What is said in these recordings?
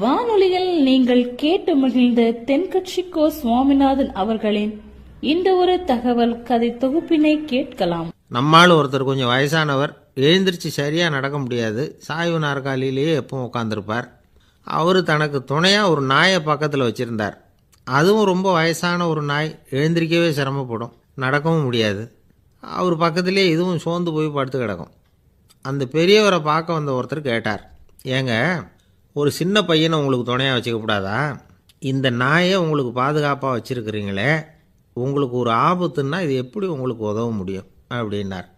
வானொலியில் நீங்கள் கேட்டு மகிழ்ந்த தென்கட்சிக்கோ சுவாமிநாதன் அவர்களின் இந்த ஒரு தகவல் கதை தொகுப்பினை கேட்கலாம். நம்மால் ஒருத்தர் கொஞ்சம் வயசானவர், எழுந்திரிச்சு சரியாக நடக்க முடியாது, சாய்வு நாற்காலியிலேயே எப்பவும் உட்காந்துருப்பார். அவர் தனக்கு துணையாக ஒரு நாயை பக்கத்தில் வச்சுருந்தார். அதுவும் ரொம்ப வயசான ஒரு நாய், எழுந்திரிக்கவே சிரமப்படும், நடக்கவும் முடியாது. அவர் பக்கத்துலேயே இதுவும் சோர்ந்து போய் படுத்து கிடக்கும். அந்த பெரியவரை பார்க்க வந்த ஒருத்தர் கேட்டார், ஏங்க, ஒரு சின்ன பையனை உங்களுக்கு துணையாக வச்சுக்கப்படாதா? இந்த நாயை உங்களுக்கு பாதுகாப்பாக வச்சுருக்கிறீங்களே, உங்களுக்கு ஒரு ஆபத்துன்னா இது எப்படி உங்களுக்கு உதவ முடியும் அப்படின்னார்.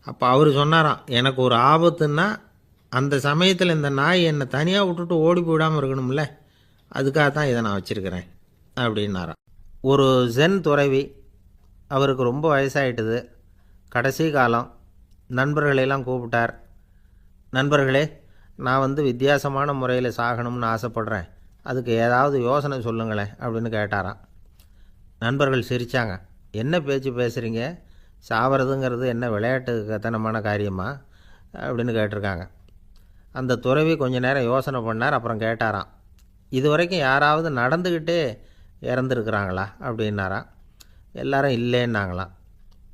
அப்போ அவர் சொன்னாராம், எனக்கு ஒரு ஆபத்துன்னா அந்த சமயத்தில் இந்த நாய் என்னை தனியாக விட்டுட்டு ஓடி போயிடாமல் இருக்கணும்ல, அதுக்காக தான் இதை நான் வச்சுருக்கிறேன் அப்படின்னாராம். ஒரு ஜென் துறவி, அவருக்கு ரொம்ப வயசாகிட்டுது, கடைசி காலம். நண்பர்களெல்லாம் கூப்பிட்டார். நண்பர்களே, நான் வித்தியாசமான முறையில் சாகணும்னு ஆசைப்படுறேன், அதுக்கு ஏதாவது யோசனை சொல்லுங்களேன் அப்படின்னு கேட்டாராம். நண்பர்கள் சிரித்தாங்க. என்ன பேச்சு பேசுகிறீங்க? சாவறதுங்கிறது என்ன விளையாட்டு கத்தனமான காரியமா அப்படின்னு கேட்டிருக்காங்க. அந்த துறவி கொஞ்ச நேரம் யோசனை பண்ணார். அப்புறம் கேட்டாராம், இது வரைக்கும் யாராவது நடந்துக்கிட்டே இறந்துருக்குறாங்களா அப்படின்னாராம். எல்லாரும் இல்லைன்னாங்களாம்.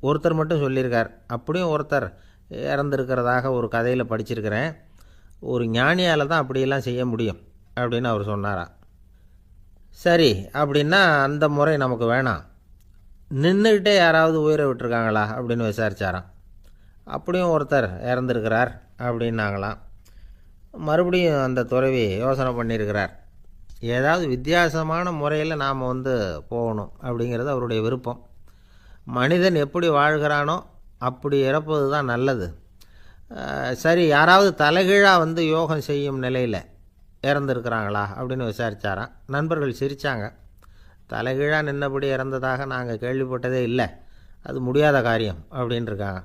ஒருத்தர் மட்டும் சொல்லியிருக்கார், அப்படியும் ஒருத்தர் இறந்துருக்கிறதாக ஒரு கதையில் படிச்சிருக்கிறேன், ஒரு ஞானியால் தான் அப்படியெல்லாம் செய்ய முடியும் அப்படின்னு அவர் சொன்னாராம். சரி, அப்படின்னா அந்த முறை நமக்கு வேணாம், நின்றுக்கிட்டே யாராவது உயிரை விட்டுருக்காங்களா அப்படின்னு விசாரித்தாராம். அப்படியும் ஒருத்தர் இறந்துருக்கிறார் அப்படின்னாங்களாம். மறுபடியும் அந்த துறவி யோசனை பண்ணியிருக்கிறார், ஏதாவது வித்தியாசமான முறையில் நாம் போகணும் அப்படிங்கிறது அவருடைய விருப்பம். மனிதன் எப்படி வாழ்கிறானோ அப்படி இறப்பது தான் நல்லது. சரி, யாராவது தலைகீழாக யோகம் செய்யும் நிலையில் இறந்துருக்கிறாங்களா அப்படின்னு விசாரித்தாராம். நண்பர்கள் சிரித்தாங்க. தலைகீழாக நின்னபடி இறந்ததாக நாங்கள் கேள்விப்பட்டதே இல்லை, அது முடியாத காரியம் அப்படின்ட்டுருக்காங்க.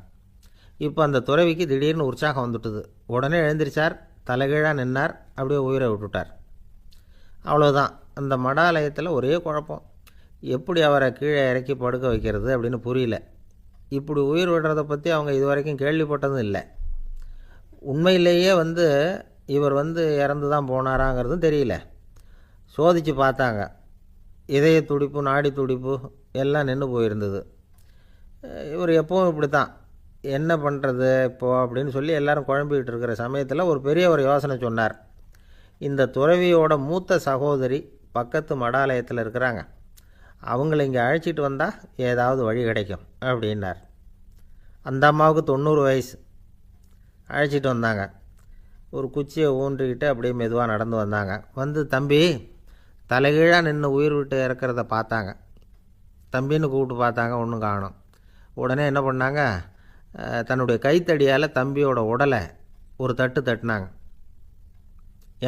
இப்போ அந்த துறவிக்கு திடீர்னு உற்சாகம் வந்துட்டுது. உடனே எழுந்திரிச்சார், தலைகீழாக நின்னார், அப்படியே உயிரை விட்டுட்டார். அவ்வளோதான். அந்த மடாலயத்தில் ஒரே குழப்பம், எப்படி அவரை கீழே இறக்கி படுக்க வைக்கிறது அப்படின்னு புரியல. இப்படி உயிர் விடுறதை பற்றி அவங்க இது வரைக்கும் கேள்விப்பட்டதும் இல்லை. உண்மையிலேயே இவர் இறந்து தான் போனாராங்கிறதும் தெரியல. சோதித்து பார்த்தாங்க, இதய துடிப்பு, நாடி துடிப்பு எல்லாம் நின்று போயிருந்தது. இவர் எப்பவும் இப்படி தான், என்ன பண்ணுறது இப்போது அப்படின்னு சொல்லி எல்லோரும் குழம்பிக்கிட்டு இருக்கிற சமயத்தில் ஒரு பெரிய ஒரு யோசனை சொன்னார். இந்த துறவியோட மூத்த சகோதரி பக்கத்து மடாலயத்தில் இருக்கிறாங்க, அவங்கள இங்கே அழைச்சிட்டு வந்தால் ஏதாவது வழி கிடைக்கும் அப்படின்னார். அந்த அம்மாவுக்கு 90 வயசு. அழைச்சிட்டு வந்தாங்க. ஒரு குச்சியை ஊன்றிக்கிட்டு அப்படியே மெதுவாக நடந்து வந்தாங்க. தம்பி, தலைகீழாக நின்று உயிர் விட்டு இறக்கிறத பார்த்தாங்க. தம்பின்னு கூப்பிட்டு பார்த்தாங்க, ஒன்றும் காணும். உடனே என்ன பண்ணாங்க, தன்னுடைய கைத்தடியால் தம்பியோட உடலை ஒரு தட்டு தட்டினாங்க.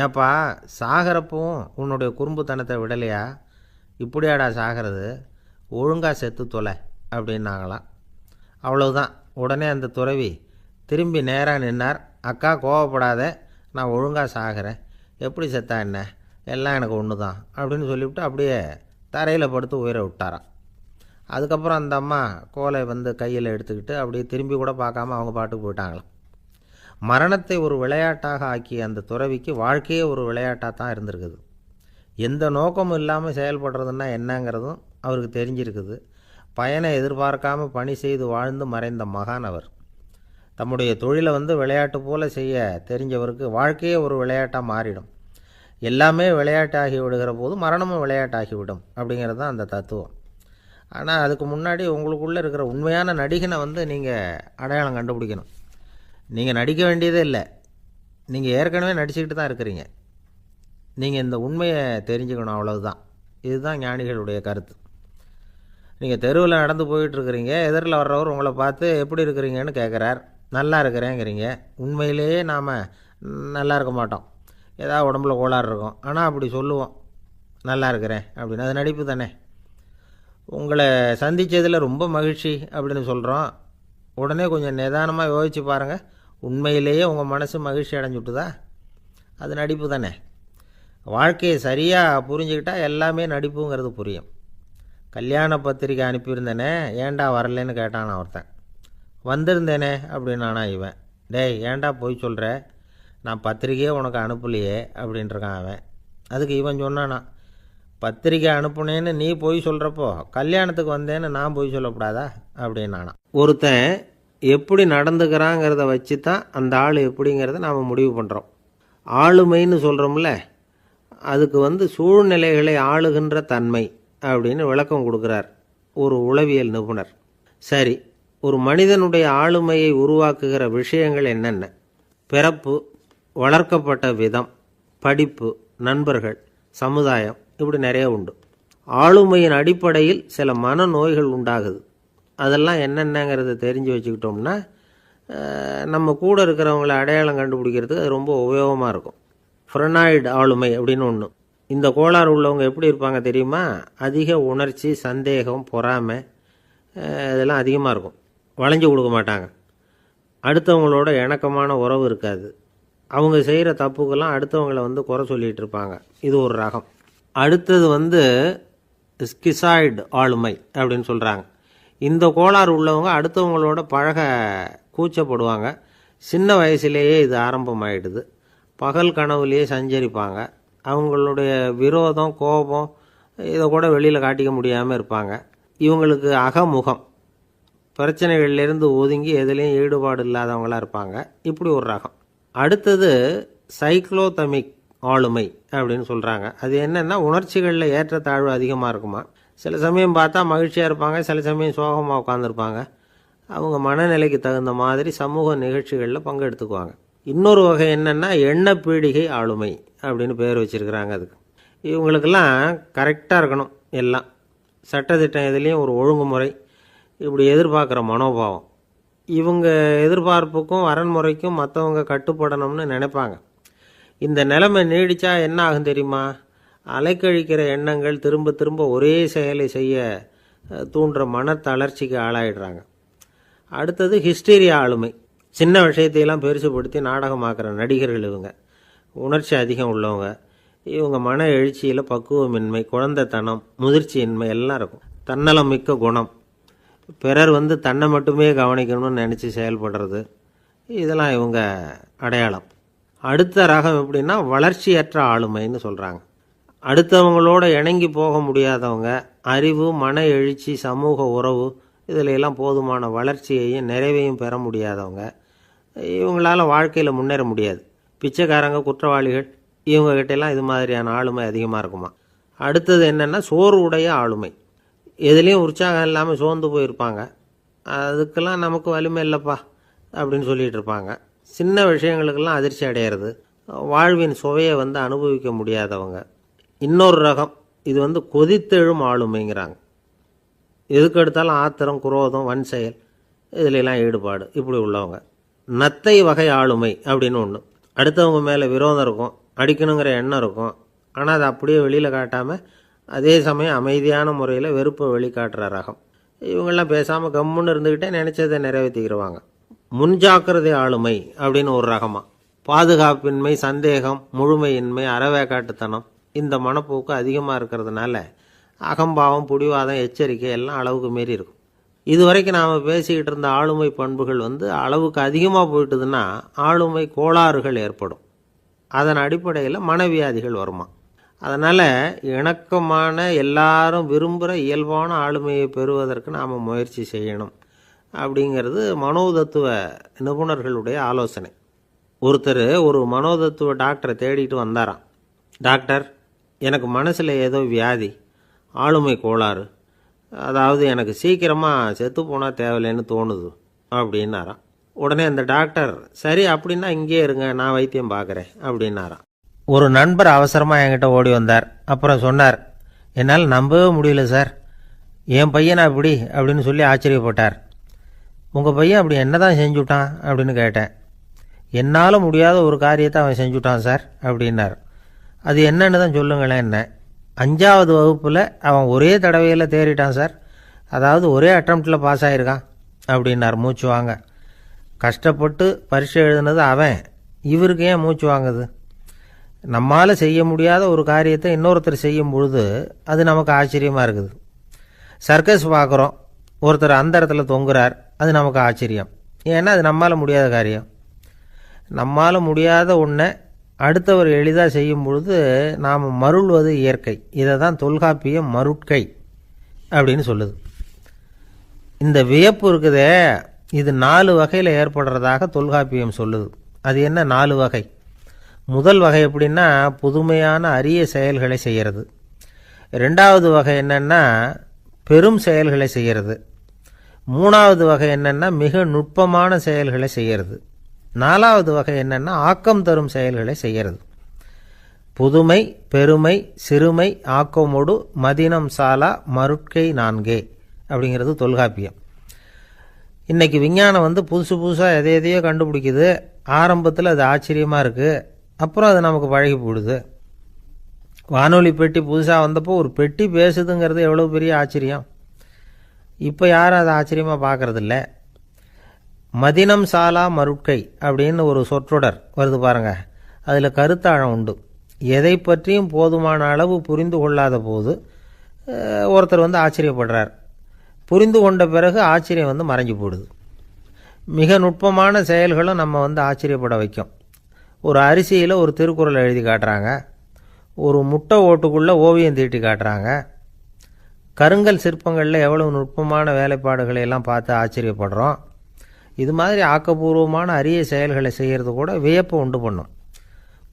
ஏப்பா, சாகிறப்பவும் உன்னுடைய குறும்புத்தனத்தை விடலையா? இப்படியாடா சாகிறது, ஒழுங்காக செத்து தொலை அப்படின்னாங்களாம். அவ்வளவுதான். உடனே அந்த துறவி திரும்பி நேராக நின்னார். அக்கா, கோவப்படாத, நான் ஒழுங்காக சாகிறேன், எப்படி செத்தா என்ன, எல்லாம் எனக்கு ஒன்று தான் அப்படின்னு சொல்லிவிட்டு அப்படியே தரையில் படுத்து உயிரை விட்டாராம். அதுக்கப்புறம் அந்த அம்மா கோலை கையில் எடுத்துக்கிட்டு அப்படியே திரும்பி கூட பார்க்காம அவங்க பாட்டுக்கு போயிட்டாங்களாம். மரணத்தை ஒரு விளையாட்டாக ஆக்கிய அந்த துறவிக்கு வாழ்க்கையே ஒரு விளையாட்டாக தான் இருந்திருக்குது. எந்த நோக்கமும் இல்லாமல் செயல்படுறதுன்னா என்னங்கிறதும் அவருக்கு தெரிஞ்சிருக்குது. பயனை எதிர்பார்க்காமல் பணி செய்து வாழ்ந்து மறைந்த மகான் அவர். தம்முடைய தொழிலை விளையாட்டு போல் செய்ய தெரிஞ்சவருக்கு வாழ்க்கையே ஒரு விளையாட்டாக மாறிடும். எல்லாமே விளையாட்டாகி விடுகிற போது மரணமும் விளையாட்டாகிவிடும் அப்படிங்கிறது தான் அந்த தத்துவம். ஆனால் அதுக்கு முன்னாடி உங்களுக்குள்ளே இருக்கிற உண்மையான நடிகனை நீங்கள் அடையாளம் கண்டுபிடிக்கணும். நீங்கள் நடிக்க வேண்டியதே இல்லை, நீங்கள் ஏற்கனவே நடிச்சுக்கிட்டு தான் இருக்கிறீங்க. நீங்கள் இந்த உண்மையை தெரிஞ்சுக்கணும், அவ்வளவுதான். இதுதான் ஞானிகளுடைய கருத்து. நீங்கள் தெருவில் நடந்து போயிட்டுருக்கிறீங்க, எதிரில் வர்றவர் உங்களை பார்த்து எப்படி இருக்கிறீங்கன்னு கேட்குறார். நல்லா இருக்கிறேங்கிறீங்க. உண்மையிலேயே நாம் நல்லா இருக்க மாட்டோம், ஏதாவது உடம்புல கோளாறு இருக்கும். ஆனால் அப்படி சொல்லுவோம், நல்லா இருக்கிறேன் அப்படின்னு. அது நடிப்பு தானே. உங்களை சந்தித்ததில் ரொம்ப மகிழ்ச்சி அப்படின்னு சொல்கிறோம். உடனே கொஞ்சம் நிதானமாக யோசித்து பாருங்கள், உண்மையிலேயே உங்கள் மனசு மகிழ்ச்சி அடைஞ்சுட்டுதா? அது நடிப்பு தானே. வாழ்க்கையை சரியாக புரிஞ்சுக்கிட்டால் எல்லாமே நடிப்புங்கிறது புரியும். கல்யாண பத்திரிக்கை அனுப்பியிருந்தேனே, ஏன்டா வரலன்னு கேட்டான் ஒருத்தன். வந்திருந்தேனே அப்படின்னானா இவன். டேய், ஏன்டா போய் சொல்கிற, நான் பத்திரிக்கையே உனக்கு அனுப்பலையே அப்படின்ட்டுருக்கான் அவன். அதுக்கு இவன் சொன்னானா, பத்திரிக்கை அனுப்புனேன்னு நீ போய் சொல்கிறப்போ கல்யாணத்துக்கு வந்தேன்னு நான் போய் சொல்லக்கூடாதா அப்படின்னானா. ஒருத்தன் எப்படி நடந்துக்கிறாங்கிறத வச்சு தான் அந்த ஆள் எப்படிங்கிறத நாம் முடிவு பண்ணுறோம். ஆளுமைன்னு சொல்கிறோம்ல, அதுக்கு சூழ்நிலைகளை ஆளுகின்ற தன்மை அப்படின்னு விளக்கம் கொடுக்குறார் ஒரு உளவியல் நிபுணர். சரி, ஒரு மனிதனுடைய ஆளுமையை உருவாக்குகிற விஷயங்கள் என்னென்ன? பிறப்பு, வளர்க்கப்பட்ட விதம், படிப்பு, நண்பர்கள், சமுதாயம், இப்படி நிறைய உண்டு. ஆளுமையின் அடிப்படையில் சில மனநோய்கள் உண்டாகுது. அதெல்லாம் என்னென்னங்கிறத தெரிஞ்சு வச்சுக்கிட்டோம்னா நம்ம கூட இருக்கிறவங்கள அடையாளம் கண்டுபிடிக்கிறதுக்கு அது ரொம்ப உபயோகமாக இருக்கும். ஃப்ரெனாய்டு ஆளுமை அப்படின்னு ஒன்று. இந்த கோளாறு உள்ளவங்க எப்படி இருப்பாங்க தெரியுமா? அதிக உணர்ச்சி, சந்தேகம், பொறாமை இதெல்லாம் அதிகமாக இருக்கும். வளைஞ்சு கொடுக்க மாட்டாங்க. அடுத்தவங்களோட இணக்கமான உறவு இருக்காது. அவங்க செய்கிற தப்புக்கெல்லாம் அடுத்தவங்களை குறை சொல்லிகிட்டு இருப்பாங்க. இது ஒரு ரகம். அடுத்தது ஸ்கிசாய்டு ஆளுமை அப்படின்னு சொல்கிறாங்க. இந்த கோளாறு உள்ளவங்க அடுத்தவங்களோட பழக கூச்சப்படுவாங்க. சின்ன வயசுலேயே இது ஆரம்பமாயிடுது. பகல் கனவுலேயே சஞ்சரிப்பாங்க. அவங்களுடைய விரோதம், கோபம் இதை கூட வெளியில் காட்டிக்க முடியாமல் இருப்பாங்க. இவங்களுக்கு அகமுகம், பிரச்சனைகள்லேருந்து ஒதுங்கி எதுலேயும் ஈடுபாடு இல்லாதவங்களாக இருப்பாங்க. இப்படி ஒரு ரகம். அடுத்தது சைக்ளோதமிக் ஆளுமை அப்படின்னு சொல்கிறாங்க. அது என்னென்னா, உணர்ச்சிகளில் ஏற்றத்தாழ்வு அதிகமாக இருக்குமா. சில சமயம் பார்த்தா மகிழ்ச்சியாக இருப்பாங்க, சில சமயம் சோகமாக உட்காந்துருப்பாங்க. அவங்க மனநிலைக்கு தகுந்த மாதிரி சமூக நிகழ்ச்சிகளில் பங்கெடுத்துக்குவாங்க. இன்னொரு வகை என்னென்னா எண்ணப்பீடிகை ஆளுமை அப்படின்னு பேர் வச்சுருக்கிறாங்க. அதுக்கு இவங்களுக்கெல்லாம் கரெக்டாக இருக்கணும். எல்லாம் சட்டத்திட்டம் எதுலேயும் ஒரு ஒழுங்குமுறை, இப்படி எதிர்பார்க்குற மனோபாவம். இவங்க எதிர்பார்ப்புக்கும் வரன்முறைக்கும் மற்றவங்க கட்டுப்படணும்னு நினைப்பாங்க. இந்த நிலைமை நீடித்தா என்ன ஆகும் தெரியுமா? அலைக்கழிக்கிற எண்ணங்கள் திரும்ப திரும்ப ஒரே செயலை செய்ய தூண்டுற மன தளர்ச்சிக்கு ஆளாயிடுறாங்க. அடுத்தது ஹிஸ்டீரியா ஆளுமை. சின்ன விஷயத்தையெல்லாம் பெருசுப்படுத்தி நாடகமாக்குற நடிகர்கள் இவங்க. உணர்ச்சி அதிகம் உள்ளவங்க. இவங்க மன எழுச்சியில் பக்குவமின்மை, குழந்தைத்தனம், முதிர்ச்சியின்மை எல்லாம் இருக்கும். தன்னலம் மிக்க குணம். பிறர் தன்னை மட்டுமே கவனிக்கணும்னு நினச்சி செயல்படுறது, இதெல்லாம் இவங்க அடையாளம். அடுத்த ரகம் எப்படின்னா வளர்ச்சியற்ற ஆளுமைன்னு சொல்கிறாங்க. அடுத்தவங்களோட இணங்கி போக முடியாதவங்க. அறிவு, மன எழுச்சி, சமூக உறவு இதில் எல்லாம் போதுமான வளர்ச்சியையும் நிறைவையும் பெற முடியாதவங்க. இவங்களால் வாழ்க்கையில் முன்னேற முடியாது. பிச்சைக்காரங்க, குற்றவாளிகள், இவங்ககிட்டெல்லாம் இது மாதிரியான ஆளுமை அதிகமாக இருக்குமா. அடுத்தது என்னென்னா சோர்வுடைய ஆளுமை. எதுலேயும் உற்சாகம் இல்லாமல் சோர்ந்து போயிருப்பாங்க. அதுக்கெல்லாம் நமக்கு வலிமை இல்லைப்பா அப்படின்னு சொல்லிகிட்டு இருப்பாங்க. சின்ன விஷயங்களுக்கெல்லாம் அதிர்ச்சி அடையிறது. வாழ்வின் சுவையை அனுபவிக்க முடியாதவங்க. இன்னொரு ரகம் இது கொதித்தெழும் ஆளுமைங்கிறாங்க. எதுக்கு எடுத்தாலும் ஆத்திரம், குரோதம், வன் செயல் இதிலெல்லாம் ஈடுபாடு, இப்படி உள்ளவங்க. நத்தை வகை ஆளுமை அப்படின்னு ஒன்று. அடுத்தவங்க மேலே விரோதம் இருக்கும், அடிக்கணுங்கிற எண்ணம் இருக்கும். ஆனால் அதை அப்படியே வெளியில் காட்டாமல் அதே சமயம் அமைதியான முறையில் வெறுப்பை வெளிக்காட்டுற ரகம். இவங்கெல்லாம் பேசாமல் கம்முன்னு இருந்துக்கிட்டே நினச்சதை நிறைவேற்றிக்கிறவாங்க. முன்ஜாக்கிரதை ஆளுமை அப்படின்னு ஒரு ரகமாக. பாதுகாப்பின்மை, சந்தேகம், முழுமையின்மை, அறவேக்காட்டுத்தனம் இந்த மனப்போக்கு அதிகமாக இருக்கிறதுனால அகம்பாவம், புடிவாதம், எச்சரிக்கை எல்லாம் அளவுக்கு மீறி இருக்கும். இதுவரைக்கும் நாம் பேசிக்கிட்டு இருந்த ஆளுமை பண்புகள் அளவுக்கு அதிகமாக போயிட்டுதுன்னா ஆளுமை கோளாறுகள் ஏற்படும். அதன் அடிப்படையில் மனவியாதிகள் வருமா. அதனால் இணக்கமான, எல்லாரும் விரும்புகிற இயல்பான ஆளுமையை பெறுவதற்கு நாம் முயற்சி செய்யணும் அப்படிங்கிறது மனோதத்துவ நிபுணர்களுடைய ஆலோசனை. ஒருத்தர் ஒரு மனோதத்துவ டாக்டரை தேடிட்டு வந்தாராம். டாக்டர், எனக்கு மனசில் ஏதோ வியாதி, ஆளுமை கோளாறு, அதாவது எனக்கு சீக்கிரமாக செத்து போனால் தேவையில்லைன்னு தோணுது அப்படின்னாராம். உடனே அந்த டாக்டர், சரி அப்படின்னா இங்கேயே இருங்க, நான் வைத்தியம் பார்க்குறேன் அப்படின்னாராம். ஒரு நண்பர் அவசரமாக என்கிட்ட ஓடி வந்தார். அப்புறம் சொன்னார், என்னால் நம்பவே முடியல சார், என் பையனா இப்படி அப்படின்னு சொல்லி ஆச்சரியப்பட்டார். உங்கள் பையன் அப்படி என்ன தான் செஞ்சுட்டான் அப்படின்னு கேட்டேன். என்னால் முடியாத ஒரு காரியத்தை அவன் செஞ்சுட்டான் சார் அப்படின்னார். அது என்னன்னு தான் சொல்லுங்களேன். என்ன, 5வது வகுப்பில் அவன் ஒரே தடவையில் தேறிட்டான் சார், அதாவது ஒரே அட்டம்ப்டில் பாஸ் ஆகிருக்கான் அப்படின்னார் மூச்சு வாங்க. கஷ்டப்பட்டு பரீட்சை எழுதுனது அவன், இவருக்கு ஏன் மூச்சு வாங்குது? நம்மால் செய்ய முடியாத ஒரு காரியத்தை இன்னொருத்தர் செய்யும் பொழுது அது நமக்கு ஆச்சரியமாக இருக்குது. சர்க்கஸ் பார்க்குறோம், ஒருத்தர் அந்த இடத்துல தொங்குறார், அது நமக்கு ஆச்சரியம். ஏன்னா அது நம்மால் முடியாத காரியம். நம்மால் முடியாத ஒன்றை அடுத்தவர் எளிதாக செய்யும் பொழுது நாம் மருள்வது இயற்கை. இதை தான் தொல்காப்பியம் மருட்கை அப்படின்னு சொல்லுது. இந்த வியப்பு இருக்குதே, இது 4 வகையில் ஏற்படுறதாக தொல்காப்பியம் சொல்லுது. அது என்ன 4 வகை? முதல் வகை எப்படின்னா புதுமையான அரிய செயல்களை செய்கிறது. 2வது வகை என்னென்னா பெரும் செயல்களை செய்கிறது. 3வது வகை என்னென்னா மிக நுட்பமான செயல்களை செய்கிறது. 4வது வகை என்னென்னா ஆக்கம் தரும் செயல்களை செய்கிறது. புதுமை, பெருமை, சிறுமை, ஆக்கமோடு மதினம் சாலா மருட்கை 4 அப்படிங்கிறது தொல்காப்பியம். இன்றைக்கி விஞ்ஞானம் புதுசு புதுசாக எதையோ கண்டுபிடிக்குது. ஆரம்பத்தில் அது ஆச்சரியமாக இருக்குது, அப்புறம் அது நமக்கு பழகி போடுது. வானொலி பெட்டி புதுசாக வந்தப்போ ஒரு பெட்டி பேசுதுங்கிறது எவ்வளோ பெரிய ஆச்சரியம். இப்போ யாரும் அதை ஆச்சரியமாக பார்க்குறதில்ல. மதினம் சாலா மருட்கை அப்படின்னு ஒரு சொற்றொடர் வருது பாருங்கள். அதில் கருத்தாழம் உண்டு. எதை பற்றியும் போதுமான அளவு புரிந்து கொள்ளாத போது ஒருத்தர் ஆச்சரியப்படுறார். புரிந்து கொண்ட பிறகு ஆச்சரியம் மறைஞ்சு போடுது. மிக நுட்பமான செயல்களும் நம்ம ஆச்சரியப்பட வைக்கும். ஒரு அரிசியில் ஒரு திருக்குறள் எழுதி காட்டுறாங்க, ஒரு முட்டை ஓட்டுக்குள்ளே ஓவியம் தீட்டி காட்டுறாங்க. கருங்கல் சிற்பங்களில் எவ்வளவு நுட்பமான வேலைப்பாடுகளை எல்லாம் பார்த்து ஆச்சரியப்படுறோம். இது மாதிரி ஆக்கப்பூர்வமான அரிய செயல்களை செய்கிறது கூட வியப்பை உண்டு பண்ணும்.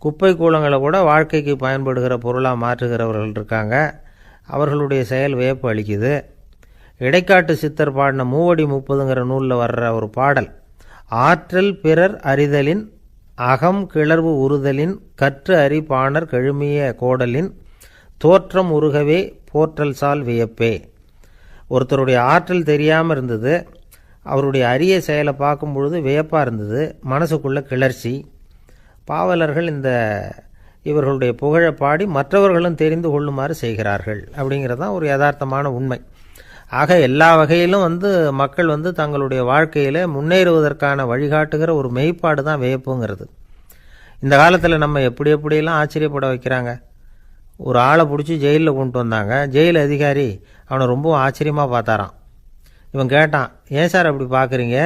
குப்பை கூலங்களை கூட வாழ்க்கைக்கு பயன்படுகிற பொருளாக மாற்றுகிறவர்கள் இருக்காங்க. அவர்களுடைய செயல் வியப்பு அளிக்குது. இடைக்காட்டு சித்தர் பாடின 30 நூலில் வர்ற ஒரு பாடல், ஆற்றல் பிறர் அறிதலின் அகம் கிளர்வு உறுதலின் கற்று அறி பாணர் கெழுமிய கோடலின் தோற்றம் உருகவே போற்றல் சால் வியப்பே. ஒருத்தருடைய ஆற்றல் தெரியாமல் இருந்தது, அவருடைய அரிய செயலை பார்க்கும் பொழுது வியப்பாக இருந்தது, மனசுக்குள்ள கிளர்ச்சி. பாவலர்கள் இவர்களுடைய புகழை பாடி மற்றவர்களும் தெரிந்து கொள்ளுமாறு செய்கிறார்கள் அப்படிங்கிறது தான் ஒரு யதார்த்தமான உண்மை. ஆக எல்லா வகையிலும் மக்கள் தங்களுடைய வாழ்க்கையில் முன்னேறுவதற்கான வழிகாட்டுகிற ஒரு மெய்ப்பாடு தான் வியப்புங்கிறது. இந்த காலத்தில் நம்ம எப்படியெல்லாம் ஆச்சரியப்பட வைக்கிறாங்க. ஒரு ஆளை பிடிச்சி ஜெயிலில் கொண்டு வந்தாங்க. ஜெயில் அதிகாரி அவனை ரொம்ப ஆச்சரியமாக பார்த்தாராம். இவன் கேட்டான், ஏன் சார் அப்படி பார்க்குறீங்க,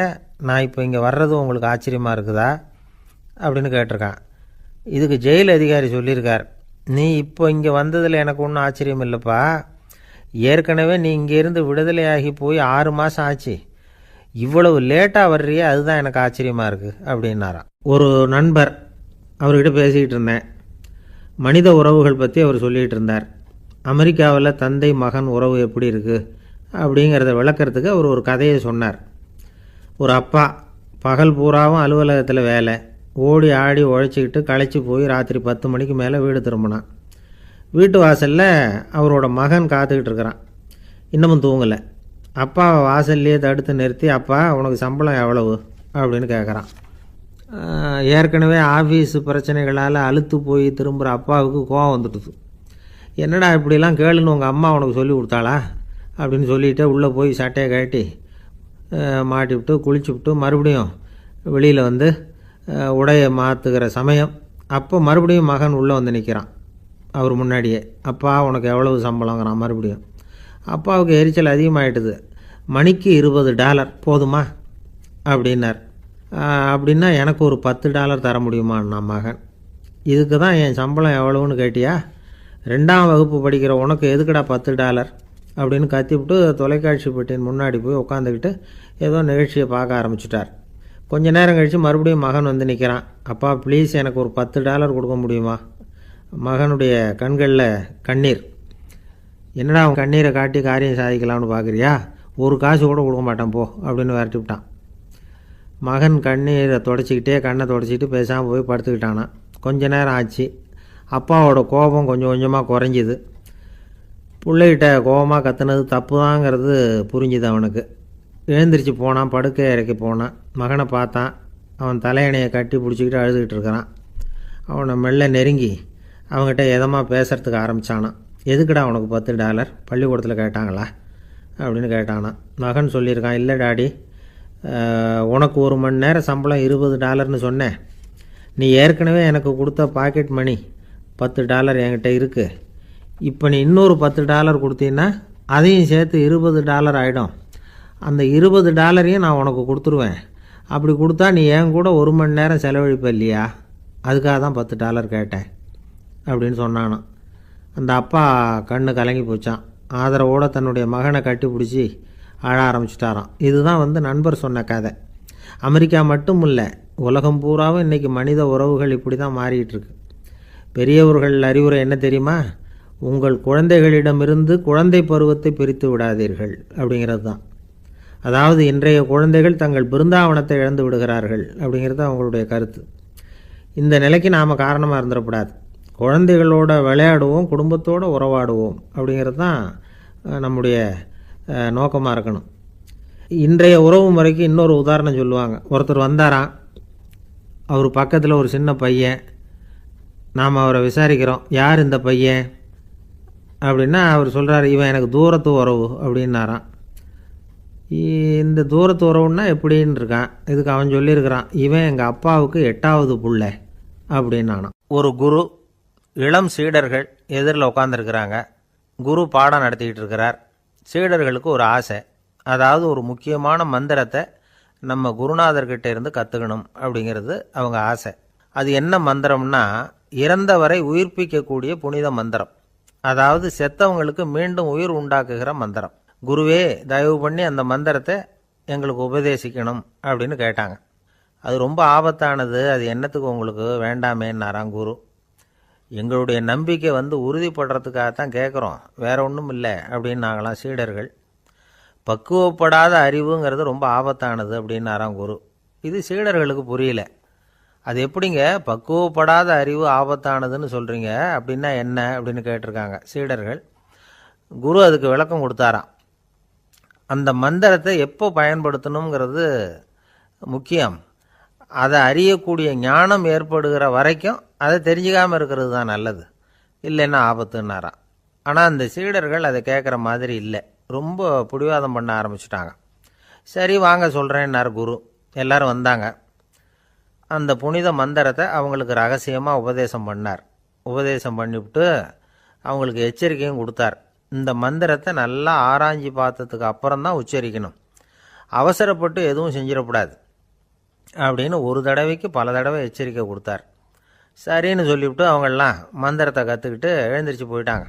நான் இப்போ இங்கே வர்றது உங்களுக்கு ஆச்சரியமாக இருக்குதா அப்படின்னு கேட்டிருக்கான். இதுக்கு ஜெயில் அதிகாரி சொல்லியிருக்கார், நீ இப்போ இங்கே வந்ததில் எனக்கு ஒன்றும் ஆச்சரியம் இல்லைப்பா, ஏற்கனவே நீ இங்கேருந்து விடுதலையாகி போய் 6 மாதம் ஆச்சு, இவ்வளவு லேட்டாக வர்றியே அதுதான் எனக்கு ஆச்சரியமாக இருக்குது அப்படின்னாராம். ஒரு நண்பர், அவர்கிட்ட பேசிக்கிட்டு இருந்தேன். மனித உறவுகள் பற்றி அவர் சொல்லிகிட்டு இருந்தார். அமெரிக்காவில் தந்தை மகன் உறவு எப்படி இருக்குது அப்படிங்கிறத விளக்கிறதுக்கு அவர் ஒரு கதையை சொன்னார். ஒரு அப்பா பகல் பூராவும் அலுவலகத்தில் வேலை, ஓடி ஆடி உழைச்சிக்கிட்டு களைச்சி போய் ராத்திரி 10 மணிக்கு மேலே வீடு திரும்பினான். வீட்டு வாசலில் அவரோட மகன் காத்துக்கிட்டு இருக்கிறான், இன்னமும் தூங்கலை. அப்பாவை வாசல்லையே தடுத்து நிறுத்தி, அப்பா உனக்கு சம்பளம் எவ்வளவு அப்படின்னு கேட்குறான். ஏற்கனவே ஆஃபீஸு பிரச்சனைகளால் அழுத்து போய் திரும்புகிற அப்பாவுக்கு கோவம் வந்துடுது. என்னடா இப்படிலாம் கேளுன்னு உங்கள் அம்மா உனக்கு சொல்லி கொடுத்தாளா அப்படின்னு சொல்லிவிட்டு உள்ளே போய் சட்டையை கட்டி மாட்டிவிட்டு குளிச்சுவிட்டு மறுபடியும் வெளியில் உடையை மாற்றுகிற சமயம் அப்போ மறுபடியும் மகன் உள்ளே நிற்கிறான் அவர் முன்னாடியே. அப்பா உனக்கு எவ்வளவு சம்பளங்கிறான் மறுபடியும். அப்பாவுக்கு எரிச்சல் அதிகமாகிட்டுது. மணிக்கு $20 போதுமா அப்படின்னார். அப்படின்னா எனக்கு ஒரு $10 தர முடியுமான்னா மகன். இதுக்கு தான் என் சம்பளம் எவ்வளவுன்னு கேட்டியா, 2ஆம் வகுப்பு படிக்கிற உனக்கு எதுக்குடா $10 அப்படின்னு கத்திவிட்டு தொலைக்காட்சி பெட்டியின் முன்னாடி போய் உட்காந்துக்கிட்டு ஏதோ நிகழ்ச்சியை பார்க்க ஆரம்பிச்சிட்டார். கொஞ்ச நேரம் கழித்து மறுபடியும் மகன் நிற்கிறான். அப்பா ப்ளீஸ் எனக்கு ஒரு $10 கொடுக்க முடியுமா? மகனுடைய கண்களில் கண்ணீர். என்னடா அவன் கண்ணீரை காட்டி காரியம் சாதிக்கலாம்னு பார்க்குறியா, ஒரு காசு கூட கொடுக்க மாட்டான் போ அப்படின்னு விரட்டி விட்டான். மகன் கண்ணீரை தொடச்சிக்கிட்டே கண்ணை தொடச்சிக்கிட்டு பேசாமல் போய் படுத்துக்கிட்டானான். கொஞ்ச நேரம் ஆச்சு. அப்பாவோட கோபம் கொஞ்சம் கொஞ்சமாக குறைஞ்சிது. பிள்ளைகிட்ட கோபமாக கத்துனது தப்பு தாங்கிறது புரிஞ்சுது அவனுக்கு. எழுந்திரிச்சு போனான், படுக்கை இறக்கி போனான். மகனை பார்த்தான். அவன் தலையணையை கட்டி பிடிச்சிக்கிட்டு அழுதுகிட்டு இருக்கிறான். அவனை மெல்ல நெருங்கி அவங்ககிட்ட எதமாக பேசுகிறதுக்கு ஆரம்பித்தானான். எதுக்குடா உனக்கு $10 பள்ளிக்கூடத்தில் கேட்டாங்களா அப்படின்னு கேட்டானான். மகன் சொல்லியிருக்கான், இல்லை டாடி, உனக்கு 1 மணி நேரம் சம்பளம் $20ன்னு சொன்னேன். நீ ஏற்கனவே எனக்கு கொடுத்த பாக்கெட் மணி $10 என்கிட்ட இருக்குது. இப்போ நீ இன்னொரு $10 கொடுத்தீங்கன்னா அதையும் சேர்த்து $20 ஆகிடும். அந்த $20 நான் உனக்கு கொடுத்துருவேன். அப்படி கொடுத்தா நீ என் கூட 1 மணி நேரம் செலவழிப்ப இல்லையா அதுக்காக தான் $10 கேட்டேன் அப்படின்னு சொன்னானான். அந்த அப்பா கண்ணு கலங்கி போச்சான். ஆதரவோடு தன்னுடைய மகனை கட்டி பிடிச்சி அழ ஆரம்பிச்சிட்டாராம். இதுதான் நண்பர் சொன்ன கதை. அமெரிக்கா மட்டும் இல்லை, உலகம் பூராவும் இன்றைக்கி மனித உறவுகள் இப்படி தான் மாறிட்டு இருக்கு. பெரியவர்கள் அறிவுரை என்ன தெரியுமா? உங்கள் குழந்தைகளிடமிருந்து குழந்தை பருவத்தை பிரித்து விடாதீர்கள் அப்படிங்கிறது தான். அதாவது இன்றைய குழந்தைகள் தங்கள் பிருந்தாவனத்தை இழந்து விடுகிறார்கள் அப்படிங்கிறது அவங்களுடைய கருத்து. இந்த நிலைக்கு நாம் காரணமாக இருந்துடக்கூடாது. குழந்தைகளோட விளையாடுவோம், குடும்பத்தோடு உறவாடுவோம் அப்படிங்கிறது தான் நம்முடைய நோக்கமாக இருக்கணும். இன்றைய உறவு முறைக்கு இன்னொரு உதாரணம் சொல்லுவாங்க. ஒருத்தர் வந்தாராம், அவர் பக்கத்தில் ஒரு சின்ன பையன். நாம் அவரை விசாரிக்கிறோம், யார் இந்த பையன் அப்படின்னா அவர் சொல்கிறார், இவன் எனக்கு தூரத்து உறவு அப்படின்னாராம். இந்த தூரத்து உறவுன்னா எப்படின்னு இருக்கான். இதுக்கு அவன் சொல்லியிருக்கிறான், இவன் எங்கள் அப்பாவுக்கு 8வது புள்ள அப்படின்னானான். ஒரு குரு, இளம் சீடர்கள் எதிரில் உட்காந்துருக்கிறாங்க. குரு பாடம் நடத்திக்கிட்டு இருக்கிறார். சீடர்களுக்கு ஒரு ஆசை, அதாவது ஒரு முக்கியமான மந்திரத்தை நம்ம குருநாதர்கிட்ட இருந்து கற்றுக்கணும் அப்படிங்கிறது அவங்க ஆசை. அது என்ன மந்திரம்னா, இறந்தவரை உயிர்ப்பிக்கக்கூடிய புனித மந்திரம். அதாவது செத்தவங்களுக்கு மீண்டும் உயிர் உண்டாக்குகிற மந்திரம். குருவே, தயவு பண்ணி அந்த மந்திரத்தை எங்களுக்கு உபதேசிக்கணும் அப்படின்னு கேட்டாங்க. அது ரொம்ப ஆபத்தானது, அது என்னத்துக்கு உங்களுக்கு வேண்டாமேன்னாராம் குரு. எங்களுடைய நம்பிக்கை உறுதிப்படுறதுக்காகத்தான் கேட்குறோம், வேற ஒன்றும் இல்லை அப்படின்னாங்களாம் சீடர்கள். பக்குவப்படாத அறிவுங்கிறது ரொம்ப ஆபத்தானது அப்படின்னாராம் குரு. இது சீடர்களுக்கு புரியல. அது எப்படிங்க பக்குவப்படாத அறிவு ஆபத்தானதுன்னு சொல்கிறீங்க, அப்படின்னா என்ன அப்படின்னு கேட்டிருக்காங்க சீடர்கள். குரு அதுக்கு விளக்கம் கொடுத்தாராம். அந்த மந்திரத்தை எப்போ பயன்படுத்தணுங்கிறது முக்கியம். அதை அறியக்கூடிய ஞானம் ஏற்படுகிற வரைக்கும் அதை தெரிஞ்சுக்காமல் இருக்கிறது தான் நல்லது, இல்லைன்னா ஆபத்துன்னாராம். ஆனால் அந்த சீடர்கள் அதை கேட்குற மாதிரி இல்லை, ரொம்ப பிடிவாதம் பண்ண ஆரம்பிச்சிட்டாங்க. சரி வாங்க சொல்கிறேன்னார் குரு. எல்லாரும் வந்தாங்க. அந்த புனித மந்திரத்தை அவங்களுக்கு ரகசியமாக உபதேசம் பண்ணார். உபதேசம் பண்ணிவிட்டு அவங்களுக்கு எச்சரிக்கையும் கொடுத்தார். இந்த மந்திரத்தை நல்லா ஆராய்ச்சி பார்த்ததுக்கு அப்புறம்தான் உச்சரிக்கணும், அவசரப்பட்டு எதுவும் செஞ்சிடக்கூடாது அப்படின்னு ஒரு தடவைக்கு பல தடவை எச்சரிக்கை கொடுத்தார். சரின்னு சொல்லிவிட்டு அவங்கெல்லாம் மந்திரத்தை கற்றுக்கிட்டு எழுந்திரிச்சு போயிட்டாங்க.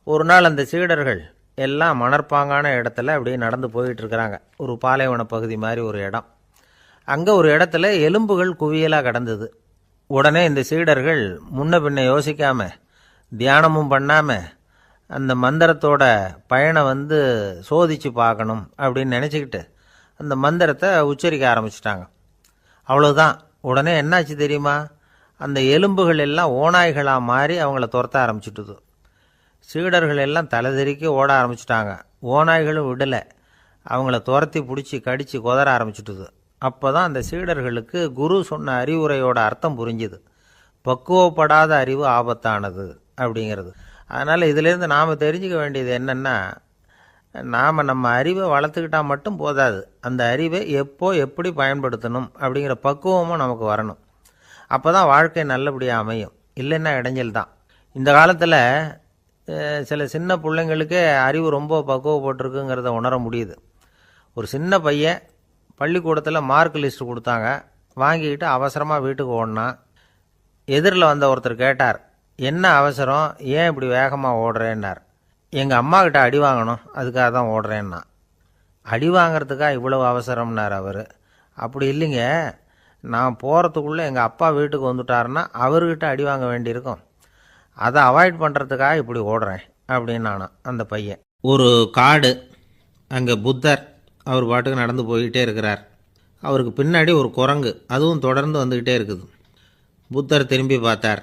ஒரு நாள் அந்த சீடர்கள் எல்லாம் மணற்பாங்கான இடத்துல அப்படியே நடந்து போயிட்டுருக்கிறாங்க. ஒரு பாலைவன பகுதி மாதிரி ஒரு இடம். அங்கே ஒரு இடத்துல எலும்புகள் குவியலாக கிடந்தது. உடனே இந்த சீடர்கள் முன்ன பின்ன யோசிக்காம, தியானமும் பண்ணாமல் அந்த மந்திரத்தோட பயனை சோதித்து பார்க்கணும் அப்படின்னு நினச்சிக்கிட்டு அந்த மந்திரத்தை உச்சரிக்க ஆரம்பிச்சிட்டாங்க. அவ்வளோதான். உடனே என்னாச்சு தெரியுமா? அந்த எலும்புகள் எல்லாம் ஓநாய்களாக மாறி அவங்கள துரத்த ஆரம்பிச்சுட்டுது. சீடர்கள் எல்லாம் தலைதெறிக்க ஓட ஆரம்பிச்சிட்டாங்க. ஓநாய்களும் விடலை, அவங்கள துரத்தி பிடிச்சி கடித்து கொதற ஆரம்பிச்சுட்டுது. அப்போ தான் அந்த சீடர்களுக்கு குரு சொன்ன அறிவுரையோட அர்த்தம் புரிஞ்சுது. பக்குவப்படாத அறிவு ஆபத்தானது அப்படிங்கிறது. அதனால் இதிலேருந்து நாம் தெரிஞ்சுக்க வேண்டியது என்னென்னா, நாம் நம்ம அறிவை வளர்த்துக்கிட்டால் மட்டும் போதாது, அந்த அறிவை எப்போ எப்படி பயன்படுத்தணும் அப்படிங்கிற பக்குவமும் நமக்கு வரணும். அப்போ தான் வாழ்க்கை நல்லபடியாக அமையும், இல்லைன்னா இடைஞ்சல் தான். இந்த காலத்தில் சில சின்ன பிள்ளைங்களுக்கே அறிவு ரொம்ப பக்குவப்பட்டிருக்குங்கிறத உணர முடியுது. ஒரு சின்ன பையன் பள்ளிக்கூடத்தில் மார்க் லிஸ்ட் கொடுத்தாங்க, வாங்கிக்கிட்டு அவசரமாக வீட்டுக்கு ஓடினான். எதிரில் வந்த ஒருத்தர் கேட்டார், என்ன அவசரம், ஏன் இப்படி வேகமாக ஓடுறேன்னார். எங்கள் அம்மாக்கிட்ட அடி வாங்கணும், அதுக்காக தான் ஓடுறேன்னா. அடி வாங்கிறதுக்காக இவ்வளவு அவசரம்னார் அவர். அப்படி இல்லைங்க, நான் போகிறதுக்குள்ளே எங்கள் அப்பா வீட்டுக்கு வந்துட்டாருன்னா அவர்கிட்ட அடி வாங்க வேண்டியிருக்கும், அதை அவாய்ட் பண்ணுறதுக்காக இப்படி ஓடுறேன் அப்படின்னு நானான் அந்த பையன். ஒரு காடு, அங்கே புத்தர் அவர் பாட்டுக்கு நடந்து போய்கிட்டே இருக்கிறார். அவருக்கு பின்னாடி ஒரு குரங்கு, அதுவும் தொடர்ந்து வந்துக்கிட்டே இருக்குது. புத்தர் திரும்பி பார்த்தார்.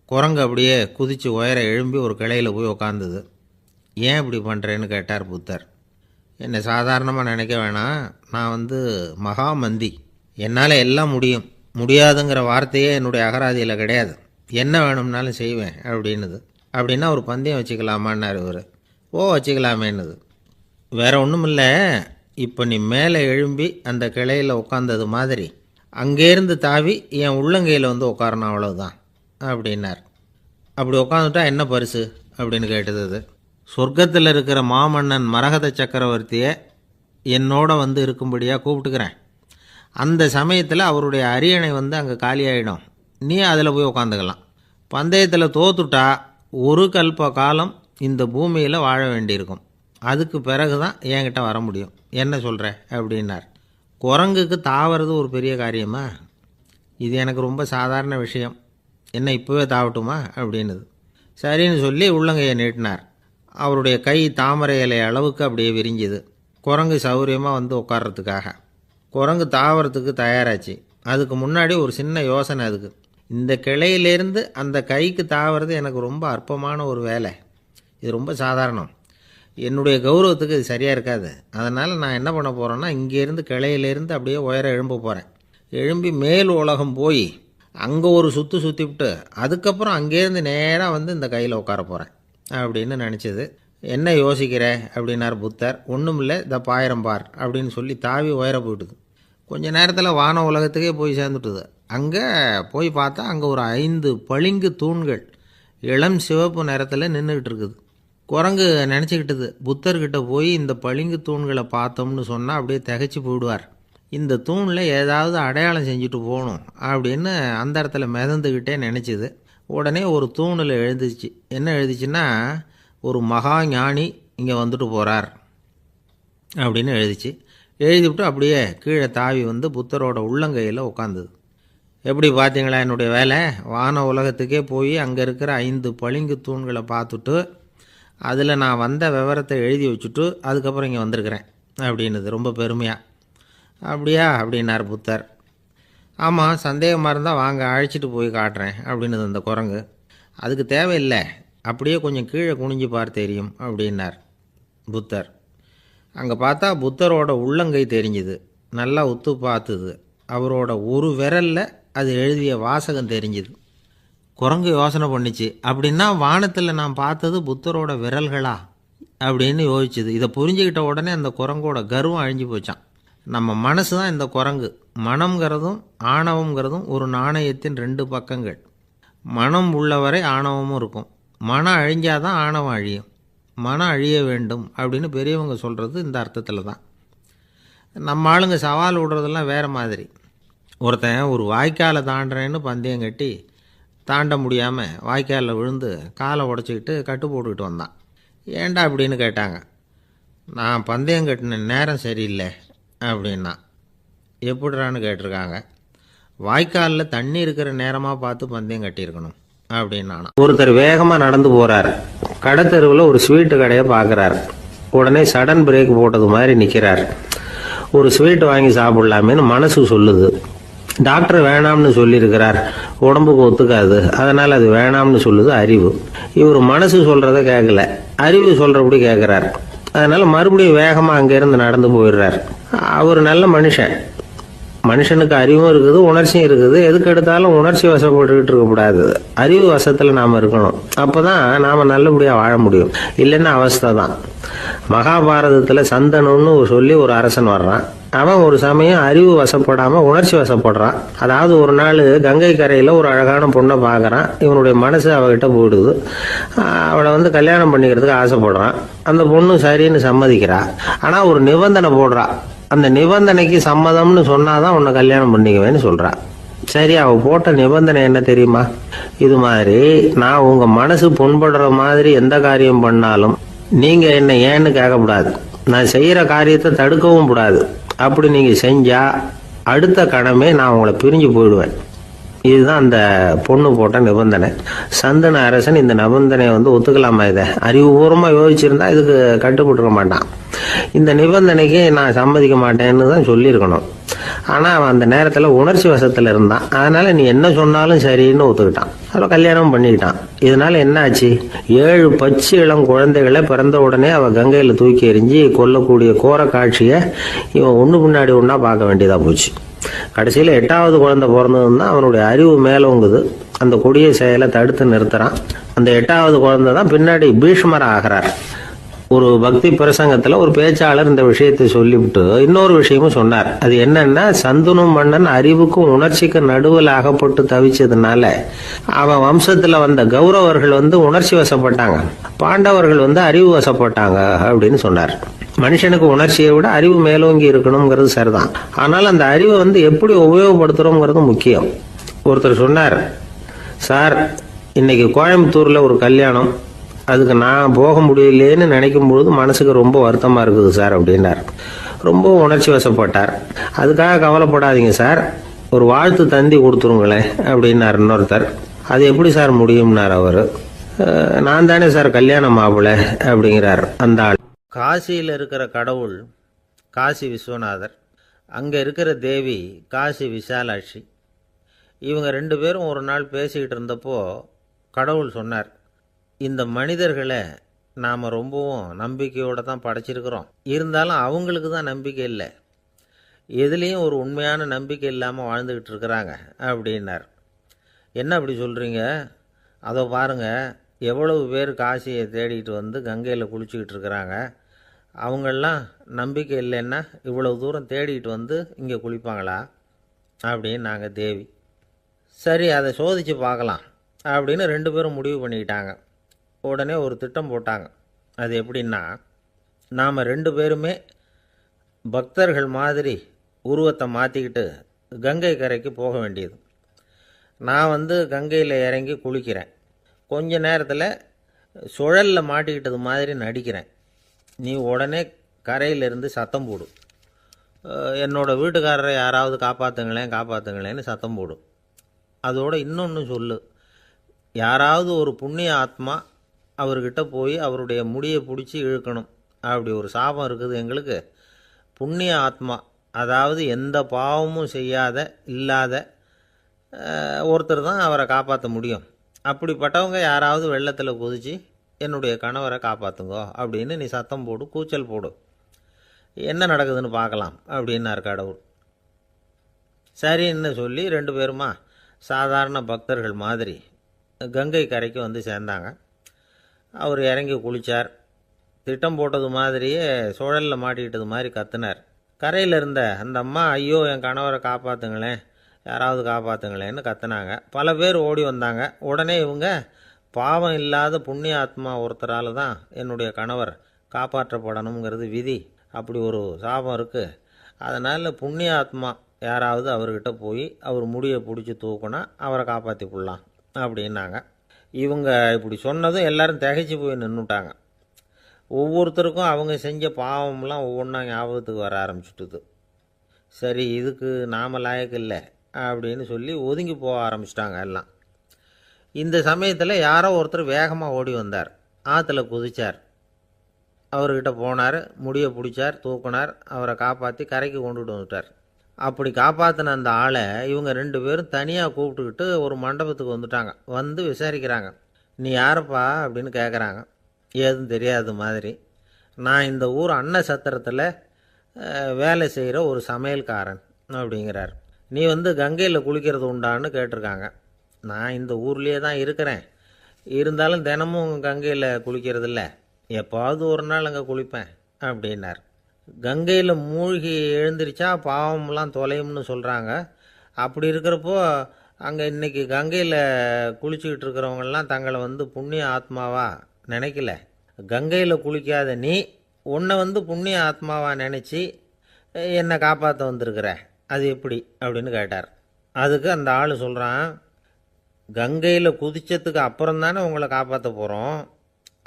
குரங்கு அப்படியே குதித்து உயர எழும்பி ஒரு கிளையில் போய் உக்காந்துது. ஏன் இப்படி பண்ணுறேன்னு கேட்டார் புத்தர். என்னை சாதாரணமாக நினைக்க வேணாம், நான் மகாமந்தி, என்னால் எல்லாம் முடியும், முடியாதுங்கிற வார்த்தையே என்னுடைய அகராதியில் கிடையாது, என்ன வேணும்னாலும் செய்வேன் அப்படின்னுது. அப்படின்னா ஒரு பந்தயம் வச்சுக்கலாமான்னார் இவர். ஓ வச்சுக்கலாமேன்னுது. வேற ஒன்றும் இல்லை, இப்போ நீ மேலே எழும்பி அந்த கிளையில் உட்காந்தது மாதிரி அங்கேருந்து தாவி என் உள்ளங்கையில் உட்காரணும், அவ்வளவுதான் அப்படின்னார். அப்படி உட்காந்துட்டா என்ன பரிசு அப்படின்னு கேட்டது அது. சொர்க்கத்தில் இருக்கிற மாமன்னன் மரகத சக்கரவர்த்தியை என்னோட இருக்கும்படியாக கூப்பிட்டுக்கிறேன். அந்த சமயத்தில் அவருடைய அரியணை அங்கே காலியாயிடும், நீ அதில் போய் உக்காந்துக்கலாம். பந்தயத்தில் தோத்துட்டா ஒரு கல்ப காலம் இந்த பூமியில் வாழ வேண்டியிருக்கும். அதுக்கு பிறகு தான் என்கிட்ட வர முடியும். என்ன சொல்கிற அப்படின்னார். குரங்குக்கு தாவறது ஒரு பெரிய காரியமா? இது எனக்கு ரொம்ப சாதாரண விஷயம். என்ன இப்போவே தாவட்டுமா அப்படின்னுது. சரின்னு சொல்லி உள்ளங்கையை நீட்டினார். அவருடைய கை தாமரை இலை அளவுக்கு அப்படியே விரிஞ்சுது. குரங்கு சௌகரியமாக வந்து உட்கார்றதுக்காக. குரங்கு தாவறதுக்கு தயாராச்சு. அதுக்கு முன்னாடி ஒரு சின்ன யோசனை அதுக்கு. இந்த கிளையிலேருந்து அந்த கைக்கு தாவறது எனக்கு ரொம்ப அற்பமான ஒரு வேலை. இது ரொம்ப சாதாரணம். என்னுடைய கௌரவத்துக்கு இது சரியாக இருக்காது. அதனால் நான் என்ன பண்ண போகிறேன்னா, இங்கேருந்து கிளையிலேருந்து அப்படியே உயர எழும்ப போகிறேன். எழும்பி மேல் உலகம் போய் அங்கே ஒரு சுற்றிவிட்டு அதுக்கப்புறம் அங்கேருந்து நேராக வந்து இந்த கையில் உட்கார போகிறேன் அப்படின்னு நினச்சிது. என்ன யோசிக்கிற அப்படின்னார் புத்தர். ஒன்றும் இல்லை, இந்த பாயிரம் பார் அப்படின்னு சொல்லி தாவி உயர போயிட்டுது. கொஞ்ச நேரத்தில் வான உலகத்துக்கே போய் சேர்ந்துட்டுது. அங்கே போய் பார்த்தா அங்கே ஒரு 5 பளிங்கு தூண்கள் இளம் சிவப்பு நிறத்தில் நின்றுக்கிட்டு இருக்குது. குரங்கு நினச்சிக்கிட்டது, புத்தர்கிட்ட போய் இந்த பளிங்கு தூண்களை பார்த்தோம்னு சொன்னால் அப்படியே திகைச்சு போயிடுவார். இந்த தூணில் ஏதாவது அடையாளம் செஞ்சுட்டு போகணும் அப்படின்னு அந்த இடத்துல மிதந்துக்கிட்டே நினச்சிது. உடனே ஒரு தூணில் எழுதிச்சு. என்ன எழுதிச்சுன்னா, ஒரு மகா ஞானி இங்கே வந்துட்டு போகிறார் அப்படின்னு எழுதிச்சு. எழுதிவிட்டு அப்படியே கீழே தாவி வந்து புத்தரோட உள்ளங்கையில் உட்காந்துது. எப்படி பார்த்தீங்களா என்னுடைய வேலை? வான உலகத்துக்கே போய் அங்கே இருக்கிற 5 பளிங்கு தூண்களை பார்த்துட்டு அதில் நான் வந்த விவரத்தை எழுதி வச்சுட்டு அதுக்கப்புறம் இங்கே வந்திருக்கிறேன் அப்படின்னுது ரொம்ப பெருமையாக. அப்படியா அப்படின்னார் புத்தர். ஆமாம், சந்தேகமாக இருந்தால் வாங்க, அழைச்சிட்டு போய் காட்டுறேன் அப்படின்னுது அந்த குரங்கு. அதுக்கு தேவையில்லை, அப்படியே கொஞ்சம் கீழே குனிஞ்சு பார்த்து தெரியும் அப்படின்னார் புத்தர். அங்கே பார்த்தா புத்தரோட உள்ளங்கை தெரிஞ்சுது. நல்லா உத்து பார்த்துது. அவரோட ஒரு விரலில் அது எழுதிய வாசகம் தெரிஞ்சுது. குரங்கு யோசனை பண்ணிச்சு, அப்படின்னா வானத்தில் நான் பார்த்தது புத்தரோட விரல்களா அப்படின்னு யோசிச்சுது. இதை புரிஞ்சுக்கிட்ட உடனே அந்த குரங்கோட கர்வம் அழிஞ்சு போச்சான். நம்ம மனசு தான் இந்த குரங்கு. மனம்ங்கிறதும் ஆணவங்கிறதும் ஒரு நாணயத்தின் 2 பக்கங்கள். மனம் உள்ளவரை ஆணவமும் இருக்கும். மனம் அழிஞ்சாதான் ஆணவம் அழியும். மனம் அழிய வேண்டும் அப்படின்னு பெரியவங்க சொல்கிறது இந்த அர்த்தத்தில் தான். நம்ம ஆளுங்க சவால் விடுறதெல்லாம் வேறு மாதிரி. ஒருத்தன் ஒரு வாய்க்காலை தாண்டுறேன்னு பந்தயம் கட்டி தாண்ட முடியாமல் வாய்க்காலில் விழுந்து காலை உடச்சிக்கிட்டு கட்டு போட்டுக்கிட்டு வந்தான். ஏன்டா அப்படின்னு கேட்டாங்க. நான் பந்தயம் கட்டின நேரம் சரியில்லை அப்படின்னா. எப்படிறான்னு கேட்டிருக்காங்க. வாய்க்காலில் தண்ணி இருக்கிற நேரமாக பார்த்து பந்தயம் கட்டியிருக்கணும் அப்படின்னா. ஒருத்தர் வேகமாக நடந்து போகிறார். கடைத்தெருவில் ஒரு ஸ்வீட்டு கடையை பார்க்குறாரு. உடனே சடன் பிரேக் போட்டது மாதிரி நிற்கிறார். ஒரு ஸ்வீட் வாங்கி சாப்பிட்லாமேன்னு மனசு சொல்லுது. டாக்டர் வேணாம்னு சொல்லியிருக்கிறார், உடம்புக்கு ஒத்துக்காது, அதனால் அது வேணாம்னு சொல்லுது அறிவு. இவர் மனசு சொல்கிறத கேட்கல, அறிவு சொல்கிறபடி கேட்குறார். அதனால் மறுபடியும் வேகமாக அங்கேருந்து நடந்து போயிடுறார். அவர் நல்ல மனுஷன். மனுஷனுக்கு அறிவும் இருக்குது, உணர்ச்சியும் இருக்குது. எதுக்கு எடுத்தாலும் உணர்ச்சி வசப்பட்டுக்கிட்டு இருக்கக்கூடாது. அறிவு வசத்தில் நாம் இருக்கணும். அப்போ தான் நாம் நல்லபடியாக வாழ முடியும். இல்லைன்னா அவஸ்தை தான். மகாபாரதத்தில் சந்தனுன்னு சொல்லி ஒரு அரசன் வர்றான். அவன் ஒரு சமயம் அறிவு வசப்படாமல் உணர்ச்சி வசப்படுறான். அதாவது ஒரு நாள் கங்கை கரையில் ஒரு அழகான பொண்ணை பார்க்குறான். இவனுடைய மனசு அவகிட்ட போயிடுது. அவளை வந்து கல்யாணம் பண்ணிக்கிறதுக்கு ஆசைப்படுறான். அந்த பொண்ணு சரின்னு சம்மதிக்கிறா. ஆனால் ஒரு நிபந்தனை போடுறா. அந்த நிபந்தனைக்கு சம்மதம்னு சொன்னாதான் உன்னை கல்யாணம் பண்ணிக்குவேன்னு சொல்றா. சரி, அவ போட்ட நிபந்தனை என்ன தெரியுமா? இது மாதிரி, நான் உங்க மனசு புண்படுற மாதிரி எந்த காரியம் பண்ணாலும் நீங்க என்ன ஏன்னு கேட்கக்கூடாது. நான் செய்யற காரியத்தை தடுக்கவும் கூடாது. அப்படி நீங்க செஞ்சா அடுத்த கணமே நான் உங்களை பிரிஞ்சு போயிடுவேன். இதுதான் அந்த பொண்ணு போட்ட நிபந்தனை. சந்தன அரசன் இந்த நிபந்தனையை வந்து ஒத்துக்கலாமா? இதை அறிவுபூர்வமாக யோசிச்சிருந்தா இதுக்கு கட்டுப்பட்டுக்க மாட்டான். இந்த நிபந்தனைக்கு நான் சம்மதிக்க மாட்டேன்னு தான் சொல்லியிருக்கணும். ஆனால் அவன் அந்த நேரத்தில் உணர்ச்சி வசத்தில் இருந்தான். அதனால நீ என்ன சொன்னாலும் சரின்னு ஒத்துக்கிட்டான். அவளை கல்யாணம் பண்ணிக்கிட்டான். இதனால என்ன ஆச்சு? 7 பச்சை இளம் குழந்தைகளை பிறந்த உடனே அவள் கங்கையில் தூக்கி எறிஞ்சி கொல்லக்கூடிய கோர காட்சியை இவன் ஒன்று பின்னாடி ஒன்றா பார்க்க வேண்டியதாக போச்சு. கடைசியில் 8வது குழந்தை பிறந்ததுன்னா அவனுடைய அறிவு மேலோங்குது. அந்த கொடிய செயலை தடுத்து நிறுத்துறான். அந்த 8வது குழந்தை தான் பின்னாடி பீஷ்மர் ஆகிறார். ஒரு பக்தி பிரசங்கத்தில் ஒரு பேச்சாளர் இந்த விஷயத்தை சொல்லிவிட்டு இன்னொரு விஷயமும் சொன்னார். அது என்னன்னா, சந்தனு மன்னன் அறிவுக்கும் உணர்ச்சிக்கு நடுவில் அகப்பட்டு தவிச்சதுனால அவன் வம்சத்தில் வந்த கௌரவர்கள் வந்து உணர்ச்சி வசப்பட்டாங்க, பாண்டவர்கள் வந்து அறிவு வசப்பட்டாங்க அப்படின்னு சொன்னார். மனுஷனுக்கு உணர்ச்சியை விட அறிவு மேலோங்கி இருக்கணுங்கிறது சரிதான். ஆனால் அந்த அறிவை வந்து எப்படி உபயோகப்படுத்துறோங்கிறது முக்கியம். ஒருத்தர் சொன்னார், சார் இன்னைக்கு கோயம்புத்தூரில் ஒரு கல்யாணம், அதுக்கு நான் போக முடியலேன்னு நினைக்கும் பொழுது மனசுக்கு ரொம்ப வருத்தமாக இருக்குது சார் அப்படின்னார். ரொம்ப உணர்ச்சி வசப்பட்டார். அதுக்காக கவலைப்படாதீங்க சார், ஒரு வாழ்த்து தந்தி கொடுத்துருங்களேன் அப்படின்னார் இன்னொருத்தர். அது எப்படி சார் முடியும்னார் அவர். நான் தானே சார் கல்யாண மாப்பிள்ளை அப்படிங்கிறார் அந்த ஆள். காசியில் இருக்கிற கடவுள் காசி விஸ்வநாதர், அங்கே இருக்கிற தேவி காசி விசாலாட்சி. இவங்க ரெண்டு பேரும் ஒரு நாள் பேசிக்கிட்டு இருந்தப்போ கடவுள் சொன்னார், இந்த மனிதர்களை நாம் ரொம்பவும் நம்பிக்கையோடு தான் படைச்சிருக்கிறோம், இருந்தாலும் அவங்களுக்கு தான் நம்பிக்கை இல்லை, எதுலேயும் ஒரு உண்மையான நம்பிக்கை இல்லாமல் வாழ்ந்துக்கிட்டு இருக்கிறாங்க அப்படின்னார். என்ன அப்படி சொல்கிறீங்க? அதோ பாருங்கள், எவ்வளவு பேர் காசியை தேடிட்டு வந்து கங்கையில் குளிச்சுக்கிட்டு இருக்கிறாங்க, அவங்களெலாம் நம்பிக்கை இல்லைன்னா இவ்வளவு தூரம் தேடிட்டு வந்து இங்கே குளிப்பாங்களா அப்படின்னு நாங்கள் தேவி. சரி, அதை சோதித்து பார்க்கலாம் அப்படின்னு ரெண்டு பேரும் முடிவு பண்ணிக்கிட்டாங்க. உடனே ஒரு திட்டம் போட்டாங்க. அது எப்படின்னா, நாம் ரெண்டு பேருமே பக்தர்கள் மாதிரி உருவத்தை மாற்றிக்கிட்டு கங்கை கரைக்கு போக வேண்டியது. நான் வந்து கங்கையில் இறங்கி குளிக்கிறேன், கொஞ்ச நேரத்தில் சுழலில் மாட்டிக்கிட்டது மாதிரி நடிக்கிறேன். நீ உடனே கரையிலிருந்து சத்தம் போடு, என்னோடய வீட்டுக்காரரை யாராவது காப்பாற்றுங்களேன்னு சத்தம் போடும். அதோடு இன்னொன்று சொல்லு, யாராவது ஒரு புண்ணிய ஆத்மா அவர்கிட்ட போய் அவருடைய முடியை பிடிச்சி இழுக்கணும், அப்படி ஒரு சாபம் இருக்குது எங்களுக்கு. புண்ணிய ஆத்மா, அதாவது எந்த பாவமும் செய்யாத இல்லாத ஒருத்தர் தான் அவரை காப்பாற்ற முடியும். அப்படிப்பட்டவங்க யாராவது வெள்ளத்தில் குதித்து என்னுடைய கணவரை காப்பாற்றுங்கோ அப்படின்னு நீ சத்தம் போடு, கூச்சல் போடு, என்ன நடக்குதுன்னு பார்க்கலாம் அப்படின்னார் கடவுள். சரின்னு சொல்லி ரெண்டு பேருமா சாதாரண பக்தர்கள் மாதிரி கங்கை கரைக்கு வந்து சேர்ந்தாங்க. அவர் இறங்கி குளித்தார். திட்டம் போட்டது மாதிரியே சுழலில் மாட்டிக்கிட்டது மாதிரி கத்துனார். கரையில் இருந்த அந்த அம்மா, ஐயோ என் கணவரை காப்பாற்றுங்களேன், யாராவது காப்பாற்றுங்களேன்னு கத்துனாங்க. பல பேர் ஓடி வந்தாங்க. உடனே இவங்க, பாவம் இல்லாத புண்ணிய ஆத்மா ஒருத்தரால் தான் என்னுடைய கணவர் காப்பாற்றப்படணுங்கிறது விதி, அப்படி ஒரு சாபம் இருக்குது, அதனால் புண்ணிய ஆத்மா யாராவது அவர்கிட்ட போய் அவர் முடியை பிடிச்சி தூக்குனா அவரை காப்பாற்றி கொள்ளலாம் அப்படின்னாங்க. இவங்க இப்படி சொன்னதும் எல்லாரும் திகைச்சு போய் நின்றுட்டாங்க. ஒவ்வொருத்தருக்கும் அவங்க செஞ்ச பாவம்லாம் ஒவ்வொன்றா ஞாபகத்துக்கு வர ஆரம்பிச்சுட்டுது. சரி, இதுக்கு நாம் லாயக்கு இல்லை அப்படின்னு சொல்லி ஒதுங்கி போக ஆரம்பிச்சிட்டாங்க எல்லாம். இந்த சமயத்தில் யாரோ ஒருத்தர் வேகமாக ஓடி வந்தார், ஆற்றுல குதித்தார். அவர்கிட்ட போனார், முடியை பிடிச்சார், தூக்குனார், அவரை காப்பாற்றி கரைக்கு கொண்டுட்டு வந்துட்டார். அப்படி காப்பாற்றின அந்த ஆளை இவங்க ரெண்டு பேரும் தனியாக கூப்பிட்டுக்கிட்டு ஒரு மண்டபத்துக்கு வந்துட்டாங்க. வந்து விசாரிக்கிறாங்க. நீ யாரப்பா அப்படின்னு கேட்குறாங்க. ஏதும் தெரியாத மாதிரி. நான் இந்த ஊர் அன்ன சத்திரத்தில் வேலை செய்கிற ஒரு சமையல்காரன் அப்படிங்கிறார். நீ வந்து கங்கையில் குளிக்கிறது உண்டான்னு கேட்டிருக்காங்க. நான் இந்த ஊர்லேயே தான் இருக்கிறேன், இருந்தாலும் தினமும் கங்கையில் குளிக்கிறது இல்லை, எப்போவாவது ஒரு நாள் அங்கே குளிப்பேன் அப்படின்னார். கங்கையில் மூழ்கி எழுந்திரிச்சா பாவம்லாம் தொலையும்னு சொல்கிறாங்க. அப்படி இருக்கிறப்போ அங்கே இன்றைக்கி கங்கையில் குளிச்சுக்கிட்டு இருக்கிறவங்கெல்லாம் தங்களை வந்து புண்ணிய ஆத்மாவா நினைக்கல. கங்கையில் குளிக்காத நீ உன்னை வந்து புண்ணிய ஆத்மாவா நினச்சி என்னை காப்பாற்ற வந்திருக்கிற, அது எப்படி அப்படின்னு கேட்டார். அதுக்கு அந்த ஆள் சொல்கிறான், கங்கையில் குதித்ததுக்கு அப்புறம் தானே உங்களை காப்பாற்ற போகிறோம்,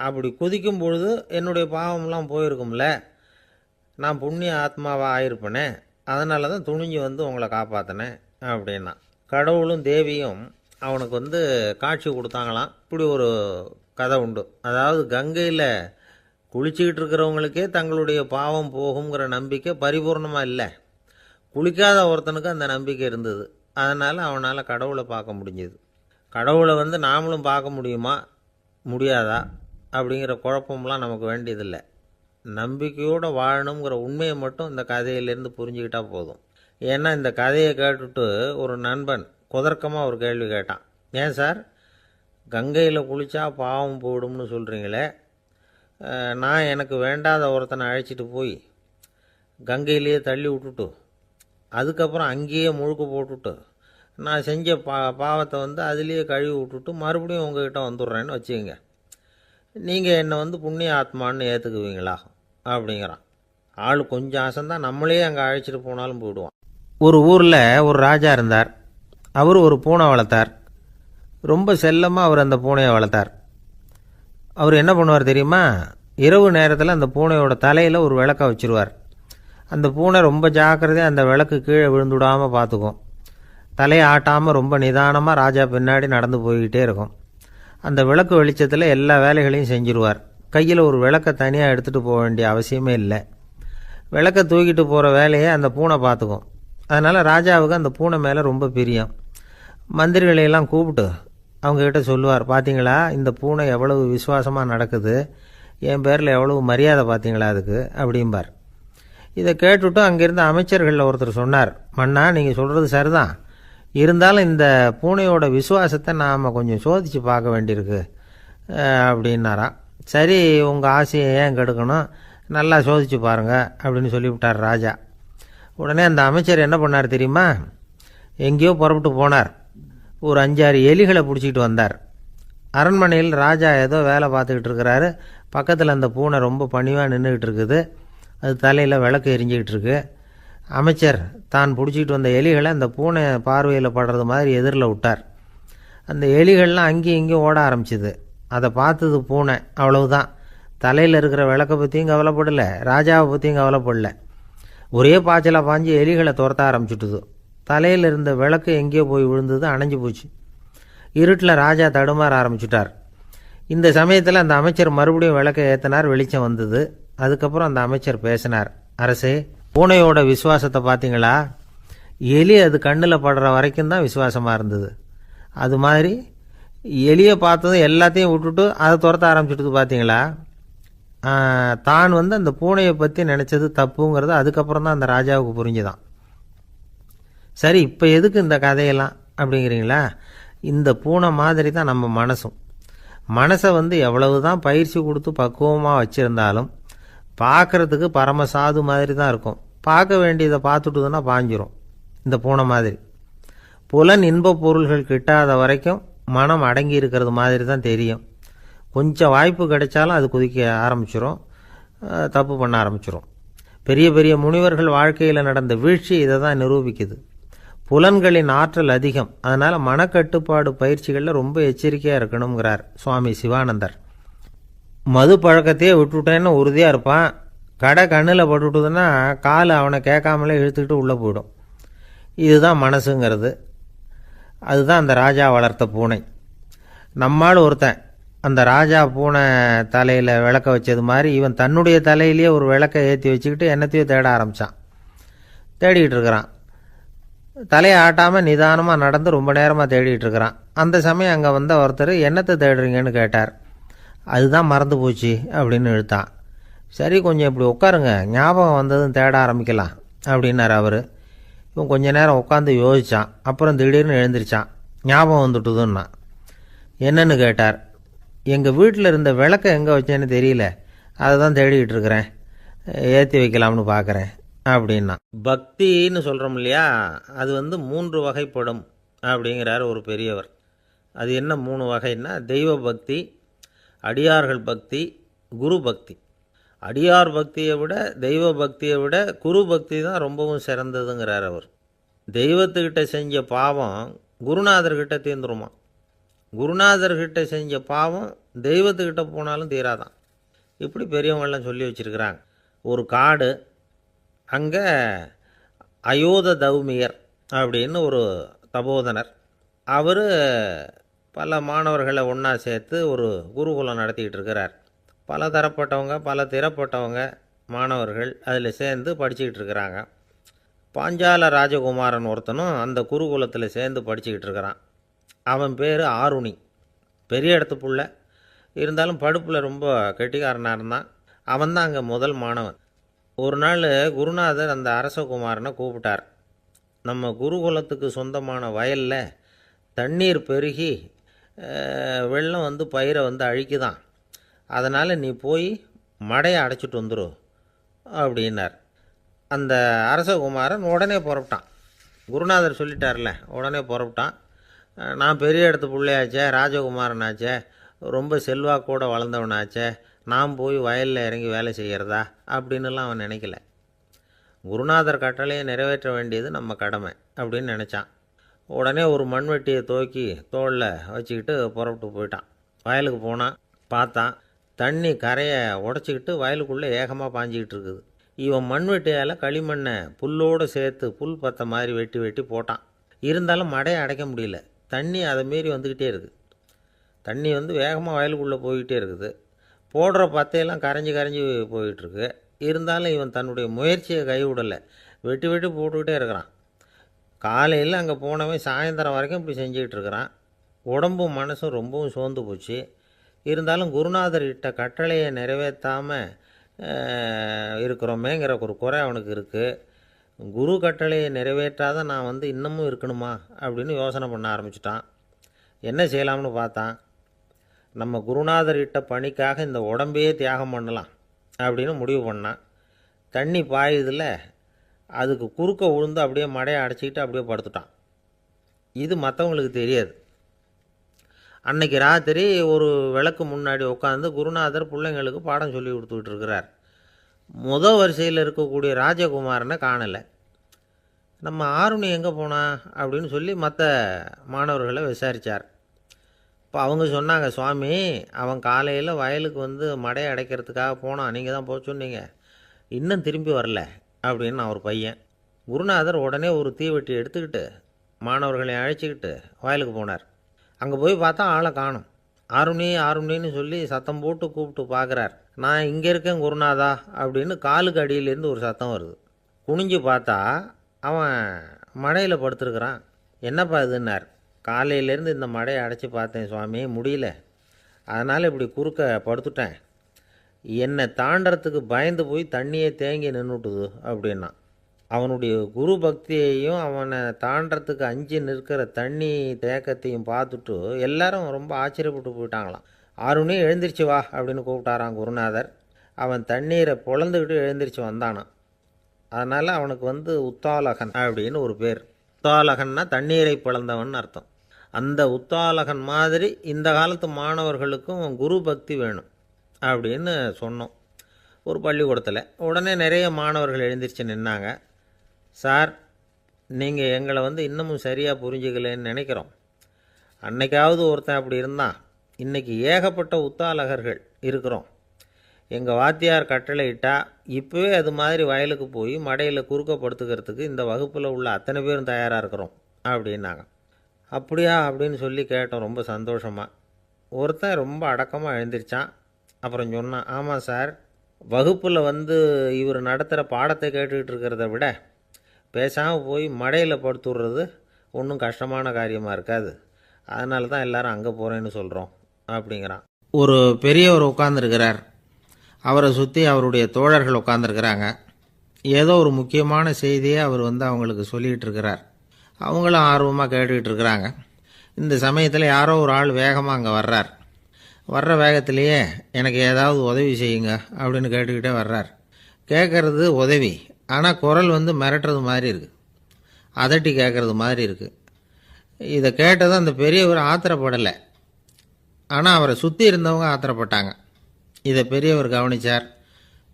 அப்படி குதிக்கும் பொழுது என்னுடைய பாவம்லாம் போயிருக்கும்ல, நான் புண்ணிய ஆத்மாவாக ஆயிருப்பேனே, அதனால தான் துணிஞ்சு வந்து உங்களை காப்பாற்றினேன் அப்படின்னா. கடவுளும் தேவியும் அவனுக்கு வந்து காட்சி கொடுத்தாங்களாம். இப்படி ஒரு கதை உண்டு. அதாவது கங்கையில் குளிச்சுக்கிட்டு இருக்கிறவங்களுக்கே தங்களுடைய பாவம் போகுங்கிற நம்பிக்கை பரிபூர்ணமாக இல்லை, குளிக்காத ஒருத்தனுக்கு அந்த நம்பிக்கை இருந்தது. அதனால் அவனால் கடவுளை பார்க்க முடிஞ்சது. கடவுளை வந்து நாமளும் பார்க்க முடியுமா முடியாதா அப்படிங்கிற குழப்பம்லாம் நமக்கு வேண்டியதில்லை. நம்பிக்கையோடு வாழணுங்கிற உண்மையை மட்டும் இந்த கதையிலேருந்து புரிஞ்சுக்கிட்டால் போதும். ஏன்னா இந்த கதையை கேட்டுட்டு ஒரு நண்பன் குதர்க்கமாக ஒரு கேள்வி கேட்டான். ஏன் சார், கங்கையில் குளித்தா பாவம் போயிடும்னு சொல்கிறீங்களே, நான் எனக்கு வேண்டாத ஒருத்தனை அழைச்சிட்டு போய் கங்கையிலேயே தள்ளி விட்டுட்டு அதுக்கப்புறம் அங்கேயே முழுக்க போட்டுட்டு நான் செஞ்ச பாவத்தை வந்து அதுலேயே கழுவி விட்டுட்டு மறுபடியும் உங்ககிட்ட வந்துடுறேன்னு வச்சுக்கோங்க, நீங்கள் என்னை வந்து புண்ணிய ஆத்மான்னு ஏற்றுக்குவீங்களா அப்படிங்கிறான். ஆள் கொஞ்சம் அசந்தான் நம்மளே அங்கே அழைச்சிட்டு போனாலும் போயிடுவான். ஒரு ஊரில் ஒரு ராஜா இருந்தார். அவர் ஒரு பூனை வளர்த்தார். ரொம்ப செல்லமாக அவர் அந்த பூனையை வளர்த்தார். அவர் என்ன பண்ணுவார் தெரியுமா? இரவு நேரத்தில் அந்த பூனையோட தலையில் ஒரு விளக்கை வச்சுருவார். அந்த பூனை ரொம்ப ஜாக்கிரதையாக அந்த விளக்கு கீழே விழுந்துடாமல் பார்த்துக்கும். தலையை ஆட்டாமல் ரொம்ப நிதானமாக ராஜா பின்னாடி நடந்து போய்கிட்டே இருக்கும். அந்த விளக்கு வெளிச்சத்தில் எல்லா வேலைகளையும் செஞ்சுருவார். கையில் ஒரு விளக்கை தனியாக எடுத்துகிட்டு போக வேண்டிய அவசியமே இல்லை. விளக்கை தூக்கிட்டு போகிற வேலையை அந்த பூனை பார்த்துக்கும். அதனால் ராஜாவுக்கு அந்த பூனை மேலே ரொம்ப பிரியம். மந்திரிகளையெல்லாம் கூப்பிட்டு அவங்கக்கிட்ட சொல்லுவார், பார்த்தீங்களா இந்த பூனை எவ்வளவு விசுவாசமாக நடக்குது, என் பேரில் எவ்வளவு மரியாதை பார்த்தீங்களா அதுக்கு அப்படிம்பார். இதை கேட்டுவிட்டு அங்கேருந்து அமைச்சர்களில் ஒருத்தர் சொன்னார், மன்னா நீங்கள் சொல்கிறது சரிதான், இருந்தாலும் இந்த பூனையோட விசுவாசத்தை நாம் கொஞ்சம் சோதித்து பார்க்க வேண்டியிருக்கு அப்படின்னாராம். சரி, உங்கள் ஆசையை ஏன் கெடுக்கணும், நல்லா சோதித்து பாருங்கள் அப்படின்னு சொல்லிவிட்டார் ராஜா. உடனே அந்த அமைச்சர் என்ன பண்ணார் தெரியுமா? எங்கேயோ புறப்பட்டு போனார். ஒரு 5-6 எலிகளை பிடிச்சிக்கிட்டு வந்தார். அரண்மனையில் ராஜா ஏதோ வேலை பார்த்துக்கிட்டு இருக்கிறாரு. பக்கத்தில் அந்த பூனை ரொம்ப பணிவாக நின்றுக்கிட்டு இருக்குது. அது தலையில் விளக்கு எரிஞ்சிக்கிட்டு இருக்கு. அமைச்சர் தான் பிடிச்சிக்கிட்டு வந்த எலிகளை அந்த பூனை பார்வையில் படுறது மாதிரி எதிரில் விட்டார். அந்த எலிகள்லாம் அங்கேயும் இங்கேயும் ஓட ஆரம்பிச்சிது. அதை பார்த்தது பூனை, அவ்வளவுதான். தலையில் இருக்கிற விளக்கை பற்றியும் கவலைப்படலை, ராஜாவை பற்றியும் கவலைப்படலை. ஒரே பாய்ச்சலாக பாஞ்சு எலிகளை துரத்த ஆரம்பிச்சுட்டுது. தலையில் இருந்த விளக்கு எங்கேயோ போய் விழுந்தது, அணைஞ்சு போச்சு. இருட்டில் ராஜா தடுமாற ஆரம்பிச்சுட்டார். இந்த சமயத்தில் அந்த அமைச்சர் மறுபடியும் விளக்கை ஏற்றினார். வெளிச்சம் வந்தது. அதுக்கப்புறம் அந்த அமைச்சர் பேசினார், அரசே, பூனையோட விசுவாசத்தை பார்த்தீங்களா? எலி அது கண்ணில் படுற வரைக்கும் தான் விசுவாசமாக இருந்தது. அது மாதிரி எலியை பார்த்ததும் எல்லாத்தையும் விட்டுட்டு அதை துரத்த ஆரம்பிச்சுட்டு பார்த்தீங்களா? தான் அந்த பூனையை பற்றி நினச்சது தப்புங்கிறது அதுக்கப்புறம் தான் அந்த ராஜாவுக்கு புரிஞ்சுதான். சரி, இப்போ எதுக்கு இந்த கதையெல்லாம் அப்படிங்கிறீங்களா? இந்த பூனை மாதிரி தான் நம்ம மனசும். மனசை எவ்வளவு தான் பயிற்சி கொடுத்து பக்குவமாக வச்சுருந்தாலும் பார்க்குறதுக்கு பரமசாது மாதிரி தான் இருக்கும். பார்க்க வேண்டியதை பார்த்துட்டுதுன்னா பாஞ்சிரும். இந்த பூனை மாதிரி புலன் இன்ப பொருள்கள் கிட்டாத வரைக்கும் மனம் அடங்கி இருக்கிறது மாதிரி தான் தெரியும். கொஞ்சம் வாய்ப்பு கிடைச்சாலும் அது குதிக்க ஆரம்பிச்சிரும், தப்பு பண்ண ஆரம்பிச்சிரும். பெரிய பெரிய முனிவர்கள் வாழ்க்கையில் நடந்த வீழ்ச்சி இதை தான் நிரூபிக்குது. புலன்களின் ஆற்றல் அதிகம். அதனால் மனக்கட்டுப்பாடு பயிற்சிகளில் ரொம்ப எச்சரிக்கையாக இருக்கணுங்கிறார் சுவாமி சிவானந்தர். மது பழக்கத்தையே விட்டுவிட்டேன்னு உறுதியாக இருப்பான். கடை கண்ணில் பட்டுவிட்டுதுன்னா கால் அவனை கேட்காமலே இழுத்துக்கிட்டு உள்ளே போயிடும். இதுதான் மனசுங்கிறது. அதுதான் அந்த ராஜா வளர்த்த பூனை. நம்மால் ஒருத்தன் அந்த ராஜா பூனை தலையில் விளக்க வச்சது மாதிரி இவன் தன்னுடைய தலையிலேயே ஒரு விளக்கை ஏற்றி வச்சுக்கிட்டு என்னத்தையோ தேட ஆரம்பித்தான். தேடிக்கிட்டு இருக்கிறான். தலையை ஆட்டாமல் நிதானமாக நடந்து ரொம்ப நேரமாக தேடிகிட்டு இருக்கிறான். அந்த சமயம் அங்கே வந்த ஒருத்தர், என்னத்தை தேடுறீங்கன்னு கேட்டார். அதுதான் மறந்து போச்சு அப்படின்னு இழுத்தான். சரி, கொஞ்சம் இப்படி உட்காருங்க, ஞாபகம் வந்ததும் தேட ஆரம்பிக்கலாம் அப்படின்னார் அவர். இவன் கொஞ்ச நேரம் உட்காந்து யோசித்தான். அப்புறம் திடீர்னு எழுந்திரிச்சான். ஞாபகம் வந்துட்டுதுன்னா. என்னன்னு கேட்டார். எங்கள் வீட்டில் இருந்த விளக்கை எங்கே வச்சேன்னு தெரியல, அதை தான் தேடிக்கிட்டு இருக்கிறேன், ஏற்றி வைக்கலாம்னு பார்க்குறேன் அப்படின்னா. பக்தின்னு சொல்கிறோம் இல்லையா, அது 3 வகைப்படும் அப்படிங்கிறார் ஒரு பெரியவர். அது என்ன 3 வகைன்னா, தெய்வ பக்தி, அடியார்கள் பக்தி, குரு பக்தி. அடியார் பக்தியை விட தெய்வ பக்தியை விட குரு பக்தி தான் ரொம்பவும் சிறந்ததுங்கிறார் அவர். தெய்வத்துக்கிட்ட செஞ்ச பாவம் குருநாதர்கிட்ட தீர்ந்துருமா. குருநாதர்கிட்ட செஞ்ச பாவம் தெய்வத்துக்கிட்ட போனாலும் தீராதான். இப்படி பெரியவங்களாம் சொல்லி வச்சுருக்கிறாங்க. ஒரு காடு, அங்கே அயோத தௌமியர் அப்படின்னு ஒரு தபோதனர். அவர் பல மாணவர்களை ஒன்றா சேர்த்து ஒரு குருகுலம் நடத்திக்கிட்டு இருக்கிறார். பல தரப்பட்டவங்க, பல திறப்பட்டவங்க மாணவர்கள் அதில் சேர்ந்து படிச்சுக்கிட்டு இருக்கிறாங்க. பாஞ்சால ராஜகுமாரன் ஒருத்தனும் அந்த குருகுலத்தில் சேர்ந்து படிச்சுக்கிட்டு இருக்கிறான். அவன் பேர் ஆருணி. பெரிய இடத்து புள்ள, இருந்தாலும் படுப்பில் ரொம்ப கெட்டிக்காரனாக இருந்தான். அவன் தான் அங்கே முதல் மாணவன். ஒரு நாள் குருநாதர் அந்த அரசகுமாரனை கூப்பிட்டார். நம்ம குருகுலத்துக்கு சொந்தமான வயலில் தண்ணீர் பெருகி வெள்ளம் பயிரை அழிக்குதான், அதனால் நீ போய் மடையை அடைச்சிட்டு வந்துடும் அப்படின்னார். அந்த அரசகுமாரன் உடனே புறப்பட்டான். குருநாதர் சொல்லிட்டார்ல, உடனே புறப்பட்டான். நான் பெரிய இடத்து பிள்ளையாச்சே, ராஜகுமாரனாச்சே, ரொம்ப செல்வாக்கூட வளர்ந்தவனாச்சே, நான் போய் வயலில் இறங்கி வேலை செய்கிறதா அப்படின்னுலாம் அவன் நினைக்கல. குருநாதர் கட்டளையை நிறைவேற்ற வேண்டியது நம்ம கடமை அப்படின்னு நினச்சான். உடனே ஒரு மண்வெட்டியை தூக்கி தோளில் வச்சுக்கிட்டு புறப்பட்டு போயிட்டான். வயலுக்கு போனான். பார்த்தான், தண்ணி கரையை உடச்சிக்கிட்டு வயலுக்குள்ளே ஏகமாக பாஞ்சிக்கிட்டு இருக்குது. இவன் மண்வெட்டியால் களிமண்ணை புல்லோடு சேர்த்து புல் பற்ற மாதிரி வெட்டி வெட்டி போட்டான். இருந்தாலும் மடையை அடைக்க முடியல. தண்ணி அதை மீறி வந்துக்கிட்டே இருக்குது. தண்ணி வேகமாக வயலுக்குள்ளே போய்கிட்டே இருக்குது. போடுற பத்தையெல்லாம் கரைஞ்சி கரைஞ்சி போயிட்டுருக்கு. இருந்தாலும் இவன் தன்னுடைய முயற்சியை கைவிடலை. வெட்டி வெட்டி போட்டுக்கிட்டே இருக்கிறான். காலையில் அங்கே போனவன் சாயந்தரம் வரைக்கும் இப்படி செஞ்சுக்கிட்டு இருக்கிறான். உடம்பும் மனசும் ரொம்பவும் சோர்ந்து போச்சு. இருந்தாலும் குருநாதர் இட்ட கட்டளையை நிறைவேற்றாமல் இருக்கிறோமேங்கிற ஒரு குறை அவனுக்கு இருக்குது. குரு கட்டளையை நிறைவேற்றாத நான் இன்னமும் இருக்கணுமா அப்படின்னு யோசனை பண்ண ஆரம்பிச்சிட்டான். என்ன செய்யலாம்னு பார்த்தான். நம்ம குருநாதர் இட்ட பணிக்காக இந்த உடம்பையே தியாகம் பண்ணலாம் அப்படின்னு முடிவு பண்ணான். தண்ணி பாயுதில் அதுக்கு குறுக்க விழுந்து அப்படியே மடையை அடைச்சிக்கிட்டு அப்படியே படுத்துட்டான். இது மற்றவங்களுக்கு தெரியாது. அன்னைக்கு ராத்திரி ஒரு விளக்கு முன்னாடி உட்காந்து குருநாதர் பிள்ளைங்களுக்கு பாடம் சொல்லி கொடுத்துக்கிட்டு இருக்கிறார். வரிசையில் இருக்கக்கூடிய ராஜகுமாரனை காணலை. நம்ம ஆருணி எங்கே போனா அப்படின்னு சொல்லி மற்ற மாணவர்களை விசாரித்தார். இப்போ அவங்க சொன்னாங்க, சுவாமி அவன் காலையில் வயலுக்கு மடையை அடைக்கிறதுக்காக போனான், நீங்கள் தான் போக சொன்னீங்க, இன்னும் திரும்பி வரல அப்படின்னு அவர் பையன். குருநாதர் உடனே ஒரு தீவெட்டி எடுத்துக்கிட்டு மாணவர்களை அழைச்சிக்கிட்டு வயலுக்கு போனார். அங்கே போய் பார்த்தா ஆளை காணும். ஆருணி ஆருணின்னு சொல்லி சத்தம் போட்டு கூப்பிட்டு பார்க்குறார். நான் இங்கே இருக்கேன் குருநாதா அப்படின்னு காலுக்கு அடியிலேருந்து ஒரு சத்தம் வருது. குனிஞ்சு பார்த்தா அவன் மடையில் படுத்துருக்குறான். என்னப்பா இதுன்னார். காலையிலேருந்து இந்த மடையை அடைச்சி பார்த்தேன் சுவாமி, முடியல, அதனால் இப்படி குறுக்க படுத்துட்டேன். என்னை தாண்டறதுக்கு பயந்து போய் தண்ணியே தேங்கி நின்றுட்டுது அப்படின்னா. அவனுடைய குரு பக்தியையும் அவனை தாண்டறதுக்கு அஞ்சு நிற்கிற தண்ணி தேக்கத்தையும் பார்த்துட்டு எல்லாரும் ரொம்ப ஆச்சரியப்பட்டு போயிட்டாங்களாம். ஆருணி எழுந்திரிச்சு வா அப்படின்னு கூப்பிட்டாரான் குருநாதர். அவன் தண்ணீரை பொழந்துக்கிட்டு எழுந்திரிச்சு வந்தானான். அதனால் அவனுக்கு உத்தாலகன் அப்படின்னு ஒரு பேர். உத்தாலகன்னா தண்ணீரை பிளந்தவன் அர்த்தம். அந்த உத்தாலகன் மாதிரி இந்த காலத்து மாணவர்களுக்கும் குரு பக்தி வேணும் அப்படின்னு சொன்னோம் ஒரு பள்ளிக்கூடத்தில். உடனே நிறைய மாணவர்கள் எழுந்திரிச்சு நின்னாங்க. சார், நீங்கள் எங்களை இன்னமும் சரியாக புரிஞ்சுக்கலன்னு நினைக்கிறோம். அன்னைக்காவது ஒருத்தன் அப்படி இருந்தான், இன்றைக்கி ஏகப்பட்ட உத்தாலகர்கள் இருக்கிறோம். எங்கள் வாத்தியார் கட்டளை இட்டால் இப்போவே அது மாதிரி வயலுக்கு போய் மடையில் குறுக்கப்படுத்துக்கிறதுக்கு இந்த வகுப்பில் உள்ள அத்தனை பேரும் தயாராக இருக்கிறோம் அப்படின்னாங்க. அப்படியா அப்படின்னு சொல்லி கேட்டோம் ரொம்ப சந்தோஷமாக. ஒருத்தன் ரொம்ப அடக்கமாக எழுந்திரிச்சான். அப்புறம் சொன்னான், ஆமாம் சார், வகுப்பில் இவர் நடத்துகிற பாடத்தை கேட்டுக்கிட்டு இருக்கிறத விட பேசாமல் போய் மடையில் படுத்துடுறது ஒன்றும் கஷ்டமான காரியமாக இருக்காது, அதனால தான் எல்லாரும் அங்கே போகிறேன்னு சொல்கிறோம் அப்படிங்கிறான். ஒரு பெரியவர் உட்கார்ந்துருக்கிறார். அவரை சுற்றி அவருடைய தோழர்கள் உட்காந்துருக்கிறாங்க. ஏதோ ஒரு முக்கியமான செய்தியை அவர் அவங்களுக்கு சொல்லிகிட்டு இருக்கிறார். அவங்களும் ஆர்வமாக கேட்டுக்கிட்டு இருக்கிறாங்க. இந்த சமயத்தில் யாரோ ஒரு ஆள் வேகமாக அங்கே வர்றார். வர்ற வேகத்திலேயே எனக்கு ஏதாவது உதவி செய்யுங்க அப்படின்னு கேட்டுக்கிட்டே வர்றார். கேட்குறது உதவி, ஆனால் குரல் மிரட்டுறது மாதிரி இருக்குது, அதட்டி கேட்குறது மாதிரி இருக்குது. இதை கேட்டதும் அந்த பெரியவர் ஆத்திரப்படலை, ஆனால் அவரை சுற்றி இருந்தவங்க ஆத்திரப்பட்டாங்க. இதை பெரியவர் கவனித்தார்.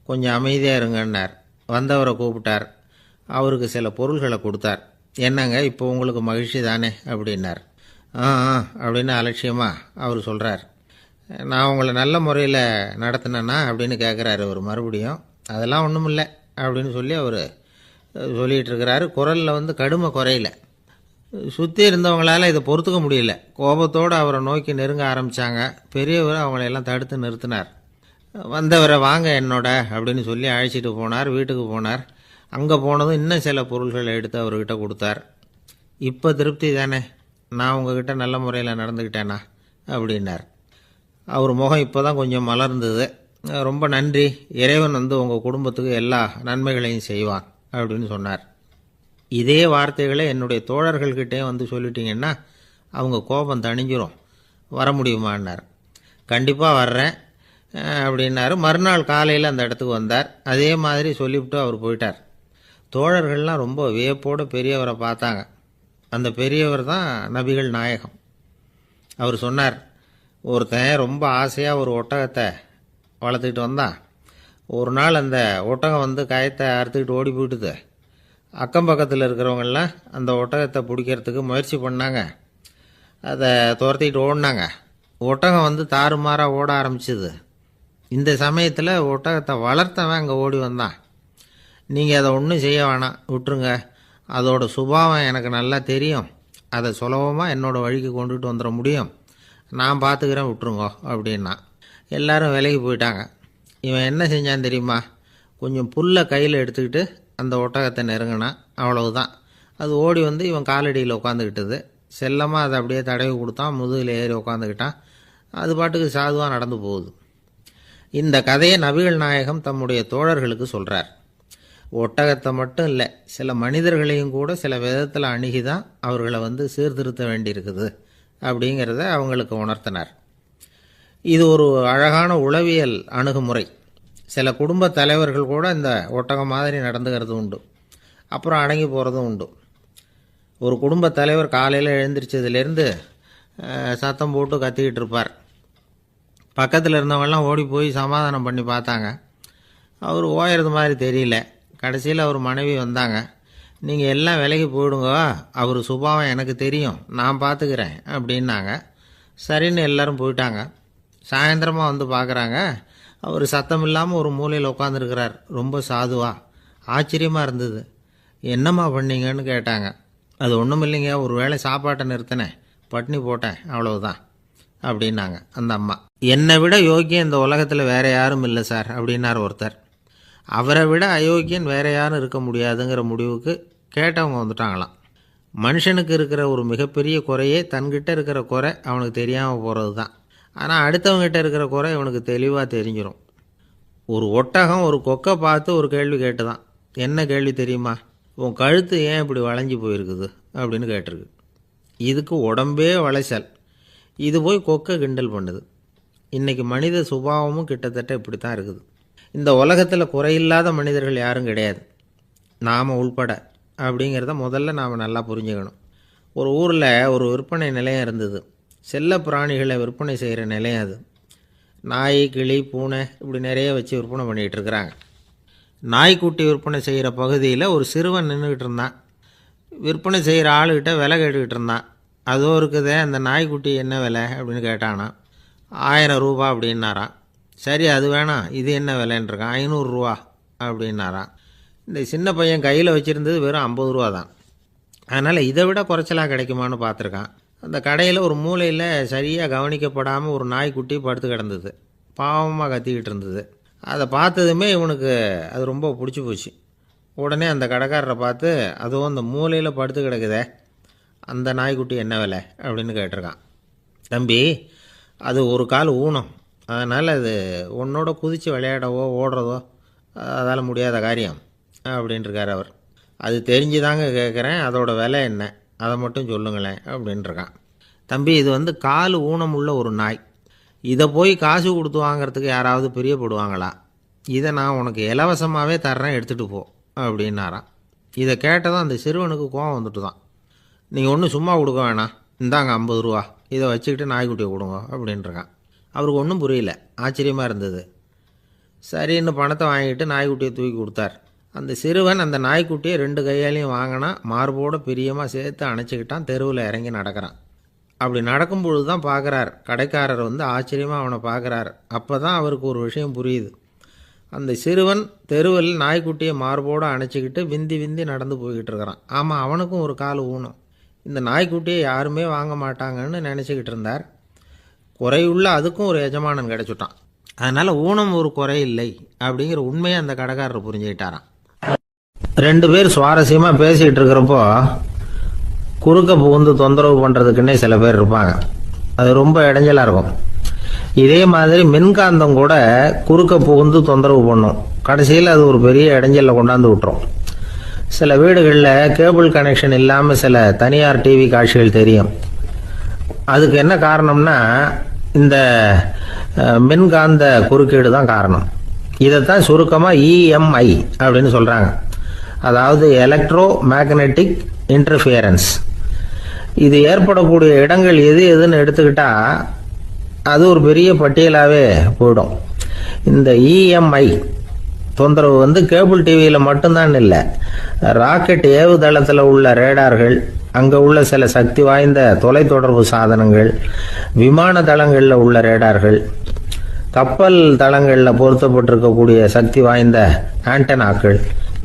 கொஞ்சம் அமைதியாக இருங்கன்னார். வந்தவரை கூப்பிட்டார். அவருக்கு சில பொருள்களை கொடுத்தார். என்னங்க இப்போ உங்களுக்கு மகிழ்ச்சி தானே அப்படின்னார். ஆ அப்படின்னு அலட்சியமாக அவர் சொல்கிறார். நான் உங்களை நல்ல முறையில் நடத்தினேன்னா அப்படின்னு கேட்குறாரு அவர் மறுபடியும். அதெல்லாம் ஒன்றும் இல்லை அப்படின்னு சொல்லி அவர் சொல்லிகிட்டு இருக்கிறாரு. குரலில் கடுமை குறையில. சுற்றி இருந்தவங்களால் இதை பொறுத்துக்க முடியல. கோபத்தோடு அவரை நோக்கி நெருங்க ஆரம்பித்தாங்க. பெரியவர் அவங்களையெல்லாம் தடுத்து நிறுத்தினார். வந்தவரை வாங்க என்னோட அப்படின்னு சொல்லி அழைச்சிட்டு போனார். வீட்டுக்கு போனார். அங்கே போனதும் இன்னும் சில பொருள்களை எடுத்து அவர்கிட்ட கொடுத்தார். இப்போ திருப்தி தானே, நான் உங்ககிட்ட நல்ல முறையில் நடந்துக்கிட்டேனா அப்படின்னார். அவர் முகம் இப்போ தான் கொஞ்சம் மலர்ந்தது. ரொம்ப நன்றி, இறைவன் உங்கள் குடும்பத்துக்கு எல்லா நன்மைகளையும் செய்வான் அப்படின்னு சொன்னார். இதே வார்த்தைகளை என்னுடைய தோழர்கள்கிட்டே சொல்லிட்டீங்கன்னா அவங்க கோபம் தணிஞ்சிரும், வர முடியுமான்னார். கண்டிப்பாக வர்றேன் அப்படின்னாரு. மறுநாள் காலையில் அந்த இடத்துக்கு வந்தார். அதே மாதிரி சொல்லிவிட்டு அவர் போயிட்டார். தோழர்கள்லாம் ரொம்ப வியப்போடு பெரியவரை பார்த்தாங்க. அந்த பெரியவர் தான் நபிகள் நாயகம். அவர் சொன்னார், ஒருத்தன் ரொம்ப ஆசையாக ஒரு ஒட்டகத்தை வளர்த்துக்கிட்டு வந்தான். ஒரு நாள் அந்த ஒட்டகம் கயத்தை அறுத்துக்கிட்டு ஓடி போயிட்டுது. அக்கம் பக்கத்தில் இருக்கிறவங்கெல்லாம் அந்த ஒட்டகத்தை பிடிக்கிறதுக்கு முயற்சி பண்ணாங்க. அதை துரத்திட்டு ஓடினாங்க. ஒட்டகம் வந்து தாறுமாறாக ஓட ஆரம்பிச்சிது. இந்த சமயத்தில் ஒட்டகத்தை வளர்த்தவன் அங்கே ஓடி வந்தான். நீங்கள் அதை ஒன்றும் செய்ய வேணாம், விட்டுருங்க. அதோட சுபாவம் எனக்கு நல்லா தெரியும். அதை சுலபமாக என்னோடய வழிக்கு கொண்டுட்டு வந்துட முடியும். நான் பார்த்துக்கிறேன், விட்டுருங்கோ அப்படின்னா. எல்லாரும் விலைக்கு போயிட்டாங்க. இவன் என்ன செஞ்சான் தெரியுமா? கொஞ்சம் புல்லை கையில் எடுத்துக்கிட்டு அந்த ஒட்டகத்தை நெருங்கினான். அவ்வளவுதான். அது ஓடி வந்து இவன் காலடியில் உட்காந்துக்கிட்டது. செல்லமாக அதை அப்படியே தடவி கொடுத்தான். முதுகில் ஏறி உட்காந்துக்கிட்டான். அது பாட்டுக்கு சாதுவாக நடந்து போகுது. இந்த கதையை நபிகள் நாயகம் தம்முடைய தோழர்களுக்கு சொல்கிறார். ஒட்டகத்தை மட்டும் இல்லை, சில மனிதர்களையும் கூட சில விதத்தில் அணுகி தான் அவர்களை வந்து சீர்திருத்த வேண்டியிருக்குது அப்படிங்கிறத அவங்களுக்கு உணர்த்தினார். இது ஒரு அழகான உளவியல் அணுகுமுறை. சில குடும்ப தலைவர்கள் கூட இந்த ஒட்டகம் மாதிரி நடந்துக்கிறது உண்டு. அப்புறம் அடங்கி போகிறதும் உண்டு. ஒரு குடும்ப தலைவர் காலையில் எழுந்திரிச்சதுலேருந்து சத்தம் போட்டு கத்திக்கிட்டு இருப்பார். பக்கத்தில் இருந்தவங்கெல்லாம் ஓடி போய் சமாதானம் பண்ணி பார்த்தாங்க. அவர் ஓயறது மாதிரி தெரியல. கடைசியில் அவர் மனைவி வந்தாங்க. நீங்கள் எல்லாம் விலைக்கு போயிடுங்க, அவர் சுபாவம் எனக்கு தெரியும், நான் பார்த்துக்கிறேன் அப்படின்னாங்க. சரின்னு எல்லோரும் போயிட்டாங்க. சாயந்தரமாக வந்து பார்க்குறாங்க, அவர் சத்தம் இல்லாமல் ஒரு மூலையில் உட்காந்துருக்கிறார். ரொம்ப சாதுவா. ஆச்சரியமாக இருந்தது. என்னம்மா பண்ணீங்கன்னு கேட்டாங்க. அது ஒன்றும் இல்லைங்க, ஒரு வேளை சாப்பாட்டை நிறுத்தினேன், பட்னி போட்டேன், அவ்வளவுதான் அப்படின்னாங்க அந்த அம்மா. என்னை விட யோக்கியம் இந்த உலகத்தில் வேறு யாரும் இல்லை சார் அப்படின்னார் ஒருத்தர். அவரை விட அயோக்கியன் வேறு யாரும் இருக்க முடியாதுங்கிற முடிவுக்கு கேட்டவங்க வந்துட்டாங்களாம். மனுஷனுக்கு இருக்கிற ஒரு மிகப்பெரிய குறையே தன்கிட்ட இருக்கிற குறை அவனுக்கு தெரியாமல் போகிறது தான். ஆனால் அடுத்தவங்ககிட்ட இருக்கிற குறை இவனுக்கு தெளிவாக தெரிஞ்சிடும். ஒரு ஒட்டகம் ஒரு கொக்கை பார்த்து ஒரு கேள்வி கேட்டு தான். என்ன கேள்வி தெரியுமா? உன் கழுத்து ஏன் இப்படி வளைஞ்சி போயிருக்குது அப்படின்னு கேட்டிருக்கு. இதுக்கு உடம்பே வளைச்சல். இது போய் கொக்கை கிண்டல் பண்ணுது. இன்றைக்கி மனித சுபாவமும் கிட்டத்தட்ட இப்படி தான் இருக்குது. இந்த உலகத்தில் குறையில்லாத மனிதர்கள் யாரும் கிடையாது, நாம் உள்பட அப்படிங்கிறத முதல்ல நாம் நல்லா புரிஞ்சுக்கணும். ஒரு ஊரில் ஒரு விற்பனை நிலையம் இருந்தது. செல்ல பிராணிகளை விற்பனை செய்கிற நிலையம் அது. நாய், கிளி, பூனை இப்படி நிறைய வச்சு விற்பனை பண்ணிகிட்டு இருக்கிறாங்க. நாய்க்குட்டி விற்பனை செய்கிற பகுதியில் ஒரு சிறுவன் நின்றுக்கிட்டு இருந்தான். விற்பனை செய்கிற ஆளுகிட்ட விலை கேட்டுக்கிட்டு இருந்தான். அதோ இருக்குதே அந்த நாய்க்குட்டி என்ன விலை அப்படின்னு கேட்டானா. 1000 ரூபா அப்படின்னாரான். சரி அது வேணாம், இது என்ன விலைன்றிருக்கான். 500 ரூபா அப்படின்னாரான். இந்த சின்ன பையன் கையில் வச்சுருந்தது வெறும் 50 ரூபா தான். அதனால் இதை விட குறைச்சலாக கிடைக்குமான்னு பார்த்துருக்கான். அந்த கடையில் ஒரு மூலையில் சரியாக கவனிக்கப்படாமல் ஒரு நாய்க்குட்டி படுத்து கிடந்தது. பாவமாக கத்திக்கிட்டு இருந்தது. அதை பார்த்ததுமே இவனுக்கு அது ரொம்ப பிடிச்சி போச்சு. உடனே அந்த கடைக்காரரை பார்த்து, அதுவும் அந்த மூலையில் படுத்து கிடக்குதே அந்த நாய்க்குட்டி என்ன விலை அப்படின்னு கேட்டிருக்கான். தம்பி, அது ஒரு கால் ஊனம், அதனால் அது உன்னோட குதித்து விளையாடவோ ஓடுறதோ அதால் முடியாத காரியம் அப்படின்ட்டுருக்கார் அவர். அது தெரிஞ்சுதாங்க கேட்குறேன், அதோட விலை என்ன அதை மட்டும் சொல்லுங்களேன் அப்படின்ட்டுருக்கான். தம்பி, இது வந்து கால் ஊனம் உள்ள ஒரு நாய். இதை போய் காசு கொடுத்து வாங்கிறதுக்கு யாராவது பிரியப்படுவாங்களா? இதை நான் உனக்கு இலவசமாகவே தர்றேன், எடுத்துகிட்டு போ அப்படின்னாரான். இதை கேட்டதும் அந்த சிறுவனுக்கு கோவம் வந்துட்டு தான். நீங்கள் ஒன்றும் சும்மா கொடுக்க வேணாம், இந்தாங்க 50 ரூபா, இதை வச்சுக்கிட்டு நாய்க்குட்டியை கொடுங்க அப்படின்ட்டுருக்கான். அவருக்கு ஒன்றும் புரியல, ஆச்சரியமாக இருந்தது. சரின்னு பணத்தை வாங்கிட்டு நாய்க்குட்டியை தூக்கி கொடுத்தார். அந்த சிறுவன் அந்த நாய்க்குட்டியை 2 கையாலையும் வாங்கினா, மார்போடு பிரியமாக சேர்த்து அணைச்சிக்கிட்டான். தெருவில் இறங்கி நடக்கிறான். அப்படி நடக்கும்பொழுது தான் பார்க்குறார், கடைக்காரர் வந்து ஆச்சரியமாக அவனை பார்க்குறார். அப்போ தான் அவருக்கு ஒரு விஷயம் புரியுது. அந்த சிறுவன் தெருவில் நாய்க்குட்டியை மார்போடு அணைச்சிக்கிட்டு விந்தி விந்தி நடந்து போய்கிட்டு இருக்கிறான். ஆமாம், அவனுக்கும் ஒரு கால் ஊனம். இந்த நாய்க்குட்டியை யாருமே வாங்க மாட்டாங்கன்னு நினச்சிக்கிட்டு இருந்தார். குறையுள்ள அதுக்கும் ஒரு எஜமானன் கிடச்சிட்டான். அதனால் ஊனம் ஒரு குறை இல்லை அப்படிங்கிற உண்மையை அந்த கடைக்காரர் புரிஞ்சுக்கிட்டாரான். 2 பேர் சுவாரஸ்யமாக பேசிக்கிட்டு இருக்கிறப்போ குறுக்க புகுந்து தொந்தரவு பண்ணுறதுக்குன்னே சில பேர் இருப்பாங்க. அது ரொம்ப இடைஞ்சலாக இருக்கும். இதே மாதிரி மின்காந்தம் கூட குறுக்க புகுந்து தொந்தரவு பண்ணும். கடைசியில் அது ஒரு பெரிய இடைஞ்சலில் கொண்டாந்து விட்டுரும். சில வீடுகளில் கேபிள் கனெக்ஷன் இல்லாமல் சில தனியார் டிவி காட்சிகள் தெரியும். அதுக்கு என்ன காரணம்னா இந்த மின்காந்த குறுக்கீடு தான் காரணம். இதைத்தான் சுருக்கமாக EMI அப்படின்னு சொல்கிறாங்க. அதாவது எலக்ட்ரோ மேக்னெட்டிக் இன்டர்ஃபியரன்ஸ். இது ஏற்படக்கூடிய இடங்கள் எது எதுன்னு எடுத்துக்கிட்டால் அது ஒரு பெரிய பட்டியலாகவே போயிடும். இந்த EMI தொந்தரவு வந்து கேபிள் டிவியில் மட்டும்தான் இல்லை, ராக்கெட் ஏவுதளத்தில் உள்ள ரேடார்கள், அங்கே உள்ள சில சக்தி வாய்ந்த தொலைத்தொடர்பு சாதனங்கள், விமான தளங்களில் உள்ள ரேடார்கள், கப்பல் தளங்களில் பொருத்தப்பட்டிருக்கக்கூடிய சக்தி வாய்ந்த ஆண்டனாக்கள்,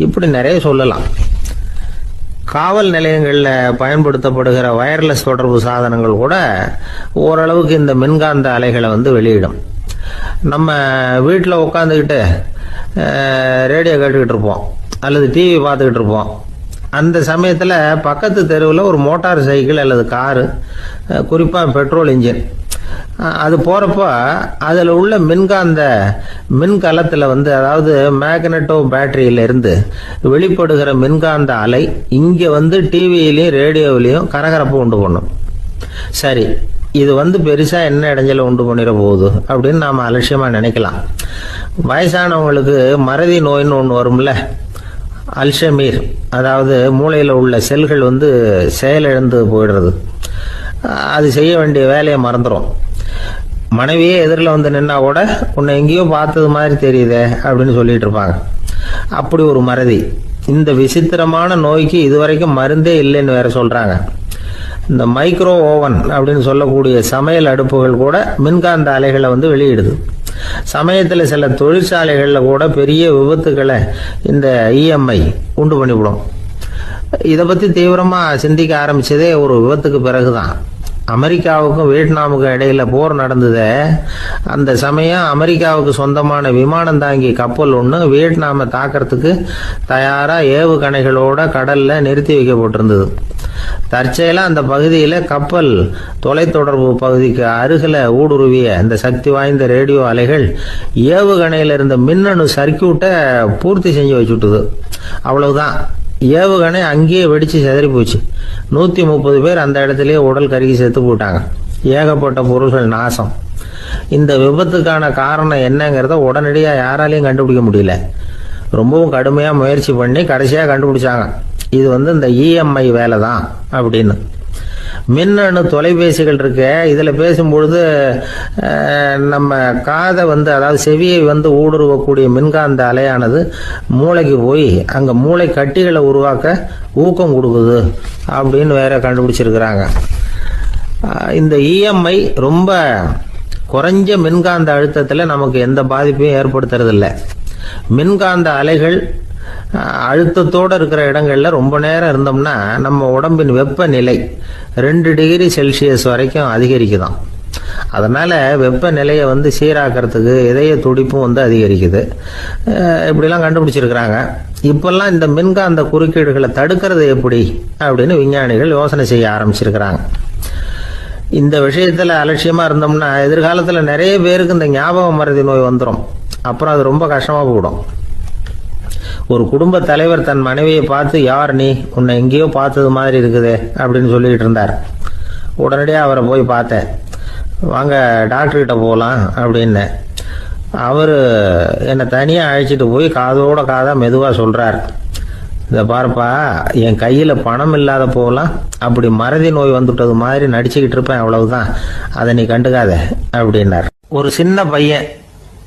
இப்படி நிறைய சொல்லலாம். காவல் நிலையங்களில் பயன்படுத்தப்படுகிற வயர்லெஸ் தொடர்பு சாதனங்கள் கூட ஓரளவுக்கு இந்த மின்காந்த அலைகளை வந்து வெளியிடும். நம்ம வீட்டில் உட்காந்துக்கிட்டு ரேடியோ கேட்டுக்கிட்டு இருப்போம் அல்லது டிவி பார்த்துக்கிட்டு இருப்போம். அந்த சமயத்தில் பக்கத்து தெருவில் ஒரு மோட்டார் சைக்கிள் அல்லது காரு, குறிப்பாக பெட்ரோல் இன்ஜின், அது போகிறப்ப அதில் உள்ள மின்கலத்தில் வந்து, அதாவது மேக்னட்டோ பேட்டரியிலிருந்து வெளிப்படுகிற மின்காந்த அலை இங்கே வந்து டிவியிலையும் ரேடியோவிலையும் கரகரப்பு உண்டு பண்ணும். சரி, இது வந்து பெருசாக என்ன இடைஞ்சலை உண்டு பண்ணிட போகுது அப்படின்னு நாம் அலட்சியமாக நினைக்கலாம். வயசானவங்களுக்கு மறதி நோயின்னு ஒன்று வரும்ல, அல்ஷமீர், அதாவது மூளையில் உள்ள செல்கள் வந்து செயலிழந்து போயிடுறது, அது செய்ய வேண்டிய வேலையை மறந்துடும். மனைவியே எதிரில் வந்து நின்னா கூட உன்னை எங்கேயோ பார்த்தது மாதிரி தெரியுதே அப்படின்னு சொல்லிட்டு இருப்பாங்க. அப்படி ஒரு மறதி. இந்த விசித்திரமான நோய்க்கு இதுவரைக்கும் மருந்தே இல்லைன்னு வேற சொல்றாங்க. இந்த மைக்ரோ ஓவன் அப்படின்னு சொல்லக்கூடிய சமையல் அடுப்புகள் கூட மின்காந்த அலைகளை வந்து வெளியிடுது. சமயத்தில் சில தொழிற்சாலைகளில் கூட பெரிய விபத்துக்களை இந்த இஎம்ஐ உண்டு பண்ணிவிடும். இதை பற்றி தீவிரமாக சிந்திக்க ஆரம்பிச்சதே ஒரு விபத்துக்கு பிறகுதான். அமெரிக்காவுக்கும் வியட்நாமுக்கும் இடையில போர் நடந்தது. அந்த சமயம் அமெரிக்காவுக்கு சொந்தமான விமானம் தாங்கி கப்பல் ஒன்று வியட்நாமை தாக்கிறதுக்கு தயாராக ஏவுகணைகளோட கடலில் நிறுத்தி வைக்கப்பட்டிருந்தது. தற்செயலாக அந்த பகுதியில் கப்பல் தொலைத்தொடர்பு பகுதிக்கு அருகில் ஊடுருவிய இந்த சக்தி வாய்ந்த ரேடியோ அலைகள் ஏவுகணையில் இருந்த மின்னணு சர்க்கியூட்டை பூர்த்தி செஞ்சு வச்சுட்டுது. அவ்வளவுதான், ஏவுகணை அங்கேயே வெடிச்சு செதறி போச்சு. 130 பேர் அந்த இடத்துலயே உடல் கருகி செத்து போட்டாங்க. ஏகப்பட்ட பொருள்கள் நாசம். இந்த விபத்துக்கான காரணம் என்னங்கிறத உடனடியாக யாராலையும் கண்டுபிடிக்க முடியல. ரொம்பவும் கடுமையாக முயற்சி பண்ணி கடைசியாக கண்டுபிடிச்சாங்க, இது வந்து இந்த இஎம்ஐ வேலை தான் அப்படின்னு. மின்னணு தொலைபேசிகள் இருக்க, இதில் பேசும்பொழுது நம்ம காதை வந்து, அதாவது செவியை வந்து ஊடுருவக்கூடிய மின்காந்த அலையானது மூளைக்கு போய் அங்கே மூளை கட்டிகளை உருவாக்க ஊக்கம் கொடுக்குது அப்படின்னு வேற கண்டுபிடிச்சிருக்கிறாங்க. இந்த இஎம்ஐ ரொம்ப குறைஞ்ச மின்காந்த அழுத்தத்தில் நமக்கு எந்த பாதிப்பையும் ஏற்படுத்துறதில்லை. மின்காந்த அலைகள் அழுத்தத்தோடு இருக்கிற இடங்கள்ல ரொம்ப நேரம் இருந்தோம்னா நம்ம உடம்பின் வெப்பநிலை 2 டிகிரி செல்சியஸ் வரைக்கும் அதிகரிக்குதாம். அதனால வெப்பநிலையை வந்து சீராக்கிறதுக்கு இதய துடிப்பும் வந்து அதிகரிக்குது. இப்படிலாம் கண்டுபிடிச்சிருக்கிறாங்க. இப்பெல்லாம் இந்த மின்காந்த குறுக்கீடுகளை தடுக்கிறது எப்படி அப்படின்னு விஞ்ஞானிகள் யோசனை செய்ய ஆரம்பிச்சிருக்கிறாங்க. இந்த விஷயத்துல அலட்சியமா இருந்தோம்னா எதிர்காலத்தில் நிறைய பேருக்கு இந்த ஞாபக மறதி நோய் வந்துடும். அப்புறம் அது ரொம்ப கஷ்டமா போயிடும். ஒரு குடும்ப தலைவர் தன் மனைவியை பார்த்து, யார் நீ, உன்னை எங்கேயோ பார்த்தது மாதிரி இருக்குதே அப்படின்னு சொல்லிட்டு இருந்தார். உடனடியாக அவரை போய் பார்த்தேன். வாங்க டாக்டர்கிட்ட போகலாம் அப்படின்னு. அவர் என்னை தனியாக அழைச்சிட்டு போய் காதோட காதாக மெதுவாக சொல்கிறார், இதை பாருப்பா, என் கையில் பணம் இல்லாத போகலாம், அப்படி மறதி நோய் வந்துட்டது மாதிரி நடிச்சுக்கிட்டு இருப்பேன், அவ்வளவுதான், அதை நீ கண்டுக்காத அப்படின்னார். ஒரு சின்ன பையன்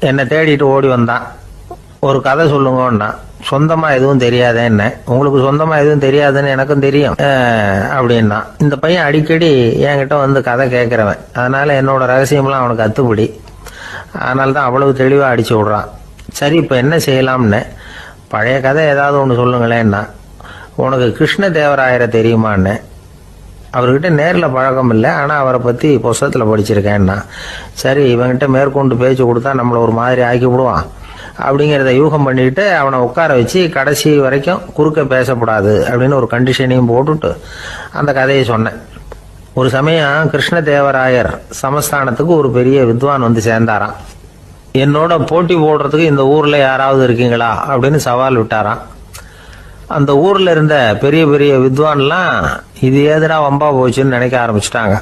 என்னை தேடிட்டு ஓடி வந்தான். ஒரு கதை சொல்லுங்கன்னா, சொந்தமா எதுவும் தெரியாத என்ன, உங்களுக்கு சொந்தமா எதுவும் தெரியாதுன்னு எனக்கும் தெரியும் அப்படின்னா. இந்த பையன் அடிக்கடி என்கிட்ட வந்து கதை கேட்கிறவன், அதனால என்னோட ரகசியம்லாம் அவனுக்கு அத்துப்படி. அதனால தான் அவ்வளவு தெளிவாக அடிச்சு விடுறான். சரி, இப்போ என்ன செய்யலாம்னு, பழைய கதை ஏதாவது ஒன்று சொல்லுங்களேன்னா. உனக்கு கிருஷ்ணதேவராயரை தெரியுமான்னு. அவர்கிட்ட நேரில் பழக்கம் இல்லை, ஆனால் அவரை பற்றி புஸ்தகத்தில் படிச்சிருக்கேன்னா. சரி, இவன்கிட்ட மேற்கொண்டு பேச்சு கொடுத்தா நம்மளை ஒரு மாதிரி ஆக்கி விடுவான் அப்படிங்கிறத யூகம் பண்ணிட்டு அவனை உட்கார வச்சு கடைசி வரைக்கும் குறுக்க பேசக்கூடாது அப்படின்னு ஒரு கண்டிஷனையும் போட்டுட்டு அந்த கதையை சொன்னேன். ஒரு சமயம் கிருஷ்ணதேவராயர் சமஸ்தானத்துக்கு ஒரு பெரிய வித்வான் வந்து சேர்ந்தாராம். என்னோட போட்டி போடுறதுக்கு இந்த ஊர்ல யாராவது இருக்கீங்களா அப்படின்னு சவால் விட்டாராம். அந்த ஊர்ல இருந்த பெரிய பெரிய வித்வான்லாம் இது ஏதுடா வம்பா போச்சுன்னு நினைக்க ஆரம்பிச்சிட்டாங்க.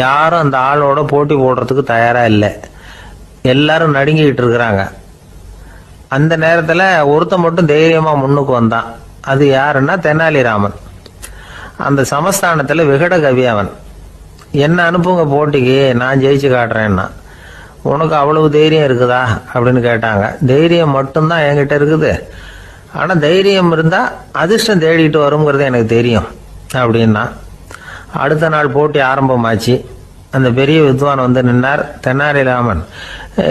யாரும் அந்த ஆளோட போட்டி போடுறதுக்கு தயாரா இல்லை. எல்லாரும் நடுங்கிட்டு இருக்கிறாங்க. அந்த நேரத்தில் ஒருத்த மட்டும் தைரியமா முன்னுக்கு வந்தான். அது யாருன்னா தெனாலிராமன். அந்த சமஸ்தானத்தில் விகட கவி அவன். என்ன அனுப்புங்க போட்டிக்கு, நான் ஜெயிச்சு காட்டுறேன்னா. உனக்கு அவ்வளவு தைரியம் இருக்குதா அப்படின்னு கேட்டாங்க. தைரியம் மட்டும்தான் என்கிட்ட இருக்குது, ஆனால் தைரியம் இருந்தால் அதிர்ஷ்டம் தேடிட்டு வருங்கிறது எனக்கு தெரியும் அப்படின்னா. அடுத்த நாள் போட்டி ஆரம்பமாச்சு. அந்த பெரிய வித்வான் வந்து நின்னார். தென்னாலிராமன்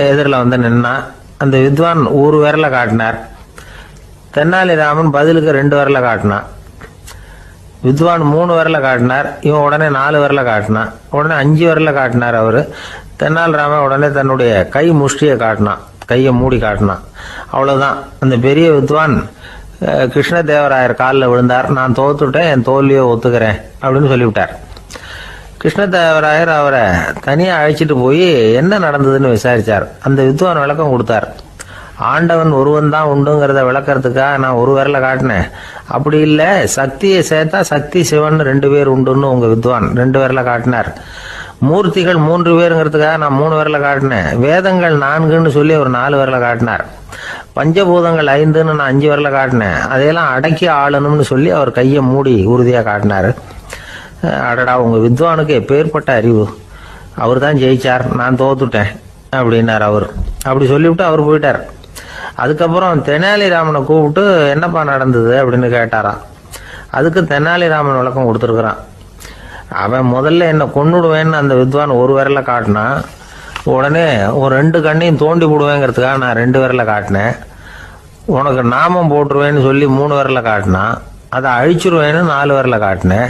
எதிரில் வந்து நின்னா. அந்த வித்வான் ஒரு விரலை காட்டினார். தென்னாலிராமன் பதிலுக்கு 2 விரலை காட்டினான். வித்வான் 3 விரலை காட்டினார். இவன் உடனே 4 விரலை காட்டினான். உடனே 5 விரலை காட்டினார் அவர். தென்னாலிராமன் உடனே தன்னுடைய கை முஷ்டியை காட்டினான், கையை மூடி காட்டினான். அவ்வளோதான். அந்த பெரிய வித்வான் கிருஷ்ணதேவராயர் காலில் விழுந்தார். நான் தோத்துட்டேன், என் தோல்வியை ஒத்துக்கிறேன் அப்படின்னு சொல்லிவிட்டார். கிருஷ்ணதேவராயர் அவரை தனியாக அழைச்சிட்டு போய் என்ன நடந்ததுன்னு விசாரித்தார். அந்த வித்வான் விளக்கம் கொடுத்தார். ஆண்டவன் ஒருவன் தான் உண்டுங்கிறத விளக்கறதுக்காக நான் ஒரு விரலை காட்டினேன். அப்படி இல்லை, சக்தியை சேர்த்தா சக்தி சிவன் 2 பேர் உண்டுன்னு உங்கள் வித்வான் 2 விரலை காட்டினார். மூர்த்திகள் 3 பேருங்கிறதுக்காக நான் 3 விரலை காட்டினேன். வேதங்கள் 4ன்னு சொல்லி ஒரு 4 விரலை காட்டினார். பஞ்சபூதங்கள் 5ன்னு நான் 5 விரலை காட்டினேன். அதையெல்லாம் அடக்கி ஆளணும்னு சொல்லி அவர் கையை மூடி உறுதியாக காட்டினார். அடடா, உங்கள் வித்வானுக்கு எப்பேற்பட்ட அறிவு! அவர் தான் ஜெயிச்சார், நான் தோத்துட்டேன் அப்படின்னார் அவர். அப்படி சொல்லிவிட்டு அவர் போயிட்டார். அதுக்கப்புறம் தெனாலிராமனை கூப்பிட்டு என்னப்பா நடந்தது அப்படின்னு கேட்டாராம். அதுக்கு தெனாலிராமன் விளக்கம் கொடுத்துருக்குறான். அவன் முதல்ல என்னை கொன்னுடுவேன்னு அந்த வித்வான் ஒரு விரலை காட்டினான். உடனே ஒரு 2 கண்ணையும் தோண்டி போடுவேங்கிறதுக்காக நான் 2 விரலை காட்டினேன். உனக்கு நாமம் போட்டுருவேன்னு சொல்லி 3 விரலை காட்டினான். அதை அழிச்சிருவேன்னு 4 விரலை காட்டினேன்.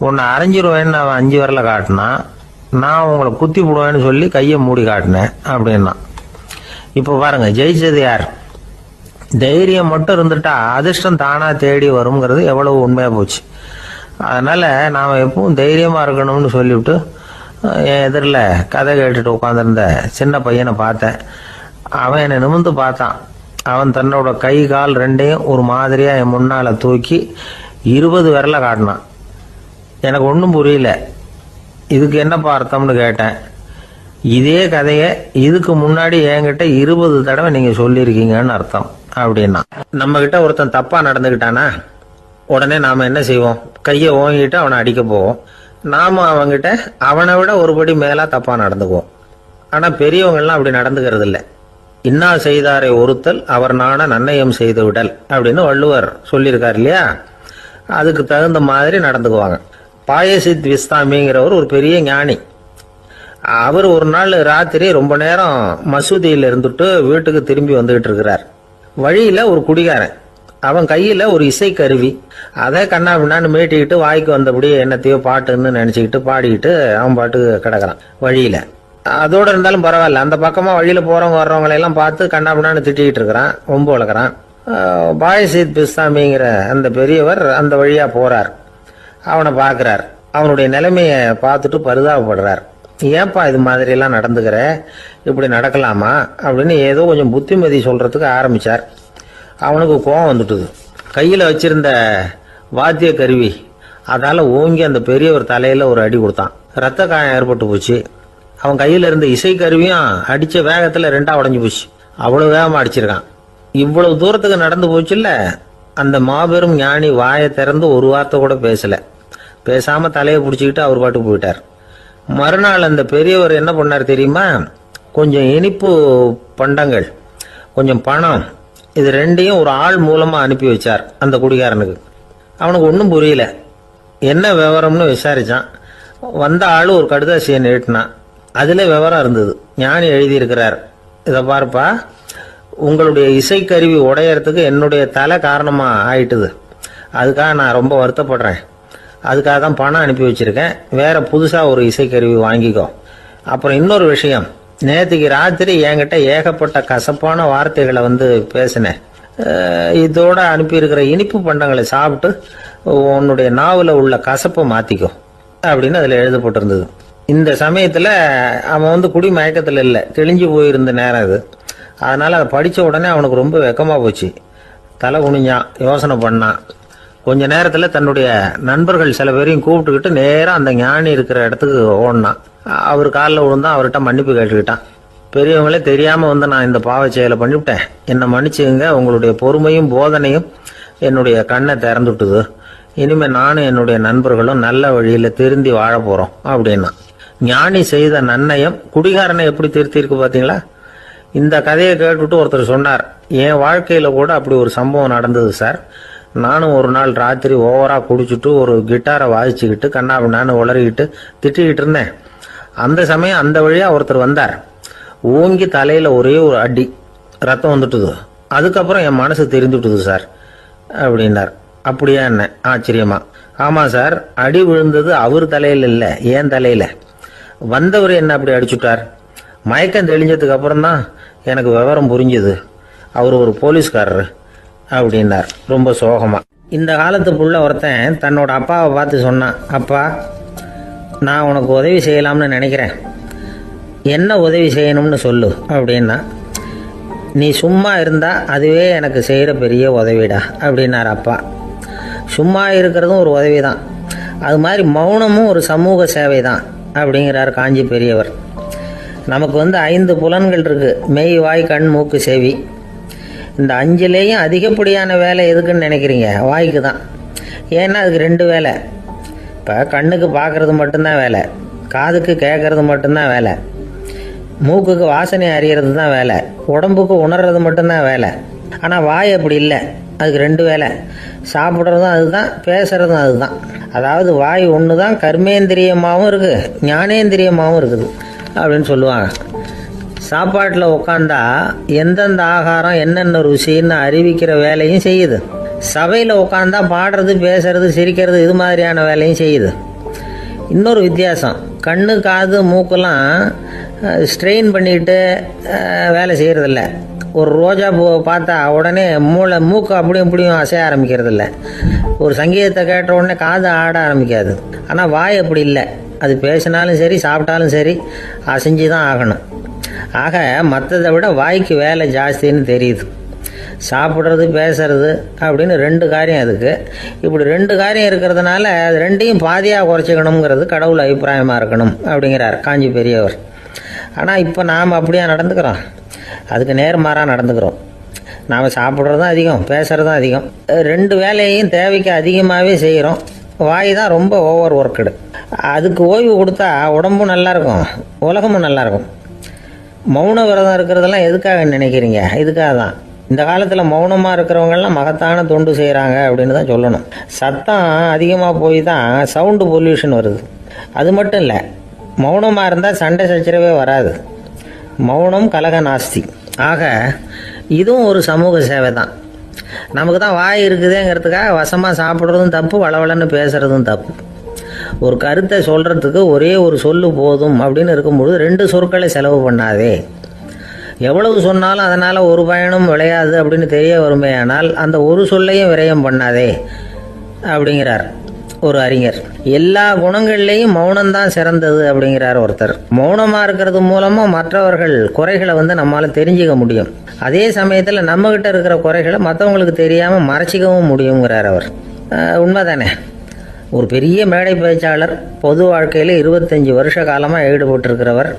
உன்னை அரைஞ்சிருவேன்னு அவன் 5 விரலை காட்டினான். நான் உங்களை குத்தி போடுவேன்னு சொல்லி கையை மூடி காட்டினேன் அப்படின்னா. இப்போ பாருங்க, ஜெயிச்சது யார்? தைரியம் மட்டும் இருந்துட்டா அதிர்ஷ்டம் தானா தேடி வருங்கிறது எவ்வளவு உண்மையாக போச்சு. அதனால நாம் எப்பவும் தைரியமாக இருக்கணும்னு சொல்லிவிட்டு என் எதிரில் கதை கேட்டுட்டு உட்காந்துருந்த சின்ன பையனை பார்த்தேன். அவன் என்னை நிமிர்ந்து பார்த்தான். அவன் தன்னோட கை கால் 2ஐயும் ஒரு மாதிரியாக என் முன்னால் தூக்கி 20 விரலை காட்டினான். எனக்கு ஒன்றும் புரியல. இதுக்கு என்னப்பா அர்த்தம்னு கேட்டேன். இதே கதையை இதுக்கு முன்னாடி என்கிட்ட 20 தடவை நீங்கள் சொல்லியிருக்கீங்கன்னு அர்த்தம் அப்படின்னா. நம்மக்கிட்ட ஒருத்தன் தப்பாக நடந்துக்கிட்டானா உடனே நாம் என்ன செய்வோம்? கையை ஓங்கிட்டு அவனை அடிக்க போவோம். நாம் அவங்ககிட்ட அவனை விட ஒருபடி மேலாக தப்பாக நடந்துக்குவோம். ஆனால் பெரியவங்கள்லாம் அப்படி நடந்துக்கிறது இல்லை. இன்னா செய்தாரை ஒருத்தல் அவர் நாண நன்னயம் செய்து விடல் அப்படின்னு வள்ளுவர் சொல்லியிருக்கார் இல்லையா? அதுக்கு தகுந்த மாதிரி நடந்துக்குவாங்க. பாயசித் விஸ்தாமிங்கிறவர் ஒரு பெரிய ஞானி. அவர் ஒரு நாள் ராத்திரி ரொம்ப நேரம் மசூதியில் இருந்துட்டு வீட்டுக்கு திரும்பி வந்துகிட்டு இருக்கிறார். வழியில் ஒரு குடிகாரன், அவன் கையில் ஒரு இசைக்கருவி, அதை கண்ணா பின்னான்னு மீட்டிக்கிட்டு வாய்க்கு வந்தபடி என்னத்தையோ பாட்டுன்னு நினச்சிக்கிட்டு பாடிக்கிட்டு அவன் பாட்டுக்கு கிடக்கிறான் வழியில். அதோடு இருந்தாலும் பரவாயில்ல, அந்த பக்கமாக வழியில் போகிறவங்க வர்றவங்களையெல்லாம் பார்த்து கண்ணா பின்னான்னு திட்டிக்கிட்டு இருக்கிறான், ரொம்ப வளர்க்குறான். பாயசித் பிஸ்தாமிங்கிற அந்த பெரியவர் அந்த வழியாக போகிறார். அவனை பார்க்குறார். அவனுடைய நிலைமையை பார்த்துட்டு பரிதாபப்படுறார். ஏன்பா இது மாதிரியெல்லாம் நடந்துக்கிற, இப்படி நடக்கலாமா அப்படின்னு ஏதோ கொஞ்சம் புத்திமதி சொல்கிறதுக்கு ஆரம்பித்தார். அவனுக்கு கோபம் வந்துட்டுது. கையில் வச்சிருந்த வாத்திய கருவி அதால் ஓங்கி அந்த பெரியவர் தலையில் ஒரு அடி கொடுத்தான். ரத்த காயம் ஏற்பட்டு போச்சு. அவன் கையில் இருந்த இசை கருவியும் அடித்த வேகத்தில் 2ஆ உடஞ்சி போச்சு. அவ்வளோ வேகமாக அடிச்சிருக்கான். இவ்வளவு தூரத்துக்கு நடந்து போச்சுல்ல, அந்த மாபெரும் ஞானி வாயை திறந்து ஒரு வார்த்தை கூட பேசலை. பேசாமல் தலையை பிடிச்சிக்கிட்டு அவர் பாட்டுக்கு போயிட்டார். மறுநாள் அந்த பெரியவர் என்ன பண்ணார் தெரியுமா? கொஞ்சம் இனிப்பு பண்டங்கள், கொஞ்சம் பணம், இது 2ஐயும் ஒரு ஆள் மூலமாக அனுப்பி வச்சார் அந்த குடிகாரனுக்கு. அவனுக்கு ஒன்றும் புரியல. என்ன விவரம்னு விசாரித்தான். வந்த ஆள் ஒரு கடுதாசியை நீட்டினான். அதில் விவரம் இருந்தது. ஞானி எழுதியிருக்கிறார், இதை பார்ப்பா, உங்களுடைய இசைக்கருவி உடையறதுக்கு என்னுடைய தலை காரணமாக ஆயிட்டுது. அதுக்காக நான் ரொம்ப வருத்தப்படுறேன். அதுக்காக தான் பணம் அனுப்பி வச்சுருக்கேன். வேறு புதுசாக ஒரு இசைக்கருவி வாங்கிக்கோ. அப்புறம் இன்னொரு விஷயம், நேற்றுக்கு ராத்திரி என்கிட்ட ஏகப்பட்ட கசப்பான வார்த்தைகளை வந்து பேசினேன். இதோட அனுப்பியிருக்கிற இனிப்பு பண்டங்களை சாப்பிட்டு உன்னுடைய நாவில் உள்ள கசப்பை மாற்றிக்கோ அப்படின்னு அதில் எழுதப்பட்டிருந்தது. இந்த சமயத்தில் அவன் வந்து குடி மயக்கத்தில் இல்லை, தெளிஞ்சு போயிருந்த நேரம் இது. அதனால் அதை படித்த உடனே அவனுக்கு ரொம்ப வெக்கமாக போச்சு. தலை குனிஞ்சான், யோசனை பண்ணான். கொஞ்ச நேரத்தில் தன்னுடைய நண்பர்கள் சில பேரையும் கூப்பிட்டுக்கிட்டு நேராக அந்த ஞானி இருக்கிற இடத்துக்கு ஓடினான். அவர் காலில் விழுந்தான். அவர்கிட்ட மன்னிப்பு கேட்டுக்கிட்டான். பெரியவங்களே தெரியாமல் வந்து நான் இந்த பாவ செயலை பண்ணிவிட்டேன், என்னை மன்னிச்சுங்க. உங்களுடைய பொறுமையும் போதனையும் என்னுடைய கண்ணை திறந்துட்டுது. இனிமேல் நானும் என்னுடைய நண்பர்களும் நல்ல வழியில் திருந்தி வாழ போகிறோம் அப்படின்னா. ஞானி செய்த நன்னயம் குடிகாரனை எப்படி திருத்திருக்கு பார்த்தீங்களா? இந்த கதையை கேட்டுவிட்டு ஒருத்தர் சொன்னார், என் வாழ்க்கையில் கூட அப்படி ஒரு சம்பவம் நடந்தது சார். நானும் ஒரு நாள் ராத்திரி ஓவராக குடிச்சிட்டு ஒரு கிட்டாரை வாசிச்சுக்கிட்டு கண்ணாபின்னான்னு உளறிக்கிட்டு திட்டிக்கிட்டு இருந்தேன். அந்த சமயம் அந்த வழியாக ஒருத்தர் வந்தார். ஓங்கி தலையில் ஒரே ஒரு அடி, ரத்தம் வந்துட்டுது. அதுக்கப்புறம் என் மனசு தெரிந்துட்டுது சார் அப்படின்னார். அப்படியா என்ன ஆச்சரியமா? ஆமாம் சார், அடி விழுந்தது அவர் தலையில் இல்லை, என் தலையில். வந்தவர் என்ன அப்படி அடிச்சுட்டார். மயக்கம் தெளிஞ்சதுக்கு அப்புறம் தான் எனக்கு விவரம் புரிஞ்சுது. அவர் ஒரு போலீஸ்காரர் அப்படின்னார் ரொம்ப சோகமா. இந்த காலத்து புள்ள ஒருத்தன் தன்னோட அப்பாவை பார்த்து சொன்னான், அப்பா நான் உனக்கு உதவி செய்யலாம்னு நினைக்கிறேன், என்ன உதவி செய்யணும்னு சொல்லு அப்படின்னா. நீ சும்மா இருந்தா அதுவே எனக்கு செய்கிற பெரிய உதவிடா அப்படின்னார் அப்பா. சும்மா இருக்கிறதும் ஒரு உதவி தான், அது மாதிரி மௌனமும் ஒரு சமூக சேவை தான் அப்படிங்கிறார் காஞ்சி பெரியவர். நமக்கு 5 புலன்கள் இருக்குது, மெய் வாய் கண் மூக்கு செவி. இந்த 5லேயும் அதிகப்படியான வேலை எதுக்குன்னு நினைக்கிறீங்க? வாய்க்கு தான். ஏன்னா அதுக்கு 2 வேலை. இப்போ கண்ணுக்கு பார்க்குறது மட்டும்தான் வேலை, காதுக்கு கேட்கறது மட்டும்தான் வேலை, மூக்குக்கு வாசனை அறியறது தான் வேலை, உடம்புக்கு உணர்றது மட்டும்தான் வேலை. ஆனால் வாய் அப்படி இல்லை, அதுக்கு 2 வேலை. சாப்பிட்றதும் அதுதான், பேசுகிறதும் அதுதான். அதாவது வாய் ஒன்று தான் கர்மேந்திரியமாகவும் இருக்குது, ஞானேந்திரியமாகவும் இருக்குது அப்படின்னு சொல்லுவாங்க. சாப்பாட்டில் உட்காந்தா எந்தெந்த ஆகாரம் என்னென்ன ருசின்னு அறிவிக்கிற வேலையும் செய்யுது. சபையில் உட்காந்தா பாடுறது, பேசுறது, சிரிக்கிறது, இது மாதிரியான வேலையும் செய்யுது. இன்னொரு வித்தியாசம், கண்ணு காது மூக்கெல்லாம் ஸ்ட்ரெயின் பண்ணிக்கிட்டு வேலை செய்கிறதில்ல. ஒரு ரோஜா பூ பார்த்தா உடனே மூக்கு அப்படியும் இப்படியும் அசைய ஆரம்பிக்கிறதில்ல. ஒரு சங்கீதத்தை கேட்ட உடனே காது ஆட ஆரம்பிக்காது. ஆனால் வாய் அப்படி இல்லை, அது பேசினாலும் சரி சாப்பிட்டாலும் சரி அசைஞ்சு தான் ஆகணும். ஆக மற்றதை விட வாய்க்கு வேலை ஜாஸ்தின்னு தெரியுது. சாப்பிட்றது பேசுறது அப்படின்னு 2 காரியம் அதுக்கு. இப்படி 2 காரியம் இருக்கிறதுனால அது 2ஐயும் பாதியாக குறைச்சிக்கணுங்கிறது கடவுள் அபிப்பிராயமாக இருக்கணும் அப்படிங்கிறார் காஞ்சி பெரியவர். ஆனால் இப்போ நாம் அப்படியா நடந்துக்கிறோம்? அதுக்கு நேர்மாறாக நடந்துக்கிறோம். நாம் சாப்பிட்றதும் அதிகம், பேசுகிறதும் அதிகம், 2 வேலையையும் தேவைக்கு அதிகமாகவே செய்கிறோம். வாய் தான் ரொம்ப ஓவர் ஒர்க்குடு. அதுக்கு ஓய்வு கொடுத்தா உடம்பும் நல்லாயிருக்கும், உலகமும் நல்லாயிருக்கும். மௌன விரதம் இருக்கிறதெல்லாம் எதுக்காக நினைக்கிறீங்க? இதுக்காக தான். இந்த காலத்தில் மௌனமாக இருக்கிறவங்கெல்லாம் மகத்தான தொண்டு செய்கிறாங்க அப்படின்னு தான் சொல்லணும். சத்தம் அதிகமாக போய் தான் சவுண்டு பொல்யூஷன் வருது. அது மட்டும் இல்லை, மௌனமாக இருந்தால் சண்டை சச்சரவே வராது. மௌனம் கலக நாஸ்தி. ஆக இதுவும் ஒரு சமூக சேவை தான். நமக்கு தான் வாய் இருக்குதுங்கிறதுக்காக வசமாக சாப்பிட்றதும் தப்பு, வளவளன்னு பேசுகிறதும் தப்பு. ஒரு கருத்தை சொல்கிறதுக்கு ஒரே ஒரு சொல்லு போதும் அப்படின்னு இருக்கும்பொழுது 2 சொற்களை செலவு பண்ணாதே. எவ்வளவு சொன்னாலும் அதனால் ஒரு பயனும் விளையாது அப்படின்னு தெரிய வருமே, ஆனால் அந்த ஒரு சொல்லையும் விரயம் பண்ணாதே அப்படிங்கிறார் ஒரு அறிஞர். எல்லா குணங்கள்லேயும் மௌனம்தான் சிறந்தது அப்படிங்கிறார் ஒருத்தர். மௌனமாக இருக்கிறது மூலமாக மற்றவர்கள் குறைகளை நம்மளால் தெரிஞ்சிக்க முடியும். அதே சமயத்தில் நம்மகிட்ட இருக்கிற குறைகளை மற்றவங்களுக்கு தெரியாமல் மறைச்சிக்கவும் முடியுங்கிறார் அவர். உண்மைதானே? ஒரு பெரிய மேடை பேச்சாளர், பொது வாழ்க்கையில் 25 வருஷ காலமாக ஈடுபட்டிருக்கிறவர்.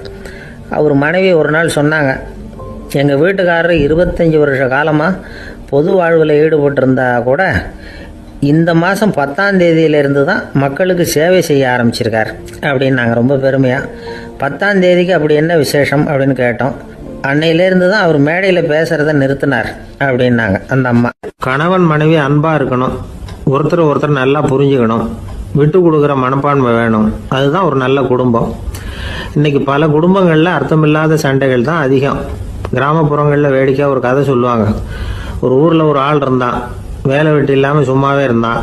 அவர் மனைவி ஒரு நாள் சொன்னாங்க, எங்கள் வீட்டுக்காரர் 25 வருஷ காலமாக பொது வாழ்வில் ஈடுபட்டிருந்தா கூட இந்த மாதம் 10ஆம் தேதியிலேருந்து தான் மக்களுக்கு சேவை செய்ய ஆரம்பிச்சிருக்கார் அப்படின்னு நாங்கள் ரொம்ப பெருமையாக. 10ஆம் தேதிக்கு அப்படி என்ன விசேஷம் அப்படின்னு கேட்டோம். அன்னையிலேருந்து தான் அவர் மேடையில் பேசுகிறத நிறுத்தினார் அப்படின்னாங்க அந்த அம்மா. கணவன் மனைவி அன்பாக இருக்கணும், ஒருத்தர் நல்லா புரிஞ்சுக்கணும், விட்டு கொடுக்குற மனப்பான்மை வேணும். அதுதான் ஒரு நல்ல குடும்பம். இன்றைக்கி பல குடும்பங்களில் அர்த்தமில்லாத சண்டைகள் தான் அதிகம். கிராமப்புறங்களில் வேடிக்கையாக ஒரு கதை சொல்லுவாங்க. ஒரு ஊரில் ஒரு ஆள் இருந்தான், வேலை வெட்டி இல்லாமல் சும்மாவே இருந்தான்.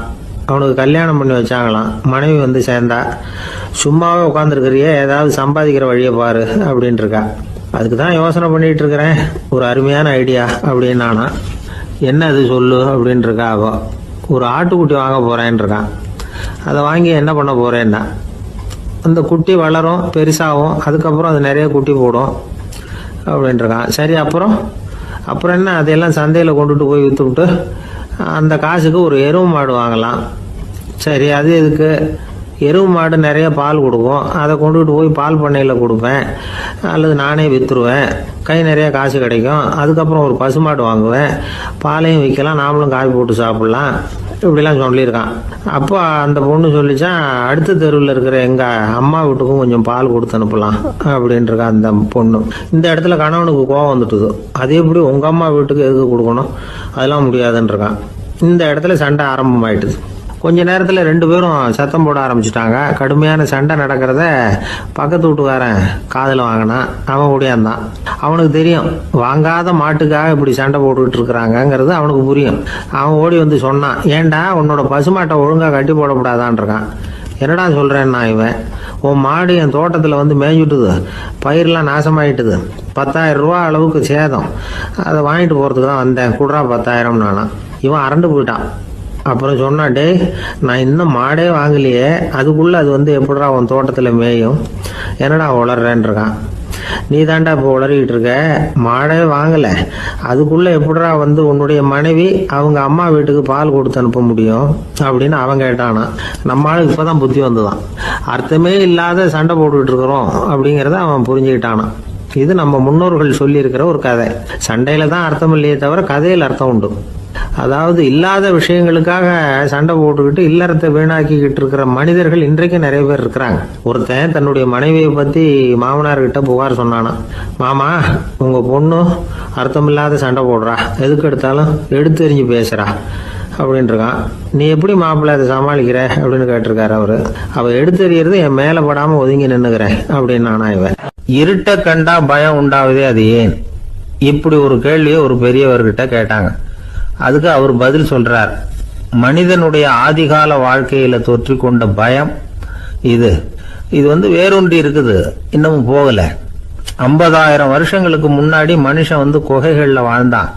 அவனுக்கு கல்யாணம் பண்ணி வச்சாங்களாம். மனைவி சேர்ந்தா, சும்மாவே உட்காந்துருக்கிறியே, ஏதாவது சம்பாதிக்கிற வழியை பாரு அப்படின்ட்டு இருக்கா. அதுக்கு தான் யோசனை பண்ணிகிட்டு இருக்கிறேன், ஒரு அருமையான ஐடியா அப்படின்னு. நானா, என்ன அது சொல்லு அப்படின்ட்டு இருக்கா. அவ ஒரு ஆட்டுக்குட்டி வாங்க போகிறேன்னு இருக்கான். அதை வாங்கி என்ன பண்ண போகிறேன்னா, அந்த குட்டி வளரும், பெருசாகும், அதுக்கப்புறம் அது நிறைய குட்டி போடும் அப்படின்ட்டுருக்கான். சரி, அப்புறம் என்ன, அதையெல்லாம் சந்தையில் கொண்டுட்டு போய் விற்றுவிட்டு அந்த காசுக்கு ஒரு எருவு மாடு வாங்கலாம். சரி, அது எதுக்கு? எருவு மாடு நிறைய பால் கொடுக்கும், அதை கொண்டுகிட்டு போய் பால் பண்ணையில் கொடுப்பேன், அல்லது நானே விற்றுருவேன், கை நிறைய காசு கிடைக்கும். அதுக்கப்புறம் ஒரு பசுமாடு வாங்குவேன், பாலையும் விற்கலாம், நாமளும் காய் போட்டு சாப்பிட்லாம் இப்படிலாம் சொல்லியிருக்கான். அப்போ அந்த பொண்ணு சொல்லிச்சான், அடுத்த தெருவில் இருக்கிற எங்கள் அம்மா வீட்டுக்கும் கொஞ்சம் பால் கொடுத்து அனுப்பலாம் அப்படின்ட்டுருக்கா அந்த பொண்ணு. இந்த இடத்துல கணவனுக்கு கோவம் வந்துட்டுது. அது எப்படி உங்கள் அம்மா வீட்டுக்கு எதுக்கு கொடுக்கணும், அதெல்லாம் முடியாதுன்றிருக்கான். இந்த இடத்துல சண்டை ஆரம்பமாயிட்டுது. கொஞ்ச நேரத்தில் 2 பேரும் சத்தம் போட ஆரம்பிச்சிட்டாங்க. கடுமையான சண்டை நடக்கிறத பக்கத்து வீட்டுக்காரன் காதில் வாங்கினான். அவன் ஓடியாந்தான். அவனுக்கு தெரியும் வாங்காத மாட்டுக்காக இப்படி சண்டை போட்டுக்கிட்டு இருக்கிறாங்கங்கிறது அவனுக்கு புரியும். அவன் ஓடி வந்து சொன்னான், ஏண்டா உன்னோட பசுமாட்டை ஒழுங்காக கட்டி போடக்கூடாதான்ருக்கான். என்னடா சொல்கிறேன்னா இவன், உன் மாடு என் தோட்டத்தில் வந்து மேய்ஞ்சுட்டுது, பயிரெலாம் நாசமாயிட்டுது, 10,000 ரூபா அளவுக்கு சேதம், அதை வாங்கிட்டு போகிறதுக்கு தான் வந்தேன், குடுறா 10,000 நானான். இவன் அரண்டு போயிட்டான். அப்புறம் சொன்னா, டே நான் இன்னும் மாடே வாங்கலையே, அதுக்குள்ளே அது வந்து எப்படிடா உன் தோட்டத்தில் மேயும், என்னடா உளறேன்ருக்கான். நீ தாண்டா இப்போ உளறிக்கிட்டு இருக்க, மாடே வாங்கலை, அதுக்குள்ளே எப்படிடா வந்து உன்னுடைய மனைவி அவங்க அம்மா வீட்டுக்கு பால் கொடுத்து அனுப்ப முடியும் அப்படின்னு அவன் கேட்டானா. நம்ம ஆளுக்கு இப்போ தான் புத்தி வந்துதான். அர்த்தமே இல்லாத சண்டை போட்டுக்கிட்டு இருக்கிறோம் அப்படிங்கிறத அவன் புரிஞ்சுக்கிட்டானா. இது நம்ம முன்னோர்கள் சொல்லியிருக்கிற ஒரு கதை. சண்டையில் தான் அர்த்தம் இல்லையே தவிர கதையில் அர்த்தம் உண்டு. அதாவது இல்லாத விஷயங்களுக்காக சண்டை போட்டுக்கிட்டு இல்லறத்தை வீணாக்கிக்கிட்டு இருக்கிற மனிதர்கள் இன்றைக்கு நிறைய பேர் இருக்கிறாங்க. ஒருத்தன் தன்னுடைய மனைவியை பற்றி மாமனார்கிட்ட புகார் சொன்னானா, மாமா உங்கள் பொண்ணு அர்த்தமில்லாத சண்டை போடுறா, எதுக்கு எடுத்தாலும் எடுத்து எறிஞ்சு பேசுகிறா அப்படின்ட்டுருக்கான். நீ எப்படி மாப்பிள்ளை அதை சமாளிக்கிற அப்படின்னு கேட்டிருக்காரு அவரு. அவள் எடுத்து எறியறது என் மேலே படாமல் ஒதுங்கி நின்றுக்கிறேன் அப்படின்னு நானா இவன். இருட்ட கண்டா பயம் உண்டாவதே அது ஏன், இப்படி ஒரு கேள்வியை ஒரு பெரியவர்கிட்ட கேட்டாங்க. அதுக்கு அவர் பதில் சொல்றார், மனிதனுடைய ஆதிகால வாழ்க்கையில தொற்றிக்கொண்ட பயம் இது வந்து வேரூன்றி இருக்குது, இன்னமும் போகல. 50,000 வருஷங்களுக்கு முன்னாடி மனுஷன் வந்து குகைகள்ல வாழ்ந்தான்.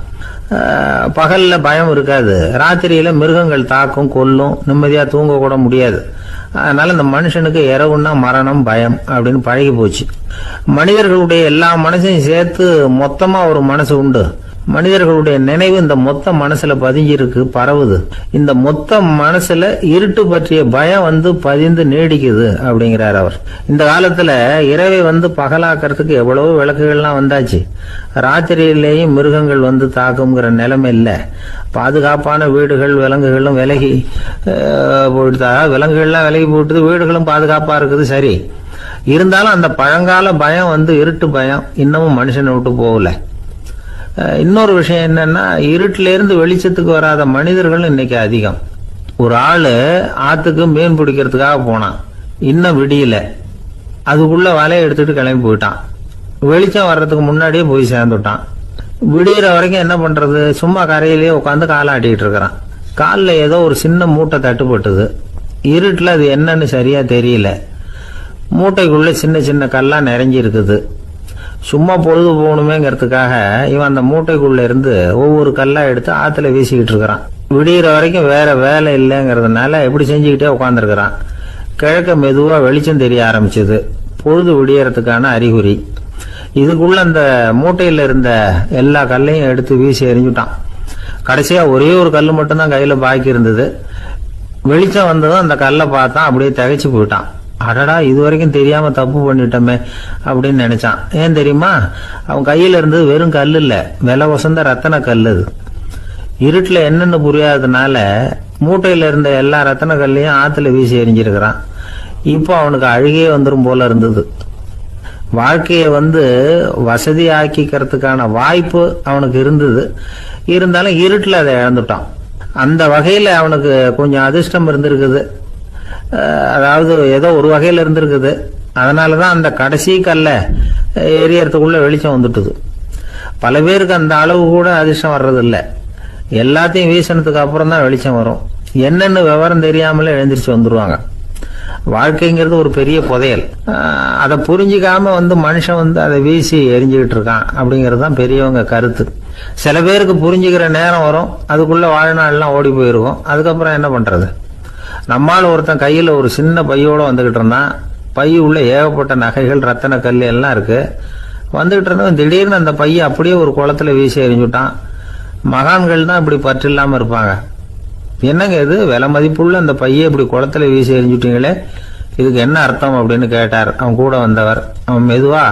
பகல்ல பயம் இருக்காது, ராத்திரியில மிருகங்கள் தாக்கும் கொல்லும், நிம்மதியா தூங்க கூட முடியாது. அதனால இந்த மனுஷனுக்கு இரவுன்னா மரணம் பயம் அப்படின்னு பழகி போச்சு. மனிதர்களுடைய எல்லா மனசையும் சேர்த்து மொத்தமா ஒரு மனசு உண்டு. மனிதர்களுடைய நினைவு இந்த மொத்த மனசுல பதிஞ்சிருக்கு, பரவுது. இந்த மொத்த மனசுல இருட்டு பற்றிய பயம் வந்து பதிந்து நீடிக்குது அப்படிங்கிறார் அவர். இந்த காலத்துல இரவை வந்து பகலாக்கிறதுக்கு எவ்வளவோ விளக்குகள்லாம் வந்தாச்சு. ராத்திரியிலேயும் மிருகங்கள் வந்து தாக்குங்கிற நிலைமை இல்லை. பாதுகாப்பான வீடுகள் விலங்குகளும் விலகி போயிட்டா, விலங்குகள்லாம் விலகி போயிட்டு வீடுகளும் பாதுகாப்பா இருக்குது. சரி, இருந்தாலும் அந்த பழங்கால பயம் வந்து இருட்டு பயம் இன்னமும் மனுஷனை விட்டு போகல. இன்னொரு விஷயம் என்னன்னா, இருட்டுல இருந்து வெளிச்சத்துக்கு வராத மனிதர்கள் இன்னைக்கு அதிகம். ஒரு ஆளு ஆத்துக்கு மீன் பிடிக்கிறதுக்காக போனான், இன்னும் விடியல, அதுக்குள்ள வலையை எடுத்துட்டு கிளம்பி போயிட்டான். வெளிச்சம் வர்றதுக்கு முன்னாடியே போய் சேர்ந்துட்டான். விடிகிற வரைக்கும் என்ன பண்றது, சும்மா கரையிலேயே உட்காந்து காலாட்டிட்டு இருக்கிறான். காலில் ஏதோ ஒரு சின்ன மூட்டை தட்டுப்பட்டுது. இருட்டுல அது என்னன்னு சரியா தெரியல. மூட்டைக்குள்ள சின்ன சின்ன கல்லா நிறைஞ்சி இருக்குது. சும்மா பொழுது போகணுமேங்கிறதுக்காக இவன் அந்த மூட்டைக்குள்ள இருந்து ஒவ்வொரு கல்லா எடுத்து ஆத்துல வீசிக்கிட்டு இருக்கிறான். விடிகிற வரைக்கும் வேற வேலை இல்லைங்கிறதுனால எப்படி செஞ்சுக்கிட்டே உட்காந்துருக்கிறான். கிழக்க மெதுவா வெளிச்சம் தெரிய ஆரம்பிச்சது, பொழுது விடியறதுக்கான அறிகுறி. இதுக்குள்ள அந்த மூட்டையில இருந்த எல்லா கல்லையும் எடுத்து வீசி எறிஞ்சுட்டான். கடைசியா ஒரே ஒரு கல் மட்டும்தான் கையில பாக்கி இருந்தது. வெளிச்சம் வந்ததும் அந்த கல்லை பார்த்தான், அப்படியே திகைச்சு போயிட்டான். அடடா, இது வரைக்கும் தெரியாம தப்பு பண்ணிட்டோமே அப்படின்னு நினைச்சான். ஏன் தெரியுமா, அவன் கையில இருந்தது வெறும் கல் இல்ல, விலை வசந்த ரத்தன கல். அது இருட்டுல என்னன்னு புரியாததுனால மூட்டையில இருந்த எல்லா ரத்தன கல்லையும் ஆத்துல வீசி எறிஞ்சிருக்கிறான். இப்போ அவனுக்கு அழுகே வந்துடும் போல இருந்தது. வாழ்க்கையை வந்து வசதி ஆக்கிக்கிறதுக்கான வாய்ப்பு அவனுக்கு இருந்தது, இருந்தாலும் இருட்டுல அதை இழந்துட்டான். அந்த வகையில அவனுக்கு கொஞ்சம் அதிர்ஷ்டம் இருந்திருக்குது. அதாவது ஏதோ ஒரு வகையில இருந்திருக்குது. அதனாலதான் அந்த கடைசி கல்ல எரியறதுக்குள்ள வெளிச்சம் வந்துட்டுது. பல பேருக்கு அந்த அளவு கூட அதிர்ஷ்டம் வர்றதில்லை. எல்லாத்தையும் வீசினதுக்கு அப்புறம் தான் வெளிச்சம் வரும். என்னன்னு விவரம் தெரியாமலே எழுந்திரிச்சு வந்துருவாங்க. வாழ்க்கைங்கிறது ஒரு பெரிய புதையல். அதை புரிஞ்சிக்காம வந்து மனுஷன் வந்து அதை வீசி எரிஞ்சுக்கிட்டு இருக்கான் அப்படிங்கிறது தான் பெரியவங்க கருத்து. சில பேருக்கு புரிஞ்சுக்கிற நேரம் வரும், அதுக்குள்ள வாழ்நாள்லாம் ஓடி போயிருக்கும். அதுக்கப்புறம் என்ன பண்றது? நம்மால் ஒருத்தன் கையில ஒரு சின்ன பையோட வந்துகிட்டு இருந்தான். பை உள்ள ஏகப்பட்ட நகைகள் ரத்தன கல் எல்லாம் இருக்கு. வந்துகிட்டு இருந்தவன் திடீர்னு அந்த பையை அப்படியே ஒரு குளத்துல வீசி எறிஞ்சுட்டான். மகான்கள் தான் இப்படி பற்று இல்லாம இருப்பாங்க. என்னங்க இது, விலை மதிப்புள்ள அந்த பையை இப்படி குளத்துல வீசி எறிஞ்சுட்டீங்களே, இதுக்கு என்ன அர்த்தம் அப்படின்னு கேட்டார் அவன் கூட வந்தவர். அவன் மெதுவா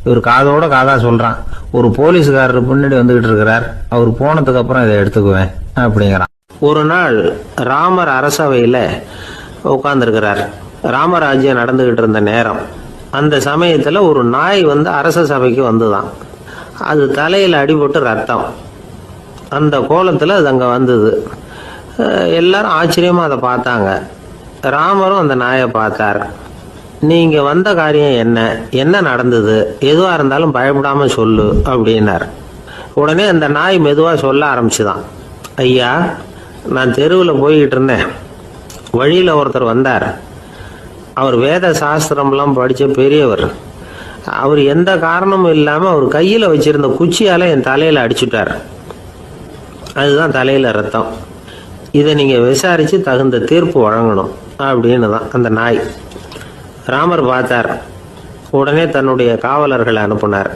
இவர் காதோட காதா சொல்றான், ஒரு போலீஸ்காரர் பின்னாடி வந்துகிட்டு இருக்கிறார், அவர் போனதுக்கு அப்புறம் இதை எடுத்துக்குவேன் அப்படிங்கிறான். ஒரு நாள் ராமர் அரசவையில் உட்கார்ந்துருக்கிறார். ராமராஜ்யம் நடந்துகிட்டு இருந்த நேரம். அந்த சமயத்தில் ஒரு நாய் வந்து அரச சபைக்கு வந்துதான். அது தலையில் அடிபட்டு ரத்தம். அந்த கோலத்தில் அது அங்கே வந்தது. எல்லாரும் ஆச்சரியமாக அதை பார்த்தாங்க. ராமரும் அந்த நாயை பார்த்தார். நீங்கள் வந்த காரியம் என்ன, என்ன நடந்தது, எதுவாக இருந்தாலும் பயப்படாமல் சொல்லு அப்படின்னார். உடனே அந்த நாய் மெதுவாக சொல்ல ஆரம்பிச்சுதான். ஐயா, நான் தெருவில் போய்கிட்டு இருந்தேன். வழியில் ஒருத்தர் வந்தார். அவர் வேத சாஸ்திரம்லாம் படித்த பெரியவர். அவர் எந்த காரணமும் இல்லாமல் அவர் கையில் வச்சிருந்த குச்சியால் என் தலையில் அடிச்சுட்டார். அதுதான் தலையில் ரத்தம். இதை நீங்கள் விசாரித்து தகுந்த தீர்ப்பு வழங்கணும் அப்படின்னு தான் அந்த நாய். ராமர் பார்த்தார். உடனே தன்னுடைய காவலர்களை அனுப்புனார்.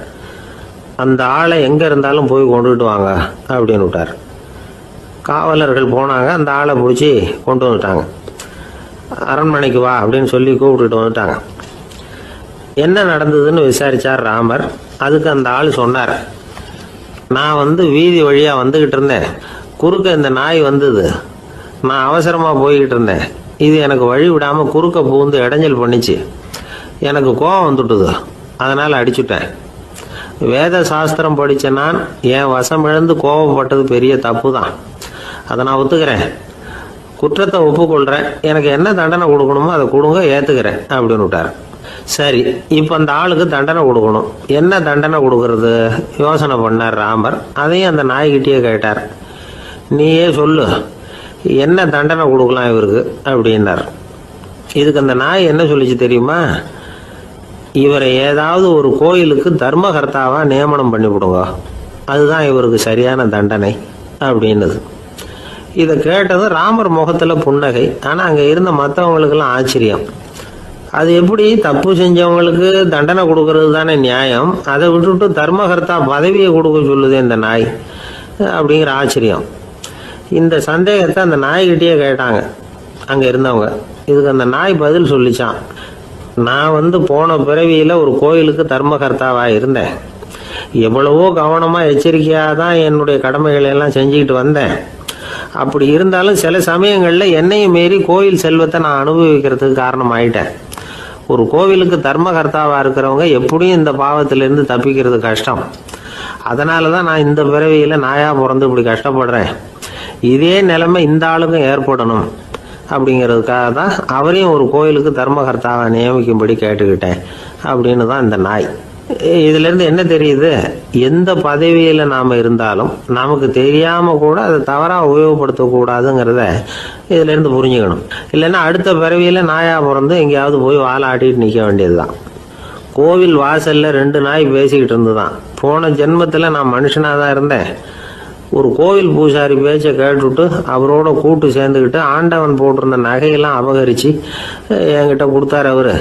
அந்த ஆளை எங்கே இருந்தாலும் போய் கொண்டுகிட்டு வாங்க அப்படின்னு விட்டார். காவலர்கள் போனாங்க. அந்த ஆளை பிடிச்சி கொண்டு வந்துட்டாங்க. அரண்மனைக்கு வா அப்படின்னு சொல்லி கூப்பிட்டுட்டு வந்துட்டாங்க. என்ன நடந்ததுன்னு விசாரித்தார் ராமர். அதுக்கு அந்த ஆள் சொன்னார், நான் வந்து வீதி வழியாக வந்துக்கிட்டு இருந்தேன். குறுக்க இந்த நாய் வந்தது. நான் அவசரமாக போய்கிட்டு இருந்தேன். இது எனக்கு வழி விடாமல் குறுக்க பூந்து இடைஞ்சல் பண்ணிச்சு. எனக்கு கோபம் வந்துட்டுது. அதனால் அடிச்சுட்டேன். வேத சாஸ்திரம் படித்த நான் என் வசம் இழந்து கோபப்பட்டது பெரிய தப்பு தான். அதை நான் ஒத்துக்கிறேன். குற்றத்தை ஒப்புக்கொள்கிறேன். எனக்கு என்ன தண்டனை கொடுக்கணுமோ அதை கொடுங்க, ஏற்றுக்கிறேன் அப்படின்னு விட்டார். சரி, இப்போ அந்த ஆளுக்கு தண்டனை கொடுக்கணும். என்ன தண்டனை கொடுக்கறது யோசனை பண்ணார் ராமர். அதையும் அந்த நாய்கிட்டே கேட்டார். நீயே சொல்லு, என்ன தண்டனை கொடுக்கலாம் இவருக்கு அப்படின்னார். இதுக்கு அந்த நாய் என்ன சொல்லிச்சு தெரியுமா? இவரை ஏதாவது ஒரு கோயிலுக்கு தர்மகர்த்தாவாக நியமனம் பண்ணிவிடுங்க, அதுதான் இவருக்கு சரியான தண்டனை அப்படின்னது. இதை கேட்டதும் ராமர் முகத்தில் புன்னகை. ஆனால் அங்கே இருந்த மற்றவங்களுக்கெல்லாம் ஆச்சரியம். அது எப்படி, தப்பு செஞ்சவங்களுக்கு தண்டனை கொடுக்கறது தானே நியாயம், அதை விட்டுவிட்டு தர்மகர்த்தா பதவியை கொடுக்க சொல்லுது இந்த நாய் அப்படிங்கிற ஆச்சரியம். இந்த சந்தேகத்தை அந்த நாய்கிட்டே கேட்டாங்க அங்கே இருந்தவங்க. இதுக்கு அந்த நாய் பதில் சொல்லிச்சான். நான் வந்து போன பிறவியில் ஒரு கோயிலுக்கு தர்மகர்த்தாவாக இருந்தேன். எவ்வளவோ கவனமாக எச்சரிக்கையாக தான் என்னுடைய கடமைகளை எல்லாம் செஞ்சுக்கிட்டு வந்தேன். அப்படி இருந்தாலும் சில சமயங்களில் என்னையும் மீறி கோயில் செல்வத்தை நான் அனுபவிக்கிறதுக்கு காரணம் ஆயிட்டேன். ஒரு கோவிலுக்கு தர்மகர்த்தாவாக இருக்கிறவங்க எப்படியும் இந்த பாவத்திலேருந்து தப்பிக்கிறது கஷ்டம். அதனால தான் நான் இந்த பிறவியில் நாயாக பிறந்து இப்படி கஷ்டப்படுறேன். இதே நிலைமை இந்த ஆளுக்கும் ஏற்படணும் அப்படிங்கிறதுக்காக தான் அவரையும் ஒரு கோயிலுக்கு தர்மகர்த்தாவை நியமிக்கும்படி கேட்டுக்கிட்டேன் அப்படின்னு தான் இந்த நாய். இதிலேருந்து என்ன தெரியுது? எந்த பதவியில் நாம் இருந்தாலும் நமக்கு தெரியாமல் கூட அதை தவறாக உபயோகப்படுத்தக்கூடாதுங்கிறத இதிலேருந்து புரிஞ்சுக்கணும். இல்லைன்னா அடுத்த பிறவியில் நாயாக பிறந்து எங்கேயாவது போய் வாழை ஆட்டிட்டு நிற்க வேண்டியது தான். கோவில் வாசலில் 2 நாய் பேசிக்கிட்டு இருந்துதான். போன ஜென்மத்தில் நான் மனுஷனாக தான் இருந்தேன். ஒரு கோவில் பூசாரி பேச்சை கேட்டுவிட்டு அவரோட கூட்டு சேர்ந்துக்கிட்டு ஆண்டவன் போட்டிருந்த நகையெல்லாம் அபகரித்து என்கிட்ட கொடுத்தாரு அவர்.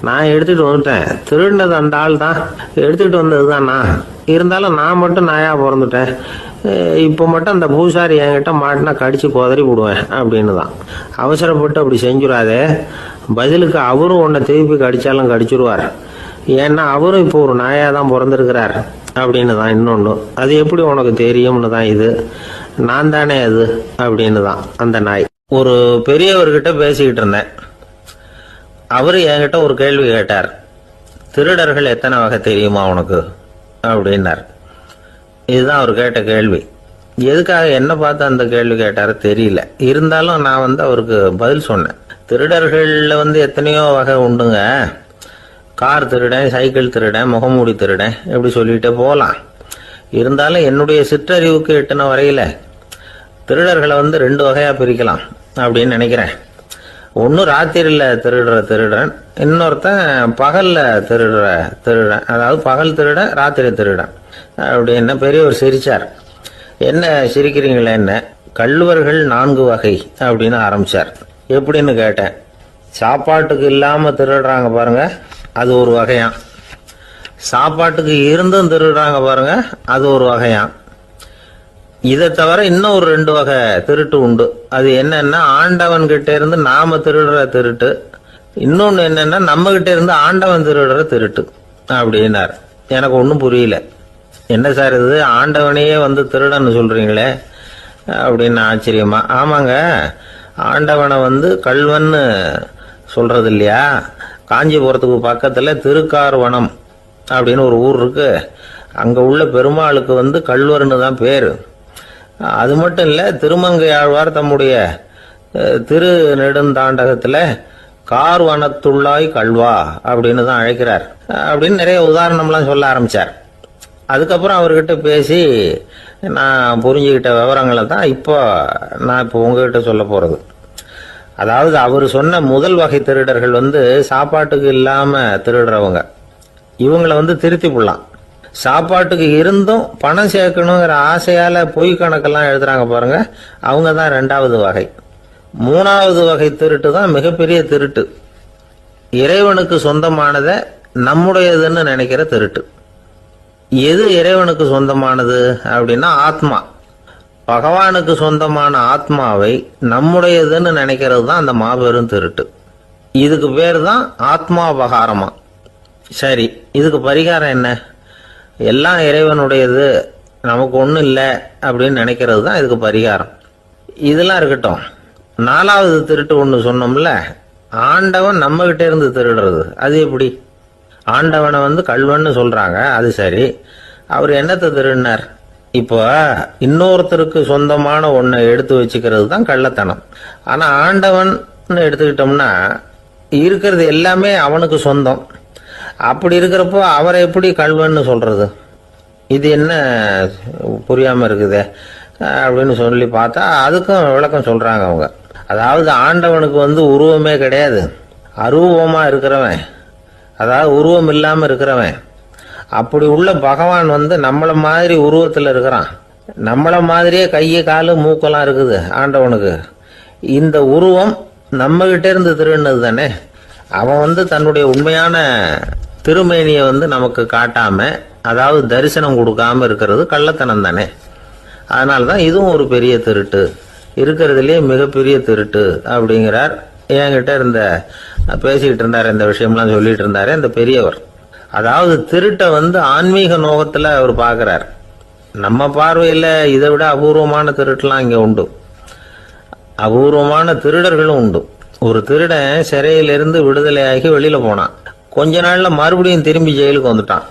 நான் எடுத்துகிட்டு வந்துட்டேன். திருடினது அந்த ஆள் தான், எடுத்துகிட்டு வந்தது தான் நான். இருந்தாலும் நான் மட்டும் நாயாக பிறந்துட்டேன். இப்போ மட்டும் அந்த பூசாரி என்கிட்ட மாட்டினா கடித்து குதறி விடுவேன் அப்படின்னு தான். அவசரப்பட்டு அப்படி செஞ்சுடாதே. பதிலுக்கு அவரும் உன்னை திருப்பி கடித்தாலும் கடிச்சிருவார். ஏன்னா அவரும் இப்போ ஒரு நாயாக தான் பிறந்திருக்கிறார் அப்படின்னு தான் இன்னொன்று. அது எப்படி உனக்கு தெரியும்னு தான் இது. நான் தானே அது அப்படின்னு தான் அந்த நாய். ஒரு பெரியவர்கிட்ட பேசிக்கிட்டு இருந்தேன். அவர் என்கிட்ட ஒரு கேள்வி கேட்டார். திருடர்கள் எத்தனை வகை தெரியுமா உனக்கு அப்படின்னார். இதுதான் அவர் கேட்ட கேள்வி. எதுக்காக என்ன பார்த்து அந்த கேள்வி கேட்டாரு தெரியல. இருந்தாலும் நான் வந்து அவருக்கு பதில் சொன்னேன். திருடர்களில் எத்தனையோ வகை உண்டுங்க. கார் திருடன், சைக்கிள் திருடன், முகமூடி திருடன், இப்படி சொல்லிகிட்டே போகலாம். இருந்தாலும் என்னுடைய சிற்றறிவுக்கு எட்டின வரையில் திருடர்களை 2 வகையாக பிரிக்கலாம் அப்படின்னு நினைக்கிறேன். ஒன்று ராத்திரியில் திருடுற திருடன், இன்னொருத்தன் பகலில் திருடுற திருடன். அதாவது பகல் திருடன், ராத்திரி திருடன் அப்படின்னு பெரியவர் சிரிச்சார். என்ன சிரிக்கிறீங்களே என்ன? கள்வர்கள் 4 வகை அப்படின்னு ஆரம்பித்தார். எப்படின்னு கேட்டேன். சாப்பாட்டுக்கு இல்லாமல் திருடுறாங்க பாருங்க, அது ஒரு வகையான். சாப்பாட்டுக்கு இருந்தும் திருடுறாங்க பாருங்க, அது ஒரு வகையான். இதை தவிர இன்னும் ஒரு 2 வகை திருட்டு உண்டு. அது என்னன்னா, ஆண்டவன் கிட்ட இருந்து நாம திருடுற திருட்டு. இன்னொன்னு என்னன்னா, நம்ம கிட்ட இருந்து ஆண்டவன் திருடுற திருட்டு அப்படின்னார். எனக்கு ஒன்றும் புரியல. என்ன சார் இது, ஆண்டவனையே திருடன்னு சொல்றீங்களே, அப்படின்னு ஆச்சரியமா. ஆமாங்க, ஆண்டவனை வந்து கள்வன்னு சொல்றது இல்லையா? காஞ்சிபுரத்துக்கு பக்கத்தில் திருக்கார்வனம் அப்படின்னு ஒரு ஊர் இருக்கு. அங்கே உள்ள பெருமாளுக்கு வந்து கள்வர்னு தான் பேர். அது மட்டும் இல்லை, திருமங்கை ஆழ்வார் தம்முடைய திரு நெடுந்தாண்டகத்தில் கார்வனத்துள்ளாய் கல்வா அப்படின்னு தான் அழைக்கிறார் அப்படின்னு நிறைய உதாரணம்லாம் சொல்ல ஆரம்பித்தார். அதுக்கப்புறம் அவர்கிட்ட பேசி நான் புரிஞ்சுக்கிட்ட விவரங்களை தான் நான் இப்போ உங்ககிட்ட சொல்ல போகிறது. அதாவது அவர் சொன்ன முதல் வகை திருடர்கள் வந்து சாப்பாட்டுக்கு இல்லாமல் திருடுறவங்க. இவங்களை வந்து திருத்தி போடலாம். சாப்பாட்டுக்கு இருந்தும் பணம் சேர்க்கணுங்கிற ஆசையால் பொய் கணக்கெல்லாம் எழுதுறாங்க பாருங்க, அவங்க தான் 2வது வகை. 3வது வகை திருட்டு தான் மிகப்பெரிய திருட்டு. இறைவனுக்கு சொந்தமானதை நம்முடையதுன்னு நினைக்கிற திருட்டு. எது இறைவனுக்கு சொந்தமானது அப்படின்னா ஆத்மா. பகவானுக்கு சொந்தமான ஆத்மாவை நம்முடையதுன்னு நினைக்கிறது தான் அந்த மாபெரும் திருட்டு. இதுக்கு பேர் தான் ஆத்மாபகாரமா. சரி, இதுக்கு பரிகாரம் என்ன? எல்லாம் இறைவனுடையது, நமக்கு ஒன்றும் இல்லை அப்படின்னு நினைக்கிறது தான் இதுக்கு பரிகாரம். இதெல்லாம் இருக்கட்டும். 4வது திருட்டு ஒன்று சொன்னோம்ல, ஆண்டவன் நம்மகிட்ட இருந்து திருடுறது. அது எப்படி? ஆண்டவனை வந்து கள்வன்னு சொல்றாங்க, அது சரி. அவர் என்னத்தை திருடினார்? இப்போ இன்னொருத்தருக்கு சொந்தமான ஒன்றை எடுத்து வச்சுக்கிறது தான் கள்ளத்தனம். ஆனால் ஆண்டவன் எடுத்துக்கிட்டோம்னா இருக்கிறது எல்லாமே அவனுக்கு சொந்தம். அப்படி இருக்கிறப்போ அவரை எப்படி கள்வன்னு சொல்றது? இது என்ன புரியாம இருக்குதே அப்படின்னு சொல்லி பார்த்தா அதுக்கும் விளக்கம் சொல்றாங்க அவங்க. அதாவது ஆண்டவனுக்கு வந்து உருவமே கிடையாது, அரூபமா இருக்கிறவன், அதாவது உருவம் இல்லாம இருக்கிறவன். அப்படி உள்ள பகவான் வந்து நம்மள மாதிரி உருவத்தில் இருக்கிறான். நம்மள மாதிரியே கையை காலு மூக்கெல்லாம் இருக்குது ஆண்டவனுக்கு. இந்த உருவம் நம்ம கிட்ட இருந்து திருடினது தானே. அவன் வந்து தன்னுடைய உண்மையான திருமேனியை வந்து நமக்கு காட்டாம, அதாவது தரிசனம் கொடுக்காம இருக்கிறது கள்ளத்தனம் தானே. அதனால்தான் இதுவும் ஒரு பெரிய திருட்டு, இருக்கிறதுலேயே மிகப்பெரிய திருட்டு அப்படிங்கிறார். என்கிட்ட பேசிக்கிட்டு இருந்தார், இந்த விஷயம்லாம் சொல்லிட்டு இருந்தாரு இந்த பெரியவர். அதாவது திருட்டை வந்து ஆன்மீக நோகத்தில் அவர் பார்க்கிறார். நம்ம பார்வையில் இதை விட அபூர்வமான திருட்டுலாம் இங்கே உண்டு, அபூர்வமான திருடர்களும் உண்டு. ஒரு திருடன் சிறையிலிருந்து விடுதலையாகி வெளியில் போனான். கொஞ்ச நாளில் மறுபடியும் திரும்பி ஜெயிலுக்கு வந்துட்டான்.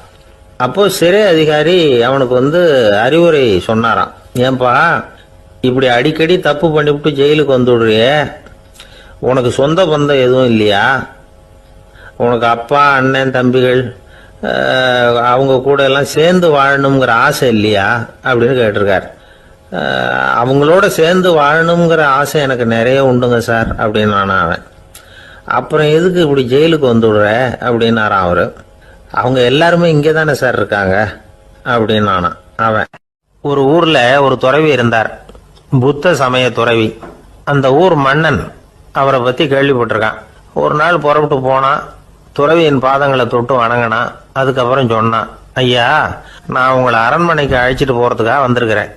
அப்போ சிறை அதிகாரி அவனுக்கு வந்து அறிவுரை சொன்னாராம். ஏன்பா இப்படி அடிக்கடி தப்பு பண்ணிவிட்டு ஜெயிலுக்கு வந்துடுறியே, உனக்கு சொந்த பந்தம் எதுவும் இல்லையா? உனக்கு அப்பா அண்ணன் தம்பிகள் அவங்க கூட எல்லாம் சேர்ந்து வாழணுங்கிற ஆசை இல்லையா அப்படின்னு கேட்டிருக்கார். அவங்களோட சேர்ந்து வாழணுங்கிற ஆசை எனக்கு நிறைய உண்டுங்க சார் அப்படின்னு அவன். அப்புறம் எதுக்கு இப்படி ஜெயிலுக்கு வந்துடுற அப்படின்னாரான் அவரு. அவங்க எல்லாருமே இங்கே தானே சார் இருக்காங்க அப்படின்னு அவன். ஒரு ஊர்ல ஒரு துறவி இருந்தார், புத்த சமய துறவி. அந்த ஊர் மன்னன் அவரை பத்தி கேள்விப்பட்டிருக்கான். ஒரு நாள் புறப்பட்டு போனான், துறவியின் பாதங்களை தொட்டு வணங்கினான். அதுக்கப்புறம் சொன்னான், ஐயா நான் உங்களை அரண்மனைக்கு அழைச்சிட்டு போறதுக்காக வந்திருக்கிறேன்,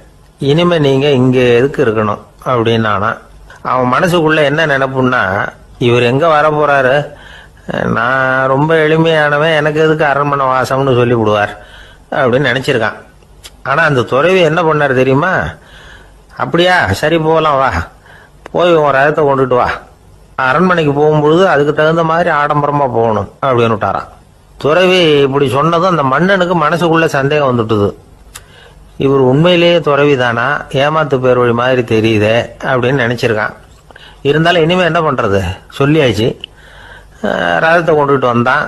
இனிமே நீங்க இங்க எதுக்கு இருக்கணும் அப்படின்னு. அவன் மனசுக்குள்ள என்ன நினைப்புன்னா, இவர் எங்க வர போறாரு, நான் ரொம்ப எளிமையானவன், எனக்கு எதுக்கு அரண்மனை வாசம்னு சொல்லி விடுவார் அப்படின்னு நினைச்சிருக்கான். ஆனா அந்த துறவி என்ன பண்ணார் தெரியுமா? அப்படியா, சரி போகலாம், வா போய் உன் ரதத்தை கொண்டுட்டு வா, அரண்மனைக்கு போகும்பொழுது அதுக்கு தகுந்த மாதிரி ஆடம்பரமா போகணும் அப்படின்னு விட்டாரான். துறவி இப்படி சொன்னதும் அந்த மன்னனுக்கு மனசுக்குள்ள சந்தேகம் வந்துட்டுது. இவர் உண்மையிலேயே துறவி தானா, ஏமாத்து பேர் வழி மாதிரி தெரியுதே அப்படின்னு நினைச்சிருக்கான். இருந்தாலும் இனிமே என்ன பண்றது, சொல்லியாச்சு. ரதத்தை கொண்டுட்டு வந்தான்.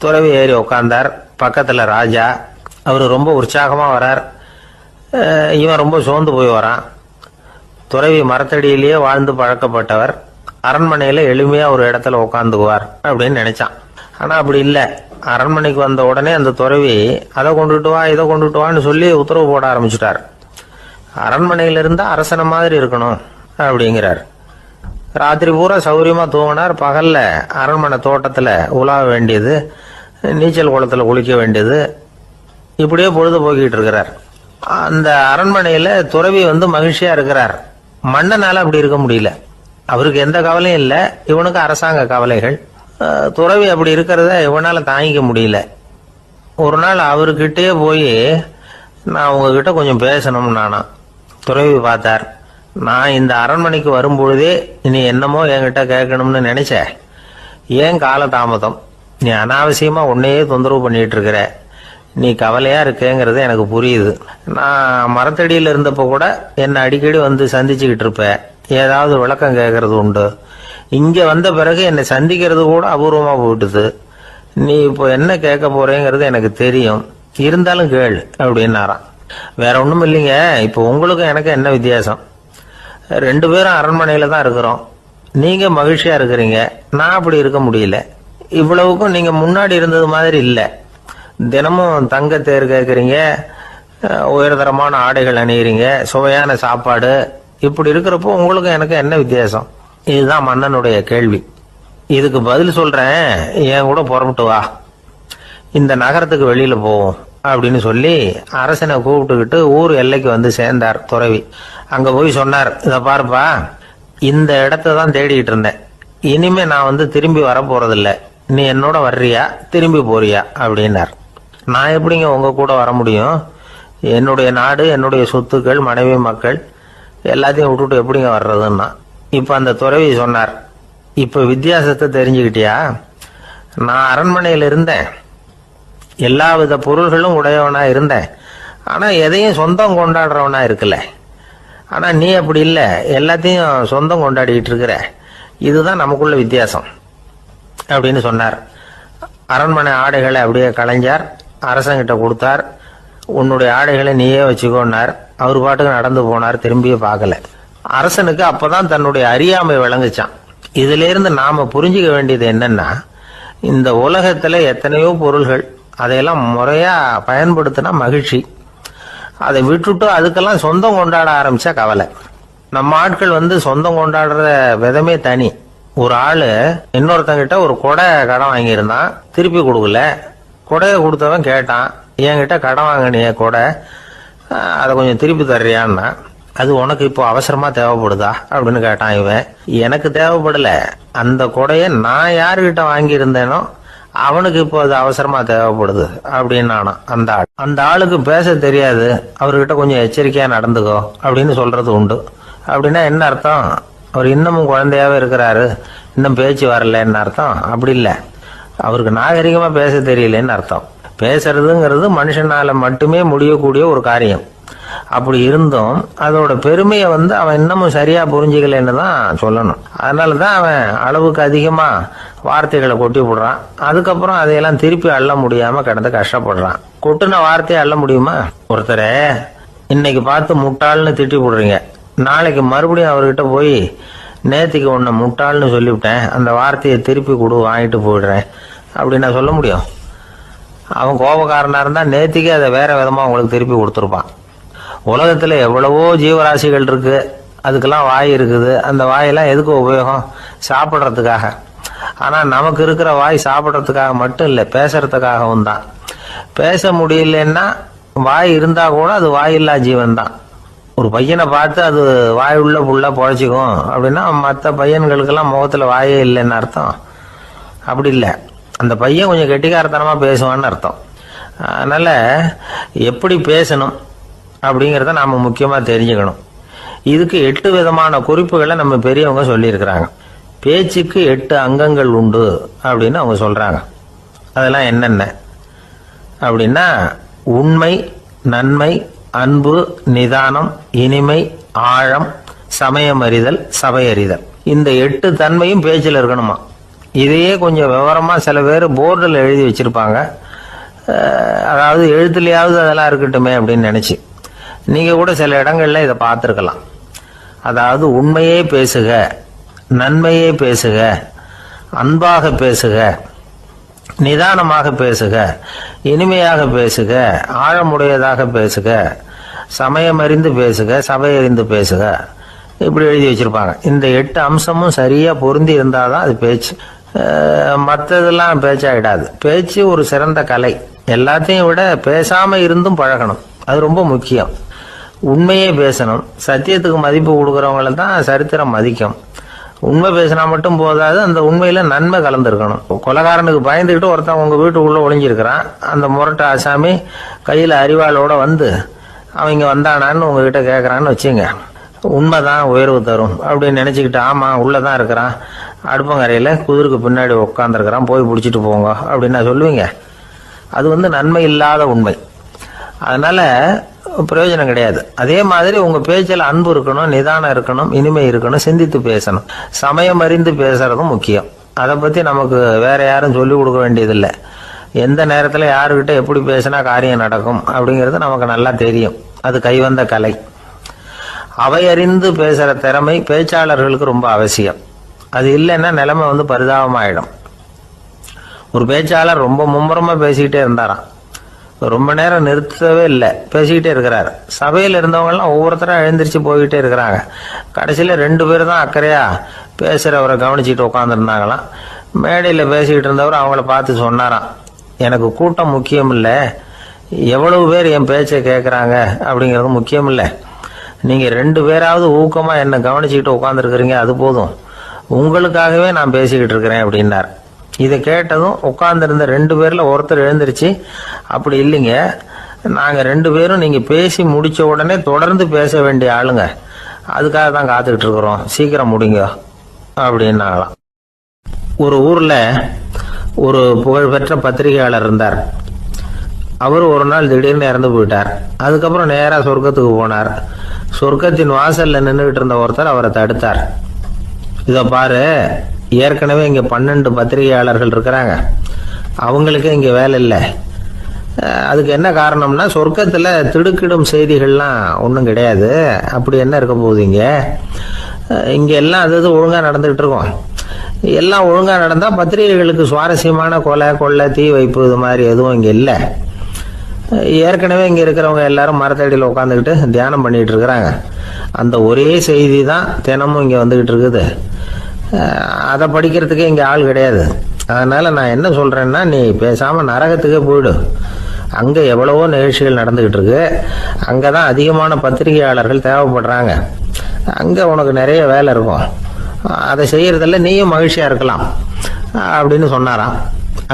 துறவி ஏறி உக்காந்தார். பக்கத்துல ராஜா, அவர் ரொம்ப உற்சாகமா வரார், இவன் ரொம்ப சோர்ந்து போய் வரான். துறவி மரத்தடியிலேயே வாழ்ந்து பழக்கப்பட்டவர், அரண்மனையில எளிமையா ஒரு இடத்துல உட்காந்துக்குவார் அப்படின்னு நினைச்சான். ஆனா அப்படி இல்லை. அரண்மனைக்கு வந்த உடனே அந்த துறவி அதை கொண்டுட்டு வா இதை கொண்டுட்டு வான்னு சொல்லி உத்தரவு போட ஆரம்பிச்சுட்டார். அரண்மனையில இருந்தா அரசனை மாதிரி இருக்கணும் அப்படிங்கிறார். ராத்திரி பூரா சௌரியமா தூங்கினார். பகல்ல அரண்மனை தோட்டத்துல உலாவ வேண்டியது, நீச்சல் குளத்துல குளிக்க வேண்டியது, இப்படியே பொழுது போக்கிட்டு இருக்கிறார். அந்த அரண்மனையில துறவி வந்து மகிழ்ச்சியா இருக்கிறார். மன்னனால அப்படி இருக்க முடியல. அவருக்கு எந்த கவலையும் இல்லை, இவனுக்கு அரசாங்க கவலைகள். துறவி அப்படி இருக்கிறத இவனால தாங்கிக்க முடியல. ஒரு நாள் அவர்கிட்டயே போய், நான் உங்ககிட்ட கொஞ்சம் பேசணும் நானா துறவி பார்த்தார். நான் இந்த அரண்மனைக்கு வரும்பொழுதே நீ என்னமோ என்கிட்ட கேட்கணும்னு நினைச்ச. ஏன் கால தாமதம்? நீ அனாவசியமா உன்னையே தொந்தரவு பண்ணிட்டு இருக்கிற. நீ கவலையா இருக்கேங்கிறது எனக்கு புரியுது. நான் மரத்தடியில் இருந்தப்ப கூட என்னை அடிக்கடி வந்து சந்திச்சுக்கிட்டு இருப்ப. ஏதாவது விளக்கம் கேட்கறது உண்டு. இங்க வந்த பிறகு என்னை சந்திக்கிறது கூட அபூர்வமா போயிட்டுது. நீ இப்போ என்ன கேட்க போறேங்கிறது எனக்கு தெரியும். இருந்தாலும் கேள் அப்படின்னாராம். வேற ஒண்ணும் இல்லைங்க. இப்போ உங்களுக்கும் எனக்கு என்ன வித்தியாசம்? 2 பேரும் அரண்மனையில தான் இருக்கிறோம். நீங்க மகிழ்ச்சியா இருக்கிறீங்க, நான் அப்படி இருக்க முடியல. இவ்வளவுக்கும் நீங்க முன்னாடி இருந்தது மாதிரி இல்ல. தினமும் தங்க தேர் கேட்கறீங்க, உயர்தரமான ஆடைகள் அணியிறீங்க, சுவையான சாப்பாடு. இப்படி இருக்கிறப்போ உங்களுக்கு எனக்கு என்ன வித்தியாசம்? இதுதான் மன்னனுடைய கேள்வி. இதுக்கு பதில் சொல்றேன், என் கூட புறப்பட்டு வா, இந்த நகரத்துக்கு வெளியில போவோம் அப்படின்னு சொல்லி அரசனை கூப்பிட்டுக்கிட்டு ஊர் எல்லைக்கு வந்து சேர்ந்தார் துறவி. அங்க போய் சொன்னார், இத பாருப்பா, இந்த இடத்த தான் தேடிட்டு இருந்தேன். இனிமே நான் வந்து திரும்பி வர போறதில்ல. நீ என்னோட வர்றியா திரும்பி போறியா அப்படின்னார். நான் எப்படிங்க உங்க கூட வர முடியும்? என்னுடைய நாடு, என்னுடைய சொத்துக்கள், மனைவி, மக்கள் எல்லாத்தையும் விட்டுட்டு எப்படிங்க வர்றதுன்னா. இப்ப அந்த துறவி சொன்னார், இப்ப வித்தியாசத்தை தெரிஞ்சுக்கிட்டியா? நான் அரண்மனையில் இருந்தேன், எல்லா வித பொருள்களும் உடையவனா இருந்தேன். ஆனா எதையும் சொந்தம் கொண்டாடுறவனா இருக்கல. ஆனா நீ அப்படி இல்ல, எல்லாத்தையும் சொந்தம் கொண்டாடிட்டு இருக்கிற. இதுதான் நமக்குள்ள வித்தியாசம் அப்படின்னு சொன்னார். அரண்மனை ஆடைகளை அப்படியே கலைஞர் அரசங்கிட்ட கொடுத்தார். உன்னுடைய ஆடைகளை நீயே வச்சுக்கோன்னார். அவர் பாட்டுக்கு நடந்து போனார், திரும்பியே பார்க்கல. அரசனுக்கு அப்பதான் தன்னுடைய அறியாமை விளங்குச்சான். இதுல இருந்து நாம புரிஞ்சுக்க வேண்டியது என்னன்னா, இந்த உலகத்துல எத்தனையோ பொருள்கள், அதையெல்லாம் முறையா பயன்படுத்தினா மகிழ்ச்சி. அதை விட்டுட்டு அதுக்கெல்லாம் சொந்தம் கொண்டாட ஆரம்பிச்சா கவலை. நம்ம ஆட்கள் வந்து சொந்தம் கொண்டாடுற விதமே தனி. ஒரு ஆளு இன்னொருத்தங்கிட்ட ஒரு கொடை கடன் வாங்கியிருந்தான், திருப்பி கொடுக்கல. கொடையை கொடுத்தவன் கேட்டான், என்கிட்ட கடன் வாங்கினிய கொடை, அதை கொஞ்சம் திருப்பி தர்றியான்னா. அது உனக்கு இப்போ அவசரமா தேவைப்படுதா அப்படின்னு கேட்டான் இவன். எனக்கு தேவைப்படல, அந்த கொடையை நான் யாருகிட்ட வாங்கியிருந்தேனோ அவனுக்கு இப்போ அது அவசரமா தேவைப்படுது அப்படின்னு அந்த ஆளுக்கு பேச தெரியாது, அவர்கிட்ட கொஞ்சம் எச்சரிக்கையா நடந்துக்கோ அப்படின்னு சொல்றது உண்டு. அப்படின்னா என்ன அர்த்தம்? அவர் இன்னமும் குழந்தையாவே இருக்கிறாரு, இன்னும் பேச்சு வரலன்னு அர்த்தம்? அப்படி இல்லை, அவருக்கு நாகரிகமா பேச தெரியலன்னு அர்த்தம். பேசுறதுங்கிறது மனுஷனால மட்டுமே முடியக்கூடிய ஒரு காரியம். அப்படி இருந்தும் அதோட பெருமையை வந்து அவன் இன்னமும் சரியா புரிஞ்சுக்கலன்னு தான் சொல்லணும். அதனாலதான் அவன் அளவுக்கு அதிகமா வார்த்தைகளை கொட்டி போடுறான். அதுக்கப்புறம் அதையெல்லாம் திருப்பி அள்ள முடியாம கிடந்து கஷ்டப்படுறான். கொட்டுன வார்த்தையை அள்ள முடியுமா? ஒருத்தரை இன்னைக்கு பார்த்து முட்டாள்னு திட்டி போடுறீங்க, நாளைக்கு மறுபடியும் அவர்கிட்ட போய் நேத்திக்கு உன்னை முட்டாள்னு சொல்லிவிட்டேன், அந்த வார்த்தையை திருப்பி கொடு, வாங்கிட்டு போயிடுறேன் அப்படின்னு நான் சொல்ல முடியும்? அவன் கோபக்காரனா இருந்தா நேத்திக்கு அதை வேற விதமா உங்களுக்கு திருப்பி கொடுத்துருப்பான். உலகத்துல எவ்வளவோ ஜீவராசிகள் இருக்கு, அதுக்கெல்லாம் வாய் இருக்குது. அந்த வாயெல்லாம் எதுக்கு உபயோகம்? சாப்பிட்றதுக்காக. ஆனா நமக்கு இருக்கிற வாய் சாப்பிட்றதுக்காக மட்டும் இல்லை, பேசுறதுக்காகவும் தான். பேச முடியலன்னா வாய் இருந்தா கூட அது வாயில்லா ஜீவன் தான். ஒரு பையனை பார்த்து அது வாய் உள்ள புள்ள பொழைச்சிக்கும் அப்படின்னா மற்ற பையன்களுக்கெல்லாம் முகத்துல வாயே இல்லைன்னு அர்த்தம்? அப்படி இல்லை, அந்த பையன் கொஞ்சம் கெட்டிக்காரத்தனமா பேசுவான்னு அர்த்தம். அதனால எப்படி பேசணும் அப்படிங்கிறத நாம முக்கியமா தெரிஞ்சுக்கணும். இதுக்கு 8 விதமான குறிப்புகளை நம்ம பெரியவங்க சொல்லியிருக்கிறாங்க. பேச்சுக்கு 8 அங்கங்கள் உண்டு அப்படின்னு அவங்க சொல்றாங்க. அதெல்லாம் என்னென்ன அப்படின்னா, உண்மை, நன்மை, அன்பு, நிதானம், இனிமை, ஆழம், சமயமறிதல், சபையறிதல். இந்த 8 தன்மையும் பேச்சில் இருக்கணுமா. இதையே கொஞ்சம் விவரமா சில பேர் போர்டில் எழுதி வச்சிருப்பாங்க. அதாவது எழுத்துலையாவது அதெல்லாம் இருக்கட்டுமே அப்படின்னு நினைச்சு நீங்க கூட சில இடங்கள்ல இதை பார்த்துருக்கலாம். அதாவது உண்மையே பேசுக, நன்மையே பேசுக, அன்பாக பேசுக, நிதானமாக பேசுக, இனிமையாக பேசுக, ஆழமுடையதாக பேசுக, சமயமறிந்து பேசுக, சபையறிந்து பேசுக, இப்படி எழுதி வச்சிருப்பாங்க. இந்த 8 அம்சமும் சரியா பொருந்தி இருந்தாதான் அது பேச்சு. மற்றதெல்லாம் பேச்சாயிடாது. பேச்சு ஒரு சிறந்த கலை. எல்லாத்தையும் விட பேசாம இருந்தும் பழகணும், அது ரொம்ப முக்கியம். உண்மையே பேசணும். சத்தியத்துக்கு மதிப்பு கொடுக்கறவங்கள தான் சரித்திரம் மதிக்கும். உண்மை பேசினா மட்டும் போதாது, அந்த உண்மையில நன்மை கலந்துருக்கணும். கொலைகாரனுக்கு பயந்துக்கிட்டு ஒருத்தன் உங்க வீட்டுக்குள்ள ஒளிஞ்சிருக்கிறான். அந்த முரட்டு ஆசாமி கையில அரிவாளோட வந்து அவன் இங்கே வந்தானான்னு உங்ககிட்ட கேட்குறான்னு வச்சுங்க. உண்மைதான் உயர்வு தரும் அப்படின்னு நினச்சிக்கிட்டு, ஆமாம் உள்ளதான் இருக்கிறான், அடுப்பங்கரையில் குதிருக்கு பின்னாடி உட்காந்துருக்கிறான், போய் பிடிச்சிட்டு போங்க அப்படின்னு நான் சொல்லுவீங்க. அது நன்மை இல்லாத உண்மை. அதனால பிரயோஜனம் கிடையாது. அதே மாதிரி உங்க பேச்சில் அன்பு இருக்கணும், நிதானம் இருக்கணும், இனிமை இருக்கணும், சிந்தித்து பேசணும், சமயம் அறிந்து பேசுறதும் முக்கியம். அதை பத்தி நமக்கு வேற யாரும் சொல்லிக் கொடுக்க வேண்டியதில்லை. எந்த நேரத்தில் யாருக்கிட்ட எப்படி பேசினா காரியம் நடக்கும் அப்படிங்கிறது நமக்கு நல்லா தெரியும். அது கைவந்த கலை. அவை அறிந்து பேசுற திறமை பேச்சாளர்களுக்கு ரொம்ப அவசியம். அது இல்லைன்னா நிலைமை பரிதாபமாயிடும். ஒரு பேச்சாளர் ரொம்ப மும்முரமா பேசிக்கிட்டே இருந்தாராம். ரொம்ப நேரம் நிறுத்தவே இல்லை, பேசிக்கிட்டே இருக்கிறாரு. சபையில் இருந்தவங்கலாம் ஒவ்வொருத்தரும் எழுந்திரிச்சு போய்கிட்டே இருக்கிறாங்க. கடைசியில் 2 பேர் தான் அக்கறையா பேசுகிறவரை கவனிச்சுட்டு உட்காந்துருந்தாங்களாம். மேடையில் பேசிக்கிட்டு இருந்தவர் அவங்கள பார்த்து சொன்னாராம், எனக்கு கூட்டம் முக்கியம் இல்லை, எவ்வளவு பேர் என் பேச்சை கேட்குறாங்க அப்படிங்கிறது முக்கியம் இல்லை. நீங்கள் 2 பேராவது ஊக்கமாக என்னை கவனிச்சுக்கிட்டு உட்காந்துருக்குறீங்க, அது போதும். உங்களுக்காகவே நான் பேசிக்கிட்டு இருக்கிறேன் அப்படின்னார். இதை கேட்டதும் உட்கார்ந்துருந்த 2 பேர்ல ஒருத்தர் எழுந்திருச்சு, அப்படி இல்லைங்க, நாங்க 2 பேரும் நீங்க பேசி முடிச்ச உடனே தொடர்ந்து பேச வேண்டிய ஆளுங்க, அதுக்காக தான் காத்துக்கிட்டு இருக்கிறோம், சீக்கிரம் முடிங்க அப்படின்னாங்களாம். ஒரு ஊர்ல ஒரு புகழ்பெற்ற பத்திரிகையாளர் இருந்தார். அவர் ஒரு நாள் திடீர்னு இறந்து போயிட்டார். அதுக்கப்புறம் நேரா சொர்க்கத்துக்கு போனார். சொர்க்கத்தின் வாசல்ல நின்றுகிட்டு இருந்த ஒருத்தர் அவரை தடுத்தார். இதை பாரு, ஏற்கனவே இங்க 12 பத்திரிகையாளர்கள் இருக்கிறாங்க, அவங்களுக்கு இங்க வேலை இல்லை. அதுக்கு என்ன காரணம்னா, சொர்க்கத்துல திடுக்கிடும் செய்திகள்லாம் ஒன்றும் கிடையாது. அப்படி என்ன இருக்க போகுது? இங்க எல்லாம் அது ஒழுங்கா நடந்துகிட்டு இருக்கோம். எல்லாம் ஒழுங்கா நடந்தா பத்திரிகைகளுக்கு சுவாரஸ்யமான கொலை கொள்ளை தீ வைப்பு இது மாதிரி எதுவும் இங்க இல்லை. ஏற்கனவே இங்க இருக்கிறவங்க எல்லாரும் மரத்தடியில் உட்காந்துக்கிட்டு தியானம் பண்ணிட்டு இருக்கிறாங்க. அந்த ஒரே செய்தி தான் தினமும் இங்க வந்துகிட்டு இருக்குது. அதை படிக்கிறதுக்கே இங்கே ஆள் கிடையாது. அதனால நான் என்ன சொல்றேன்னா, நீ பேசாம நரகத்துக்கே போயிடு. அங்கே எவ்வளவோ நிகழ்ச்சிகள் நடந்துகிட்டு இருக்கு, அங்கே தான் அதிகமான பத்திரிகையாளர்கள் தேவைப்படுறாங்க. அங்கே உனக்கு நிறைய வேலை இருக்கும், அதை செய்யறதில்ல, நீயும் மகிழ்ச்சியா இருக்கலாம் அப்படின்னு சொன்னாராம்.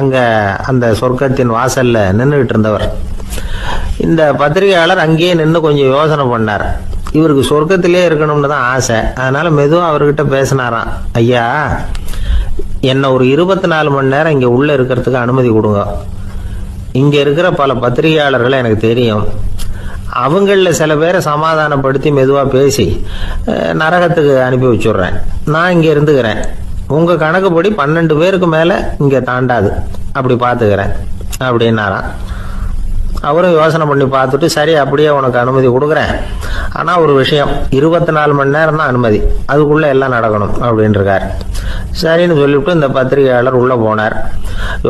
அங்கே அந்த சொர்க்கத்தின் வாசல்ல நின்றுகிட்டு இருந்தவர். இந்த பத்திரிகையாளர் அங்கேயே நின்று கொஞ்சம் யோசனை பண்ணார். இவருக்கு சொர்க்கத்திலே இருக்கணும்னு தான் ஆசை. அதனால மெதுவா அவர்கிட்ட பேசினாராம், ஐயா, என்ன ஒரு 24 மணி நேரம் இங்க உள்ள இருக்கிறதுக்கு அனுமதி கொடுங்க. இங்க இருக்கிற பல பத்திரிகையாளர்களை எனக்கு தெரியும். அவங்கள சில பேரை சமாதானப்படுத்தி மெதுவா பேசி நரகத்துக்கு அனுப்பி வச்சுடுறேன். நான் இங்க இருந்துக்கிறேன். உங்க கணக்குப்படி 12 பேருக்கு மேல இங்க தாண்டாது, அப்படி பாத்துக்கிறேன் அப்படின்னாராம். அவரும் யோசனை பண்ணி பார்த்துட்டு, சரி அப்படியே உனக்கு அனுமதி கொடுக்குறேன், ஆனா ஒரு விஷயம், 24 மணி நேரம் தான் அனுமதி, அதுக்குள்ள எல்லாம் நடக்கணும் அப்படின்னு இருக்காரு. சரின்னு சொல்லிவிட்டு இந்த பத்திரிகையாளர் உள்ள போனார்.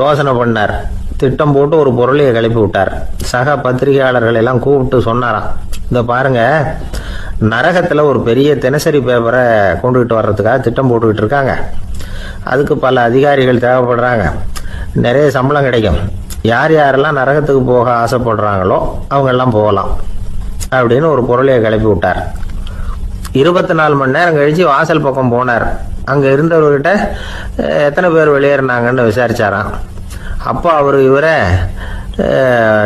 யோசனை பண்ணார், திட்டம் போட்டு ஒரு பொருளையை கிளப்பி விட்டார். சக பத்திரிகையாளர்கள் எல்லாம் கூப்பிட்டு சொன்னாராம், இந்த பாருங்க, நரகத்துல ஒரு பெரிய தினசரி பேப்பரை கொண்டுகிட்டு வர்றதுக்காக திட்டம் போட்டுக்கிட்டு இருக்காங்க. அதுக்கு பல அதிகாரிகள் தேவைப்படுறாங்க, நிறைய சம்பளம் கிடைக்கும். யார் யாரெல்லாம் நரகத்துக்கு போக ஆசைப்படுறாங்களோ அவங்க எல்லாம் போகலாம் அப்படின்னு ஒரு பொருளையை கிளப்பி விட்டார். 24 மணி நேரம் கழிச்சு வாசல் பக்கம் போனார். அங்க இருந்தவர்கிட்ட எத்தனை பேர் வெளியேறினாங்கன்னு விசாரிச்சாராம். அப்போ அவர் இவரை,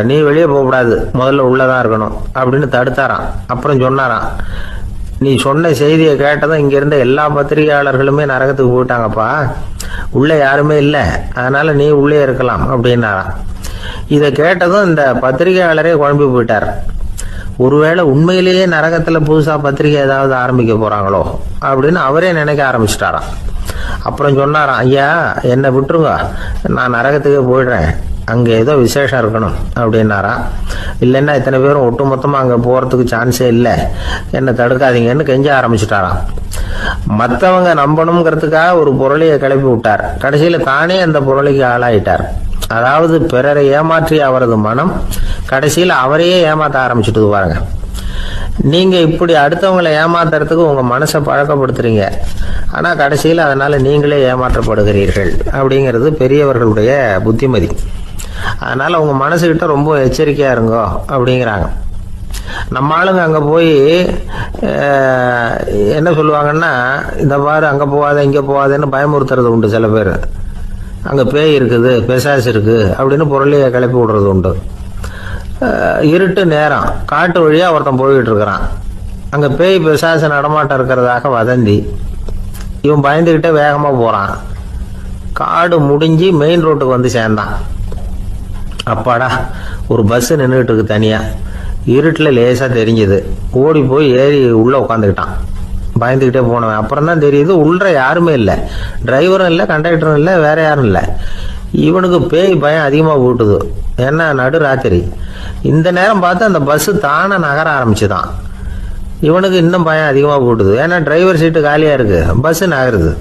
நீ வெளியே போகக்கூடாது, முதல்ல உள்ளதான் இருக்கணும் அப்படின்னு தடுத்தாராம். அப்புறம் சொன்னாராம், நீ சொன்ன செய்தியை கேட்டதும் இங்க இருந்த எல்லா பத்திரிகையாளர்களுமே நரகத்துக்கு போயிட்டாங்கப்பா, உள்ள யாருமே இல்லை, அதனால நீ உள்ளே இருக்கலாம் அப்படின்னாராம். இதை கேட்டதும் இந்த பத்திரிகையாளரே குழம்பி போயிட்டார். ஒருவேளை உண்மையிலேயே நரகத்துல புதுசா பத்திரிகை ஏதாவது ஆரம்பிக்க போறாங்களோ அப்படின்னு அவரே நினைக்க ஆரம்பிச்சிட்டாராம். அப்புறம் சொன்னாராம், ஐயா என்னை விட்டுருங்க, நான் நரகத்துக்கே போயிடுறேன், அங்க ஏதோ விசேஷம் இருக்கணும் அப்படின்னாராம். இல்லைன்னா இத்தனை பேரும் ஒட்டுமொத்தமா அங்க போறதுக்கு சான்ஸே இல்லை, என்னை தடுக்காதீங்கன்னு கெஞ்ச ஆரம்பிச்சுட்டாராம். மற்றவங்க நம்பணுங்கிறதுக்காக ஒரு பொருளையை கிளப்பி விட்டார். கடைசியில தானே அந்த பொருளைக்கு ஆளாயிட்டார். அதாவது பிறரை ஏமாற்றிய அவரது மனம் கடைசியில் அவரையே ஏமாத்த ஆரம்பிச்சுட்டு பாருங்க. நீங்க இப்படி அடுத்தவங்களை ஏமாத்துறதுக்கு உங்க மனசை பழக்கப்படுத்துறீங்க, ஆனா கடைசியில் அதனால நீங்களே ஏமாற்றப்படுகிறீர்கள் அப்படிங்கிறது பெரியவர்களுடைய புத்திமதி. அதனால உங்க மனசுகிட்ட ரொம்ப எச்சரிக்கையா இருங்கோ அப்படிங்கிறாங்க. நம்ம ஆளுங்க அங்க போய் என்ன சொல்லுவாங்கன்னா, இந்த பாரு அங்க போகாத இங்க போகாதன்னு பயமுறுத்துறது உண்டு. சில பேர் அங்க பேய் இருக்குது, பிசாசு இருக்கு அப்படின்னு பொருளையை கிளப்பி விடுறது உண்டு. இருட்டு நேரம், காட்டு வழியா ஒருத்தன் போய்கிட்டு இருக்கிறான். அங்க பேய் பிசாசு நடமாட்டம் இருக்கிறதாக வதந்தி. இவன் பயந்துகிட்டே வேகமா போறான். காடு முடிஞ்சு மெயின் ரோட்டுக்கு வந்து சேர்ந்தான். அப்பாடா, ஒரு பஸ் நின்றுட்டு இருக்கு தனியா. இருட்டில் லேசா தெரிஞ்சது. ஓடி போய் ஏறி உள்ள உட்காந்துக்கிட்டான். பயந்துக்கிட்டே போனவன் அப்புறம் தான் தெரியுது உள்ள யாருமே இல்லை. டிரைவரும் இல்லை, கண்டக்டரும் இல்லை, வேற யாரும் இல்லை. இவனுக்கு பேய் பயம் அதிகமாக போட்டுது. ஏன்னா நடு ராத்திரி. இந்த நேரம் பார்த்து அந்த பஸ் தானே நகர ஆரம்பிச்சுதான். இவனுக்கு இன்னும் பயம் அதிகமாக போட்டுது. ஏன்னா டிரைவர் சீட்டு காலியாக இருக்கு, பஸ் நகருது.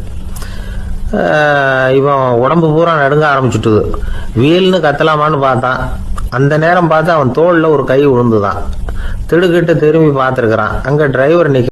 இவன் உடம்பு பூரா நடுங்க ஆரம்பிச்சுட்டுது. வீல்னு கத்தலாமான்னு பார்த்தான். அந்த நேரம் பார்த்து அவன் தோளில் ஒரு கை விழுந்துதான். திடுக்கிட்டு திரும்பி பார்த்துருக்கிறான். அங்கே டிரைவர் நிற்க